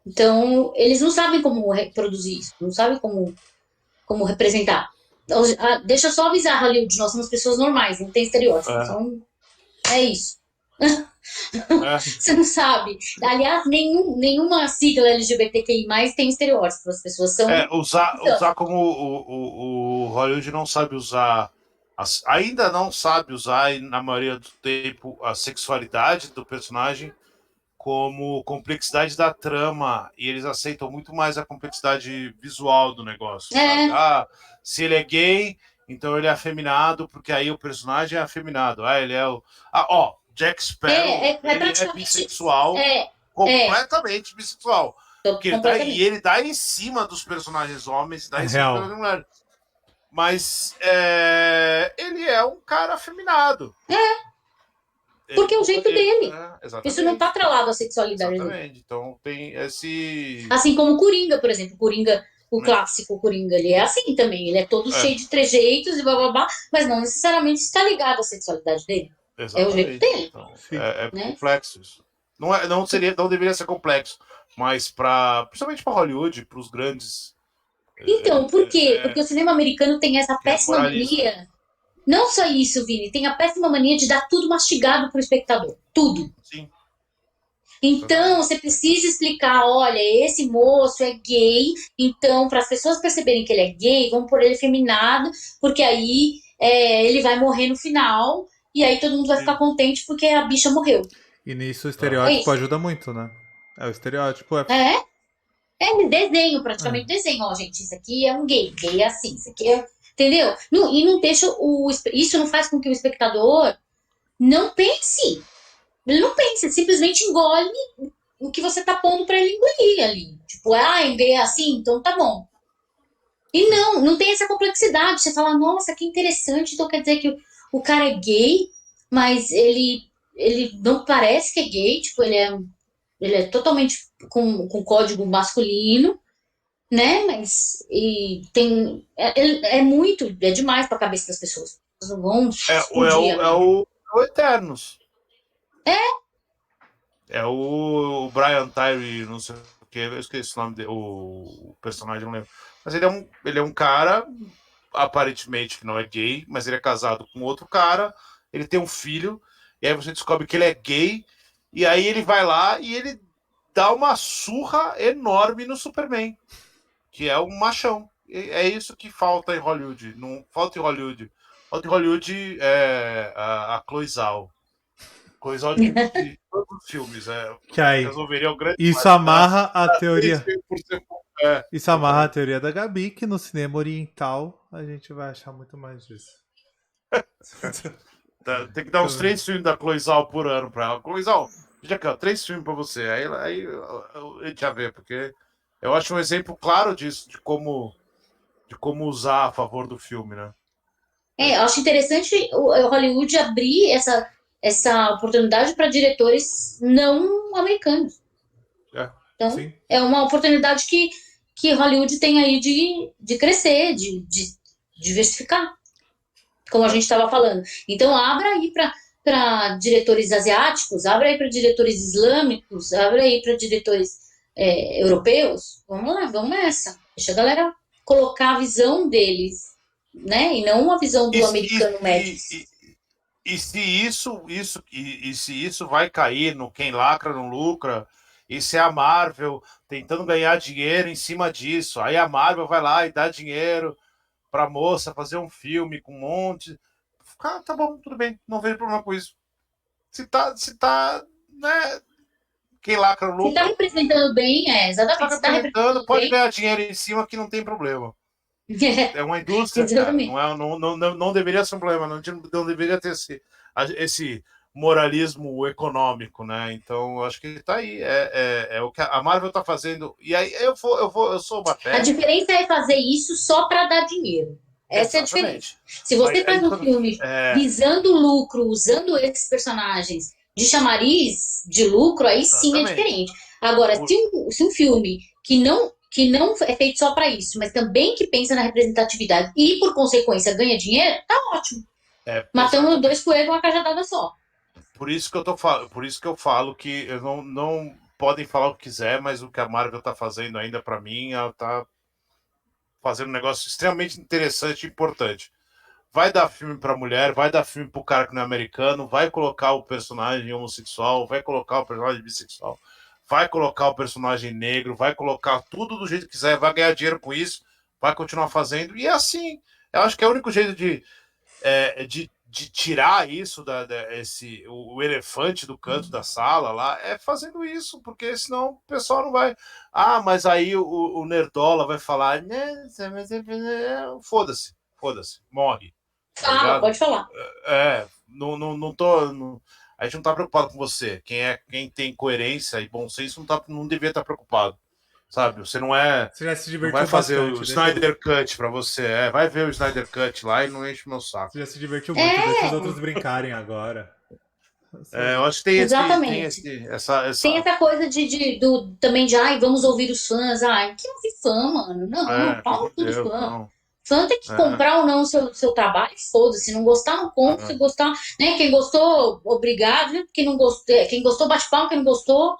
Então, eles não sabem como reproduzir isso, não sabem como representar. Deixa eu só avisar, Hollywood, nós somos pessoas normais, não tem estereótipo. Então, é isso. Você não sabe. Aliás, nenhuma sigla LGBTQI+, tem estereótipo. As pessoas são... usar como o Hollywood não sabe usar, ainda não sabe usar, na maioria do tempo, a sexualidade do personagem como complexidade da trama, e eles aceitam muito mais a complexidade visual do negócio. Sabe? Se ele é gay, então ele é afeminado, porque aí o personagem é afeminado. Ele é o... Jack Sparrow, ele é bissexual, completamente bissexual. Porque ele dá em cima dos personagens homens, dá em cima dos personagens mulheres. Mas ele é um cara afeminado. Porque é o jeito dele. Isso não tá atrelado à sexualidade dele. Então tem esse... Assim como o Coringa, por exemplo. O clássico Coringa, ele é assim também. Ele é todo cheio de trejeitos e blá, mas não necessariamente está ligado à sexualidade dele. Exatamente. É o jeito dele. Então, complexo isso. Não deveria ser complexo, mas principalmente para Hollywood, para os grandes... Então, por quê? Porque o cinema americano tem essa péssima mania. Não só isso, Vini, tem a péssima mania de dar tudo mastigado pro espectador. Tudo. Sim. Então, você precisa explicar, olha, esse moço é gay, então, para as pessoas perceberem que ele é gay, vamos pôr ele efeminado, porque aí ele vai morrer no final, e aí todo mundo vai ficar contente porque a bicha morreu. E nisso o estereótipo ajuda muito, né? O estereótipo desenho, praticamente desenho. Ó, gente, isso aqui é um gay, gay é assim, isso aqui é... Entendeu? E não deixa isso não faz com que o espectador não pense. Ele não pensa, ele simplesmente engole o que você tá pondo pra ele engolir ali. Tipo, é assim, então tá bom. E não tem essa complexidade. Você fala, nossa, que interessante, então quer dizer que o cara é gay, mas ele não parece que é gay, tipo, ele é totalmente com código masculino, né? Mas tem é demais pra cabeça das pessoas. Elas não vão é o Eternos. É o Brian Tyree, não sei o que, eu esqueci o nome dele, o personagem, não lembro. Mas ele é um cara, aparentemente que não é gay, mas ele é casado com outro cara, ele tem um filho, e aí você descobre que ele é gay, e aí ele vai lá e ele dá uma surra enorme no Superman, que é um machão. É isso que falta em Hollywood. Não falta em Hollywood. Falta em Hollywood a Chloe Zhao. Chloe Zhao de todos os filmes. Que aí, resolveria o grande isso amarra a teoria. Isso amarra a teoria da Gabi, que no cinema oriental a gente vai achar muito mais disso. Tem que dar uns 3 filmes da Chloe Zhao por ano pra ela. Chloe Zhao, já que 3 filmes pra você. Aí a gente já vê, porque eu acho um exemplo claro disso, de como usar a favor do filme, né? Eu acho interessante o Hollywood abrir essa oportunidade para diretores não americanos. Então, Sim. é uma oportunidade que Hollywood tem aí de crescer, de diversificar, como a gente estava falando. Então, abra aí para diretores asiáticos, abra aí para diretores islâmicos, abra aí para diretores europeus. Vamos lá, vamos nessa. Deixa a galera colocar a visão deles, né? E não a visão do americano médio. E se isso vai cair no quem lacra não lucra, e se é a Marvel tentando ganhar dinheiro em cima disso, aí a Marvel vai lá e dá dinheiro pra moça fazer um filme com um monte. Tá bom, tudo bem, não vejo problema com isso. Se tá, né? Quem lacra não Se lucra. tá representando bem, exatamente. Se tá representando, pode bem. ganhar dinheiro em cima que não tem problema. É uma indústria, cara. Não deveria ser um problema. Não deveria ter esse moralismo econômico, né? Então, eu acho que tá aí. É o que a Marvel tá fazendo. E aí eu sou batata. A diferença é fazer isso só para dar dinheiro. Essa é a diferença. Se você faz um filme visando lucro, usando esses personagens de chamariz de lucro, aí sim é diferente. Agora, se um filme que não é feito só para isso, mas também que pensa na representatividade e, por consequência, ganha dinheiro, tá ótimo. Matamos 2 coelhos com uma cajadada só. Por isso que eu falo que eu não podem falar o que quiser, mas o que a Marvel tá fazendo ainda para mim, ela tá fazendo um negócio extremamente interessante e importante. Vai dar filme pra mulher, vai dar filme pro cara que não é americano, vai colocar o personagem homossexual, vai colocar o personagem bissexual, vai colocar o personagem negro, vai colocar tudo do jeito que quiser, vai ganhar dinheiro com isso, vai continuar fazendo. E é assim, eu acho que é o único jeito de tirar isso, o elefante do canto da sala lá, é fazendo isso, porque senão o pessoal não vai. Mas aí o Nerdola vai falar, né, foda-se, morre. Pode falar. A gente não tá preocupado com você. Quem tem coerência e bom senso não devia estar preocupado. Sabe? Você não Você já se divertiu não vai fazer bastante, o Snyder Cut pra você. Vai ver o Snyder Cut lá e não enche meu saco. Você já se divertiu muito, deixa os outros brincarem agora. Eu acho que tem essa coisa também de vamos ouvir os fãs. Que não vi fã, mano. Não, pau tudo fã. Não. Fã tem que comprar ou não o seu trabalho, foda-se. Se não gostar, não compra. Se gostar, né? Quem gostou, obrigado. Quem não gostou, quem gostou, bate palma. Quem não gostou,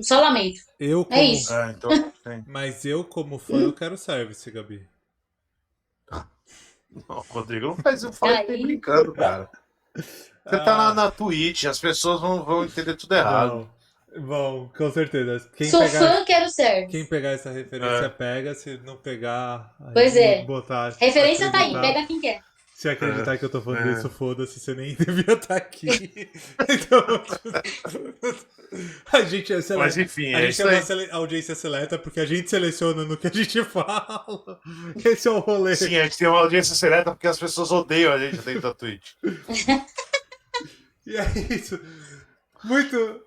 só lamento. Isso. Então, mas eu, como fã, eu quero service, Gabi. Não, Rodrigo, não faz isso. Fala que brincando, cara. Você tá na Twitch, as pessoas vão entender tudo errado. Bom, com certeza. Fã, quero service. Quem pegar essa referência, pega. Se não pegar... Pois é. Botar, referência tá aí, pega quem quer. Se acreditar que eu tô falando isso, foda-se, você nem devia estar aqui. Então, a gente é seleta. Mas enfim, a gente é uma audiência seleta porque a gente seleciona no que a gente fala. Esse é o rolê. Sim, a gente tem uma audiência seleta porque as pessoas odeiam a gente dentro da Twitch. E é isso. Muito.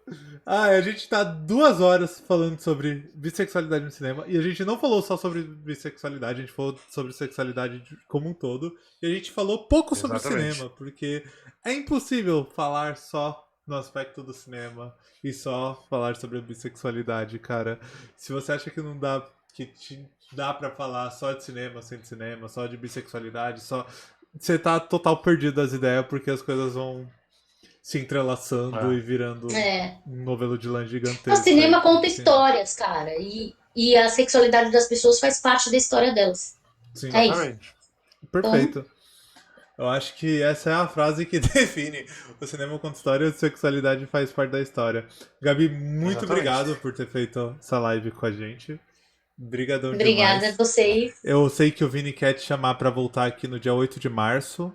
A gente tá 2 horas falando sobre bissexualidade no cinema. E a gente não falou só sobre bissexualidade, a gente falou sobre sexualidade como um todo. E a gente falou pouco sobre cinema, porque é impossível falar só no aspecto do cinema e só falar sobre a bissexualidade, cara. Se você acha que não dá, que te dá pra falar só de cinema, sem de cinema, só de bissexualidade, você tá total perdido das ideias, porque as coisas vão se entrelaçando e virando um novelo de lã gigantesco. O cinema conta histórias, cara. E a sexualidade das pessoas faz parte da história delas. Sim, isso. Perfeito. Eu acho que essa é a frase que define o cinema conta história e a sexualidade faz parte da história. Gabi, muito obrigado por ter feito essa live com a gente. Obrigadão demais. Obrigada a vocês. Eu sei que o Vini quer te chamar pra voltar aqui no dia 8 de março.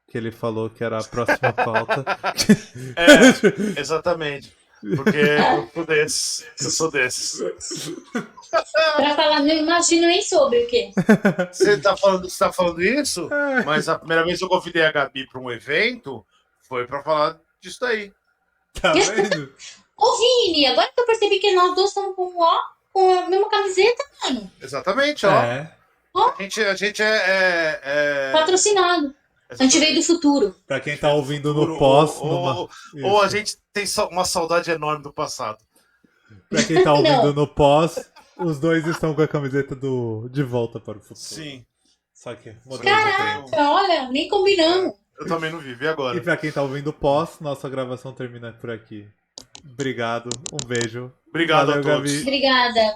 Que ele falou que era a próxima pauta. Exatamente. Porque eu sou desses. Eu sou desses. Pra falar, não imagino nem sobre o quê. Você tá falando isso? Mas a primeira vez que eu convidei a Gabi para um evento foi para falar disso daí. Tá vendo? Ô, Vini, agora que eu percebi que nós dois estamos com a mesma camiseta, mano. Exatamente, ó. É. A gente é... Patrocinado. A gente veio do futuro. Pra quem tá ouvindo no pós, ou a gente tem uma saudade enorme do passado. Pra quem tá ouvindo Não. no pós, os dois estão com a camiseta do De Volta para o Futuro. Sim. Só que mudou Caraca, olha, nem combinamos. Eu também não vi agora. E pra quem tá ouvindo pós, nossa gravação termina por aqui. Obrigado, um beijo. Obrigado Valeu, a todos. Gabi. Obrigada.